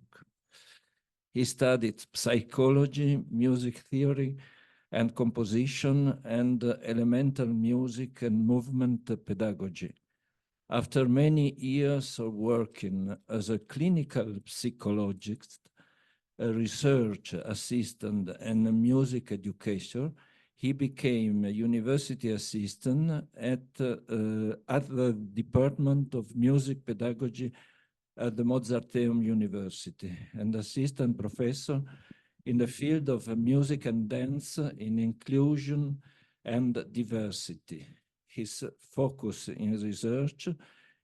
He studied psychology, music theory, and composition, and elemental music and movement pedagogy. After many years of working as a clinical psychologist, a research assistant, and a music educator, he became a university assistant at the Department of Music Pedagogy at the Mozarteum University and assistant professor in the field of music and dance in inclusion and diversity. His focus in research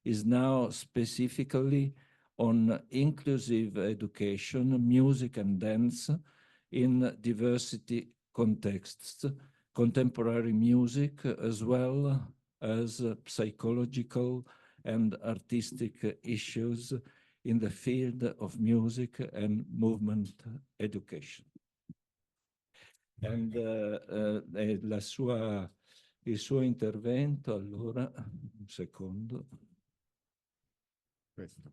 is now specifically on inclusive education, music and dance in diversity contexts, contemporary music, as well as psychological and artistic issues in the field of music and movement education. And il suo intervento, allora, un secondo. Questo.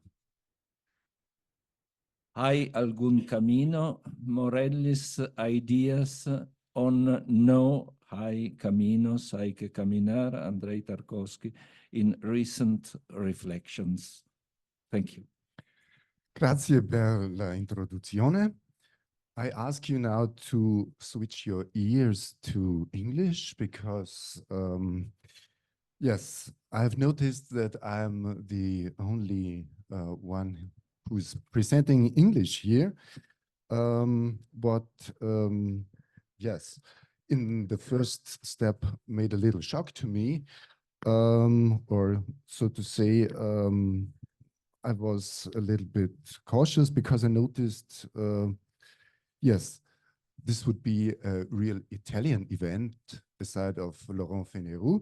¿Hay algún camino? Morelli's ideas on no hay caminos, hay que caminar, Andrei Tarkovsky, in recent reflections. Thank you. Grazie per la introduzione. I ask you now to switch your ears to English because, yes, I've noticed that I'm the only one who's presenting English here. Yes, in the first step made a little shock to me, or so to say, I was a little bit cautious because I noticed, yes, this would be a real Italian event aside of Laurent Fénéroux.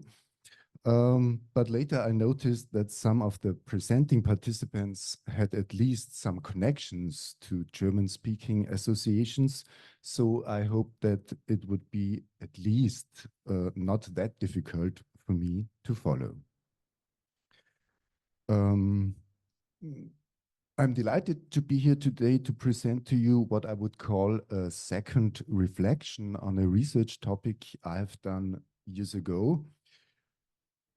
But later I noticed that some of the presenting participants had at least some connections to German-speaking associations. So I hope that it would be at least not that difficult for me to follow. I'm delighted to be here today to present to you what I would call a second reflection on a research topic I've done years ago.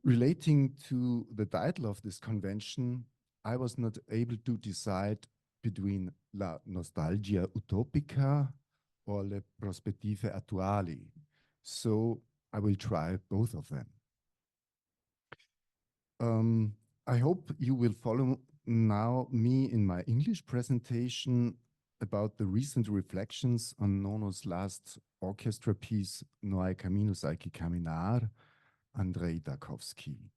Relating to the title of this convention, I was not able to decide between la nostalgia utopica or le prospettive attuali. So I will try both of them. I hope you will follow now me in my English presentation about the recent reflections on Nono's last orchestra piece, No hay caminos, hay que caminar, Andrei Tarkovsky.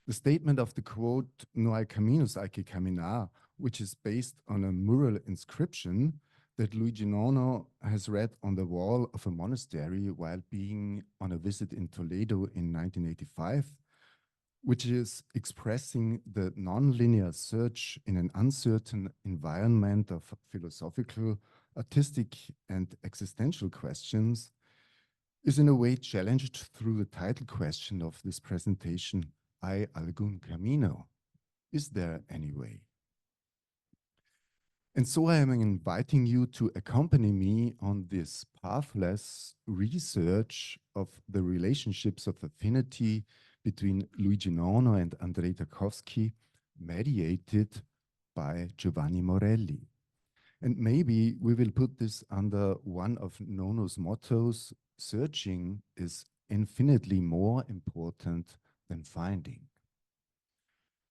The statement of the quote, No hay caminos, hay que caminar, which is based on a mural inscription that Luigi Nono has read on the wall of a monastery while being on a visit in Toledo in 1985, which is expressing the non-linear search in an uncertain environment of philosophical, artistic, and existential questions, is in a way challenged through the title question of this presentation, ¿Hay algún camino? Is there any way? And so I am inviting you to accompany me on this pathless research of the relationships of affinity between Luigi Nono and Andrei Tarkovsky, mediated by Giovanni Morelli. And maybe we will put this under one of Nono's mottos, searching is infinitely more important than finding.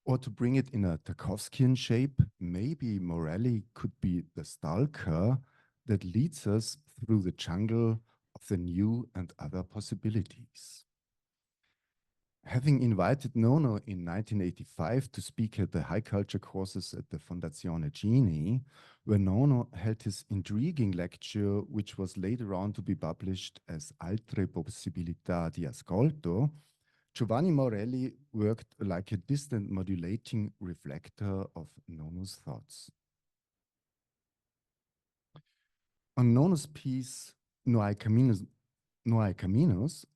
Or to bring it in a Tarkovskian shape, maybe Morelli could be the stalker that leads us through the jungle of the new and other possibilities. Having invited Nono in 1985 to speak at the high culture courses at the Fondazione Gini, where Nono held his intriguing lecture, which was later on to be published as Altre Possibilità di Ascolto, Giovanni Morelli worked like a distant modulating reflector of Nono's thoughts. On Nono's piece, No hay caminos,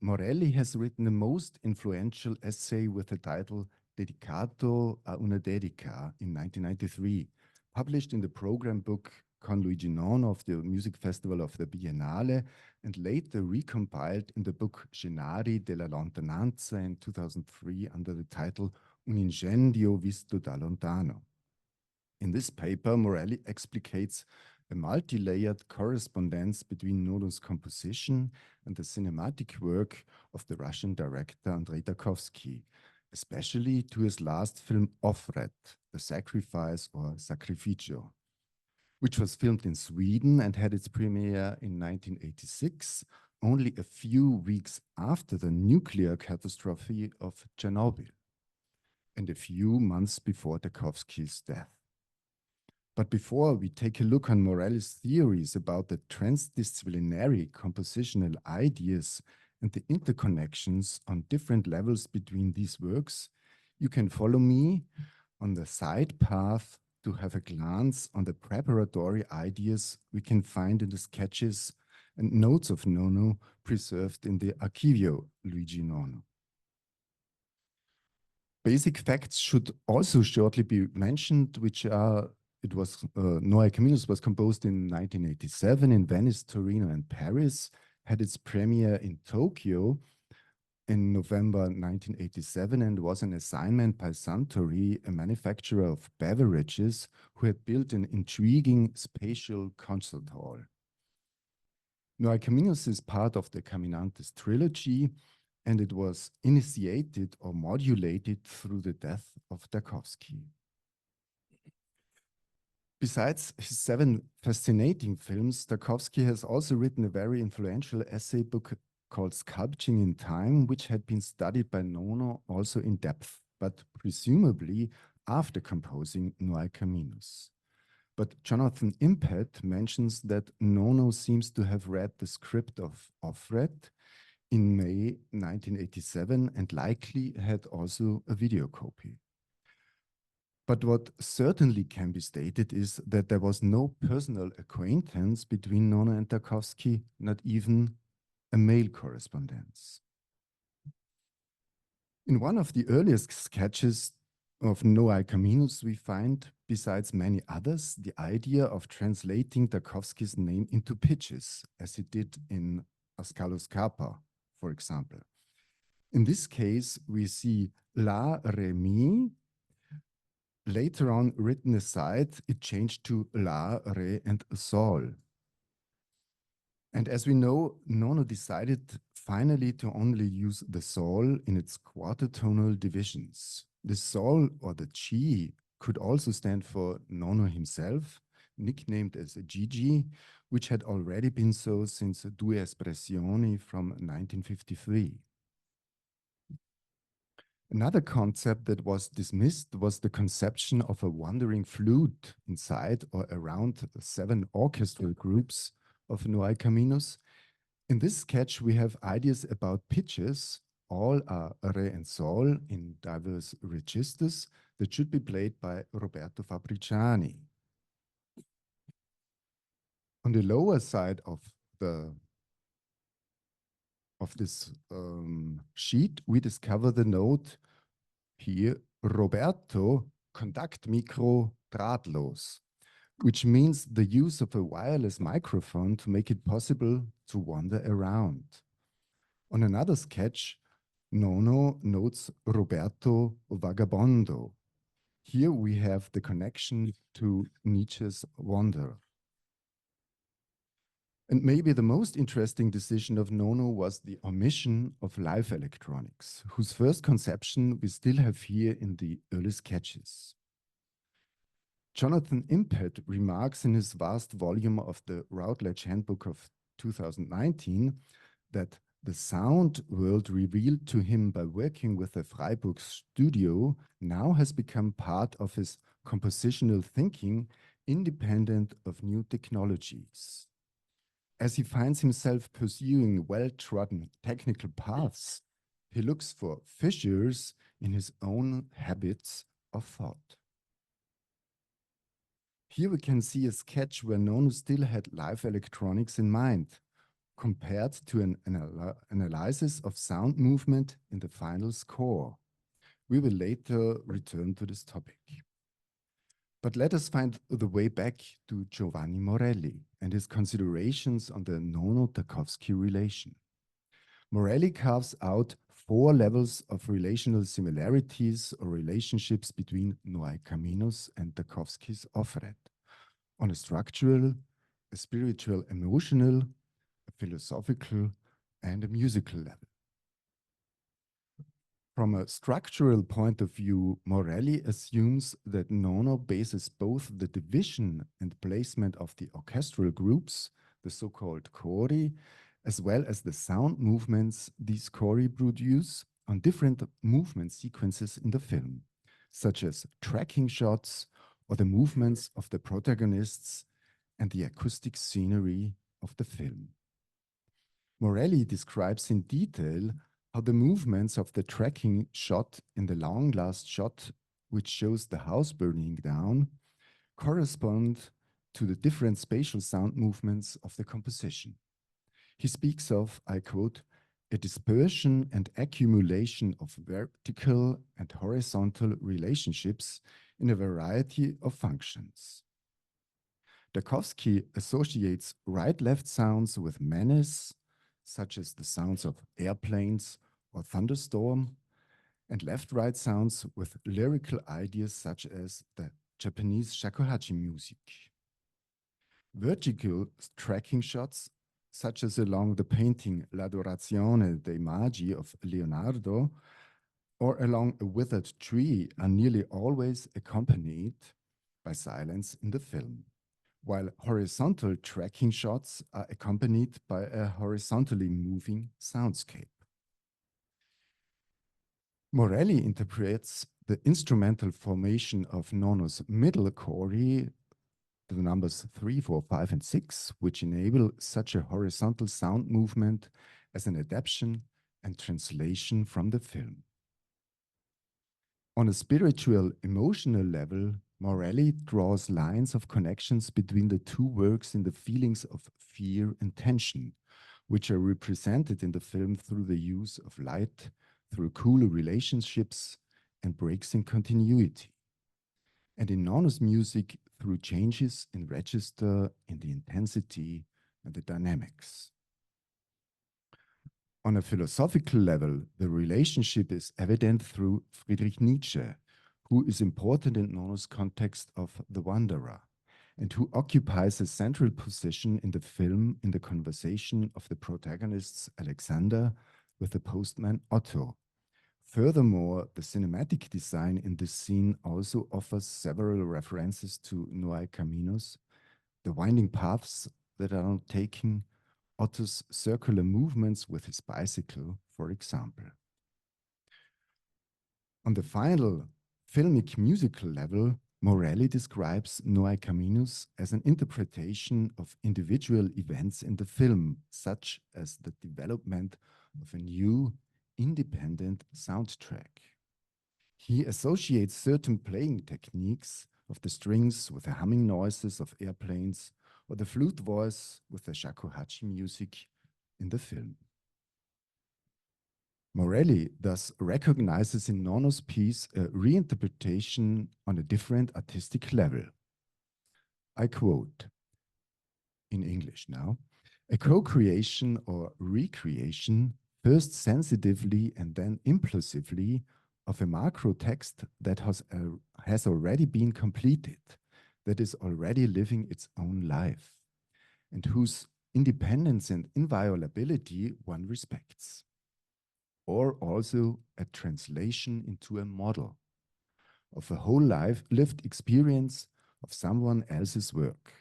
Morelli has written the most influential essay with the title Dedicato a una dedica in 1993, published in the program book Con Luigi Nono of the Music Festival of the Biennale, and later recompiled in the book Scenari della Lontananza in 2003 under the title Un incendio visto da lontano. In this paper, Morelli explicates a multi-layered correspondence between Nono's composition and the cinematic work of the Russian director Andrei Tarkovsky, especially to his last film Offred, The Sacrifice or Sacrificio, which was filmed in Sweden and had its premiere in 1986, only a few weeks after the nuclear catastrophe of Chernobyl, and a few months before Tarkovsky's death. But before we take a look on Morelli's theories about the transdisciplinary compositional ideas and the interconnections on different levels between these works, you can follow me on the side path to have a glance on the preparatory ideas we can find in the sketches and notes of Nono preserved in the Archivio Luigi Nono. Basic facts should also shortly be mentioned, which are No Hay Caminos was composed in 1987 in Venice, Torino, and Paris, had its premiere in Tokyo in November 1987, and was an assignment by Suntory, a manufacturer of beverages, who had built an intriguing spatial concert hall. No Hay Caminos is part of the Caminantes trilogy, and it was initiated or modulated through the death of Tarkovsky. Besides his 7 fascinating films, Tarkovsky has also written a very influential essay book called Sculpting in Time, which had been studied by Nono also in depth, but presumably after composing No Hay Caminos. But Jonathan Impett mentions that Nono seems to have read the script of Offred in May 1987 and likely had also a video copy. But what certainly can be stated is that there was no personal acquaintance between Nono and Tarkovsky, not even a mail correspondence. In one of the earliest sketches of No Hay Caminos, we find, besides many others, the idea of translating Tarkovsky's name into pitches, as he did in Ascalo Scarpa, for example. In this case, we see La, Re, Mi. Later on, written aside, it changed to La, Re, and Sol. And as we know, Nono decided finally to only use the Sol in its quarter-tonal divisions. The Sol, or the Chi, could also stand for Nono himself, nicknamed as Gigi, which had already been so since Due Espressioni from 1953. Another concept that was dismissed was the conception of a wandering flute inside or around the 7 orchestral groups of No Hay Caminos. In this sketch, we have ideas about pitches, all are Re and Sol in diverse registers, that should be played by Roberto Fabriciani. On the lower side of this sheet, we discover the note here, Roberto, conduct micro drahtlos, which means the use of a wireless microphone to make it possible to wander around. On another sketch, Nono notes Roberto vagabondo. Here we have the connection to Nietzsche's Wander. And maybe the most interesting decision of Nono was the omission of live electronics, whose first conception we still have here in the early sketches. Jonathan Impett remarks in his vast volume of the Routledge Handbook of 2019 that the sound world revealed to him by working with the Freiburg studio now has become part of his compositional thinking, independent of new technologies. As he finds himself pursuing well-trodden technical paths, he looks for fissures in his own habits of thought. Here we can see a sketch where Nono still had live electronics in mind, compared to an analysis of sound movement in the final score. We will later return to this topic. But let us find the way back to Giovanni Morelli and his considerations on the Nono-Tarkovsky relation. Morelli carves out 4 levels of relational similarities or relationships between No Hay Caminos and Tarkovsky's Offred, on a structural, a spiritual, emotional, a philosophical, and a musical level. From a structural point of view, Morelli assumes that Nono bases both the division and placement of the orchestral groups, the so-called cori, as well as the sound movements these cori produce on different movement sequences in the film, such as tracking shots or the movements of the protagonists and the acoustic scenery of the film. Morelli describes in detail how the movements of the tracking shot in the long last shot, which shows the house burning down, correspond to the different spatial sound movements of the composition. He speaks of, I quote, a dispersion and accumulation of vertical and horizontal relationships in a variety of functions. Tarkovsky associates right-left sounds with menace, such as the sounds of airplanes or thunderstorm, and left-right sounds with lyrical ideas such as the Japanese shakuhachi music. Vertical tracking shots, such as along the painting L'Adorazione dei Magi of Leonardo, or along a withered tree, are nearly always accompanied by silence in the film, while horizontal tracking shots are accompanied by a horizontally moving soundscape. Morelli interprets the instrumental formation of Nono's middle cori, the numbers 3, 4, 5, and 6, which enable such a horizontal sound movement, as an adaptation and translation from the film. On a spiritual, emotional level, Morelli draws lines of connections between the two works in the feelings of fear and tension, which are represented in the film through the use of light, through cool relationships and breaks in continuity, and in Nono's music through changes in register, in the intensity and the dynamics. On a philosophical level, the relationship is evident through Friedrich Nietzsche, who is important in Nono's context of The Wanderer, and who occupies a central position in the film in the conversation of the protagonists Alexander with the postman Otto. Furthermore, the cinematic design in this scene also offers several references to No Hay Caminos, the winding paths that are not taken, Otto's circular movements with his bicycle, for example. On the final filmic musical level, Morelli describes No Hay Caminos as an interpretation of individual events in the film, such as the development of a new, independent soundtrack. He associates certain playing techniques of the strings with the humming noises of airplanes or the flute voice with the shakuhachi music in the film. Morelli thus recognizes in Nono's piece a reinterpretation on a different artistic level. I quote, in English now, a co-creation or recreation, first sensitively and then impulsively, of a macro text that has already been completed, that is already living its own life, and whose independence and inviolability one respects. Or also a translation into a model of a whole life lived experience of someone else's work,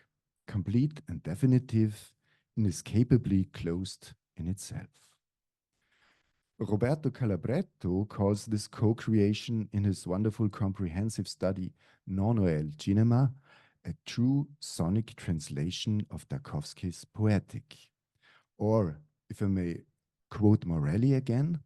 complete and definitive, inescapably closed in itself. Roberto Calabretto calls this co-creation in his wonderful comprehensive study Nono e il Cinema a true sonic translation of Tarkovsky's Poetic, or, if I may quote Morelli again,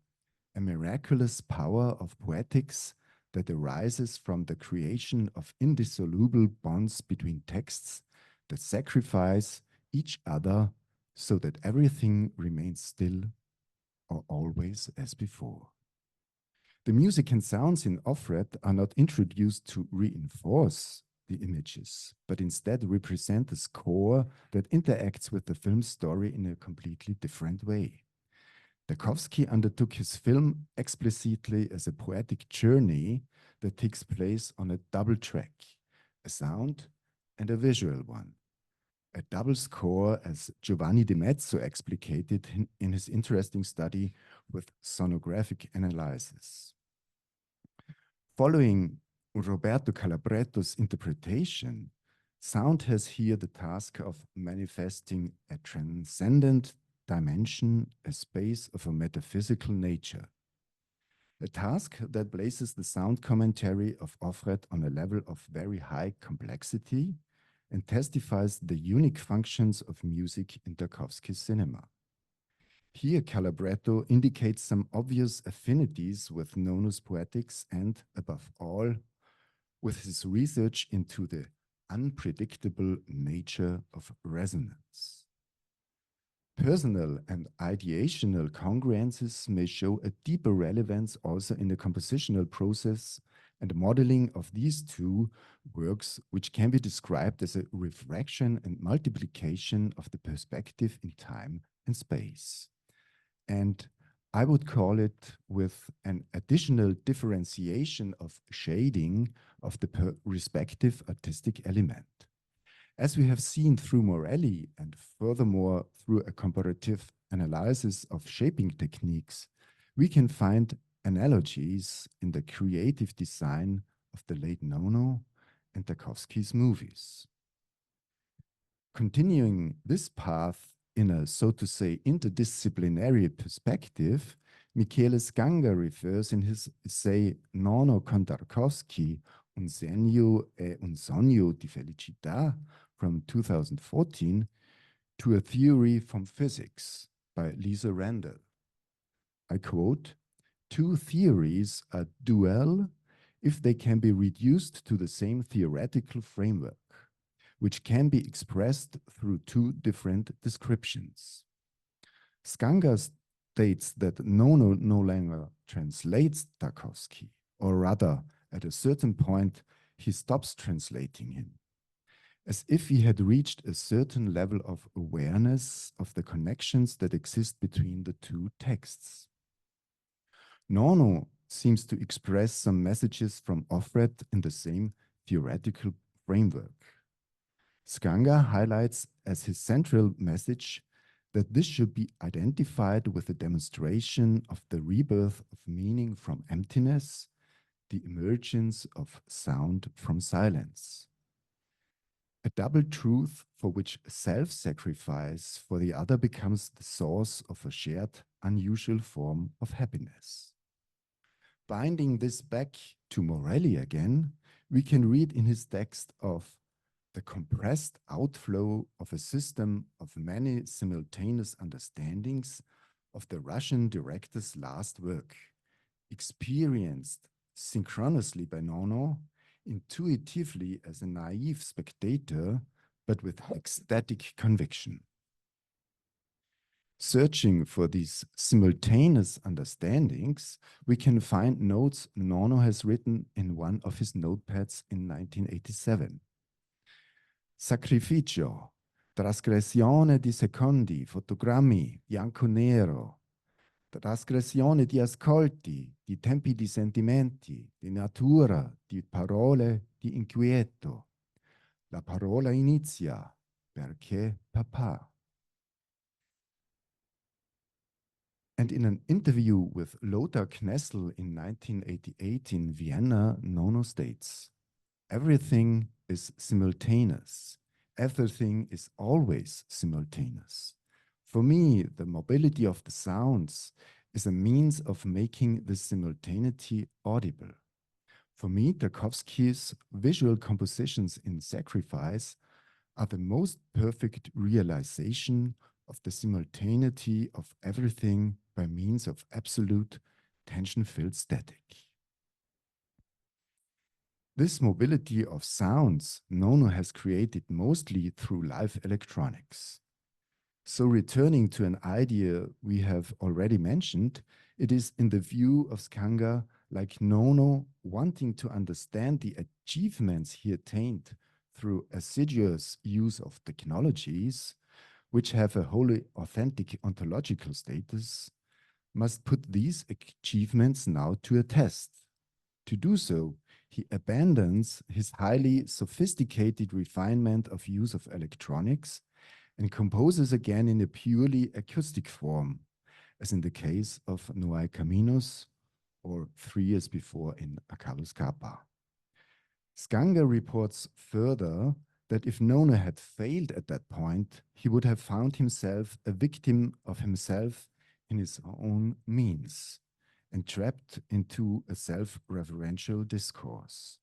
a miraculous power of poetics that arises from the creation of indissoluble bonds between texts that sacrifice each other so that everything remains still or always as before. The music and sounds in Offred are not introduced to reinforce the images, but instead represent the score that interacts with the film's story in a completely different way. Tarkovsky undertook his film explicitly as a poetic journey that takes place on a double track, a sound and a visual one. A double score, as Giovanni Di Mezzo explicated in his interesting study with sonographic analysis. Following Roberto Calabretto's interpretation, sound has here the task of manifesting a transcendent dimension, a space of a metaphysical nature. A task that places the sound commentary of Offred on a level of very high complexity and testifies the unique functions of music in Tarkovsky's cinema. Here, Calabretto indicates some obvious affinities with Nono's poetics and, above all, with his research into the unpredictable nature of resonance. Personal and ideational congruences may show a deeper relevance also in the compositional process and modeling of these two works, which can be described as a refraction and multiplication of the perspective in time and space. And I would call it with an additional differentiation of shading of the respective artistic element. As we have seen through Morelli and furthermore through a comparative analysis of shaping techniques, we can find analogies in the creative design of the late Nono and Tarkovsky's movies. Continuing this path in a, so to say, interdisciplinary perspective, Michele Scanga refers in his essay Nono con Tarkovsky, un segno e un sogno di felicità from 2014 to a theory from physics by Lisa Randall. I quote, "Two theories are dual if they can be reduced to the same theoretical framework, which can be expressed through two different descriptions." Scanga states that Nono no longer translates Tarkovsky, or rather, at a certain point, he stops translating him, as if he had reached a certain level of awareness of the connections that exist between the two texts. Nono seems to express some messages from Offred in the same theoretical framework. Scanga highlights as his central message that this should be identified with the demonstration of the rebirth of meaning from emptiness, the emergence of sound from silence. A double truth for which self-sacrifice for the other becomes the source of a shared, unusual form of happiness. Binding this back to Morelli again, we can read in his text of the compressed outflow of a system of many simultaneous understandings of the Russian director's last work, experienced synchronously by Nono, intuitively as a naive spectator, but with ecstatic conviction. Searching for these simultaneous understandings, we can find notes Nono has written in one of his notepads in 1987. Sacrificio, trasgressione di secondi, fotogrammi, bianco-nero, trasgressione di ascolti, di tempi di sentimenti, di natura, di parole, di inquieto. La parola inizia, perché papà. And in an interview with Lothar Knessel in 1988 in Vienna, Nono states, "Everything is simultaneous. Everything is always simultaneous. For me, the mobility of the sounds is a means of making the simultaneity audible. For me, Tarkovsky's visual compositions in Sacrifice are the most perfect realization of the simultaneity of everything by means of absolute tension-filled static." This mobility of sounds Nono has created mostly through live electronics. So returning to an idea we have already mentioned, it is in the view of Scanga like Nono wanting to understand the achievements he attained through assiduous use of technologies, which have a wholly authentic ontological status, must put these achievements now to a test. To do so, he abandons his highly sophisticated refinement of use of electronics and composes again in a purely acoustic form, as in the case of No Hay Caminos, or 3 years before in A Carlos Capa. Scanga reports further that if Nono had failed at that point, he would have found himself a victim of himself in his own means, and trapped into a self-referential discourse.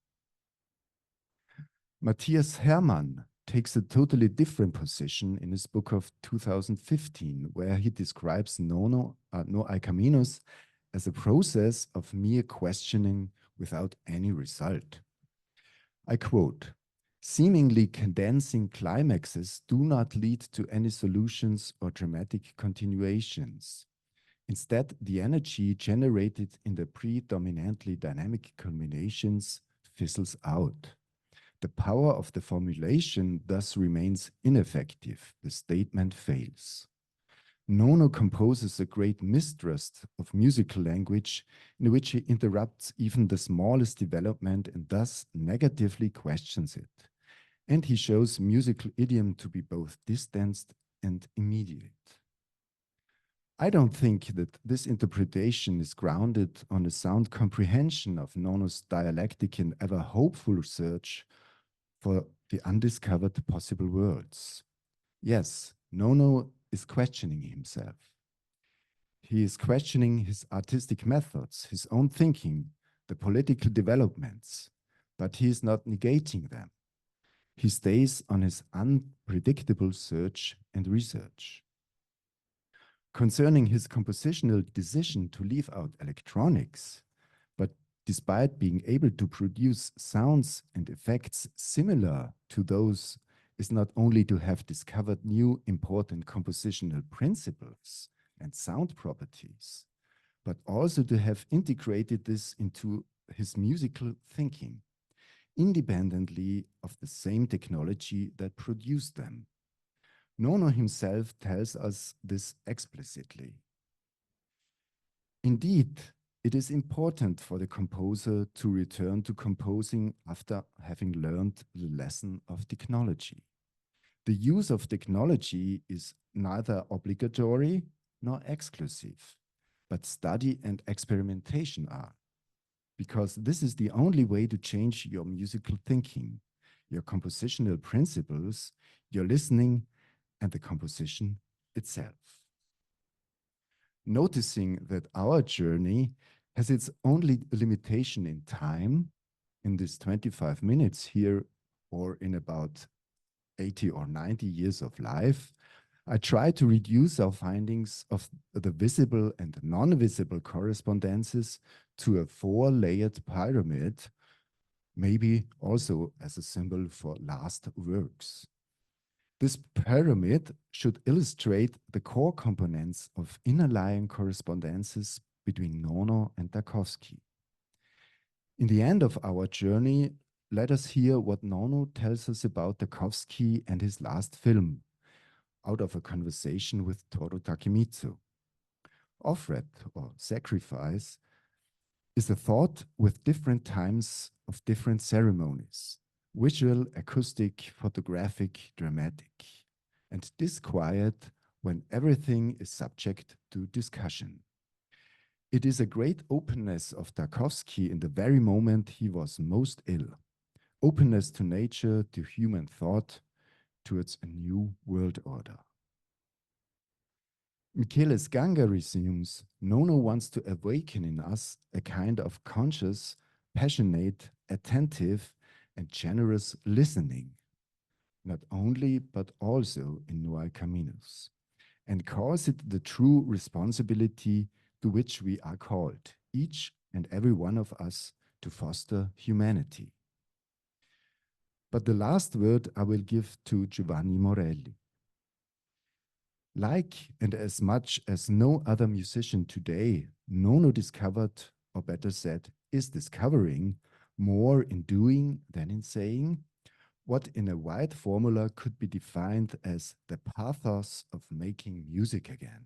Matthias Hermann takes a totally different position in his book of 2015, where he describes No Hay Caminos as a process of mere questioning without any result. I quote, "Seemingly condensing climaxes do not lead to any solutions or dramatic continuations. Instead, the energy generated in the predominantly dynamic culminations fizzles out. The power of the formulation thus remains ineffective. The statement fails." Nono composes a great mistrust of musical language in which he interrupts even the smallest development and thus negatively questions it. And he shows musical idiom to be both distanced and immediate. I don't think that this interpretation is grounded on a sound comprehension of Nono's dialectic and ever hopeful search for the undiscovered possible worlds. Yes, Nono is questioning himself. He is questioning his artistic methods, his own thinking, the political developments, but he is not negating them. He stays on his unpredictable search and research. Concerning his compositional decision to leave out electronics, but despite being able to produce sounds and effects similar to those, is not only to have discovered new important compositional principles and sound properties, but also to have integrated this into his musical thinking, independently of the same technology that produced them. Nono himself tells us this explicitly. Indeed, it is important for the composer to return to composing after having learned the lesson of technology. The use of technology is neither obligatory nor exclusive, but study and experimentation are, because this is the only way to change your musical thinking, your compositional principles, your listening, and the composition itself. Noticing that our journey has its only limitation in time, in this 25 minutes here, or in about 80 or 90 years of life, I try to reduce our findings of the visible and non-visible correspondences to a 4-layered pyramid, maybe also as a symbol for last works. This pyramid should illustrate the core components of inner-lying correspondences between Nono and Tarkovsky. In the end of our journey, let us hear what Nono tells us about Tarkovsky and his last film, out of a conversation with Toru Takemitsu. Offred, or sacrifice, is a thought with different times of different ceremonies: visual, acoustic, photographic, dramatic, and disquiet when everything is subject to discussion. It is a great openness of Tarkovsky in the very moment he was most ill. Openness to nature, to human thought, towards a new world order. Michele Scanga resumes, Nono wants to awaken in us a kind of conscious, passionate, attentive, and generous listening, not only but also in No Hay Caminos, and calls it the true responsibility to which we are called, each and every one of us, to foster humanity. But the last word I will give to Giovanni Morelli. Like and as much as no other musician today, Nono discovered, or better said, is discovering, more in doing than in saying, what in a wide formula could be defined as the pathos of making music again.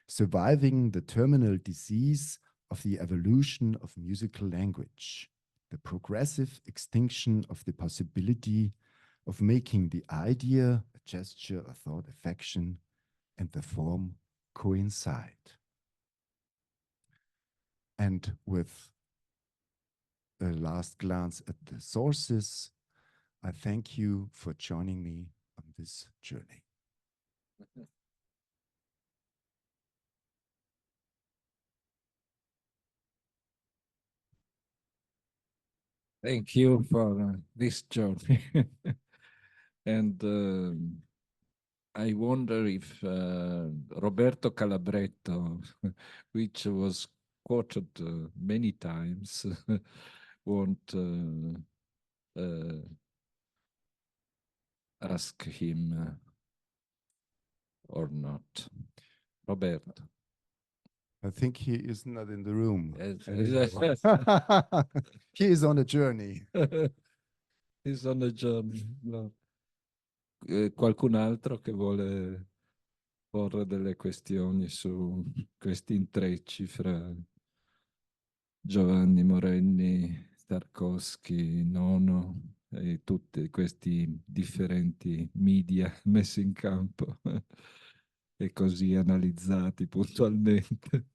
surviving the terminal disease of the evolution of musical language, the progressive extinction of the possibility of making the idea, a gesture, a thought, affection, and the form coincide. And with a last glance at the sources, I thank you for joining me on this journey. Thank you for this journey. And I wonder if Roberto Calabretto, which was quoted many times, won't ask him or not. Roberto. I think he is not in the room. Yes. He is on a journey. He's on a journey. No. Qualcun altro che vuole porre delle questioni su questi intrecci fra Giovanni Morenni, Tarkovsky, Nono e tutti questi differenti media messi in campo e così analizzati puntualmente.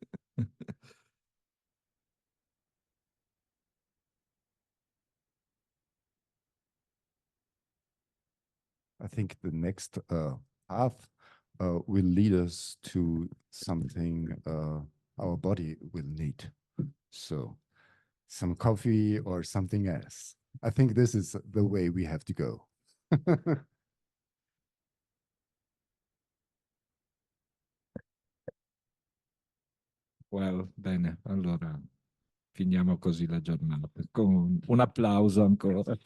I think the next path will lead us to something our body will need. So some coffee or something else. I think this is the way we have to go. Well, bene, allora finiamo così la giornata con un applauso ancora.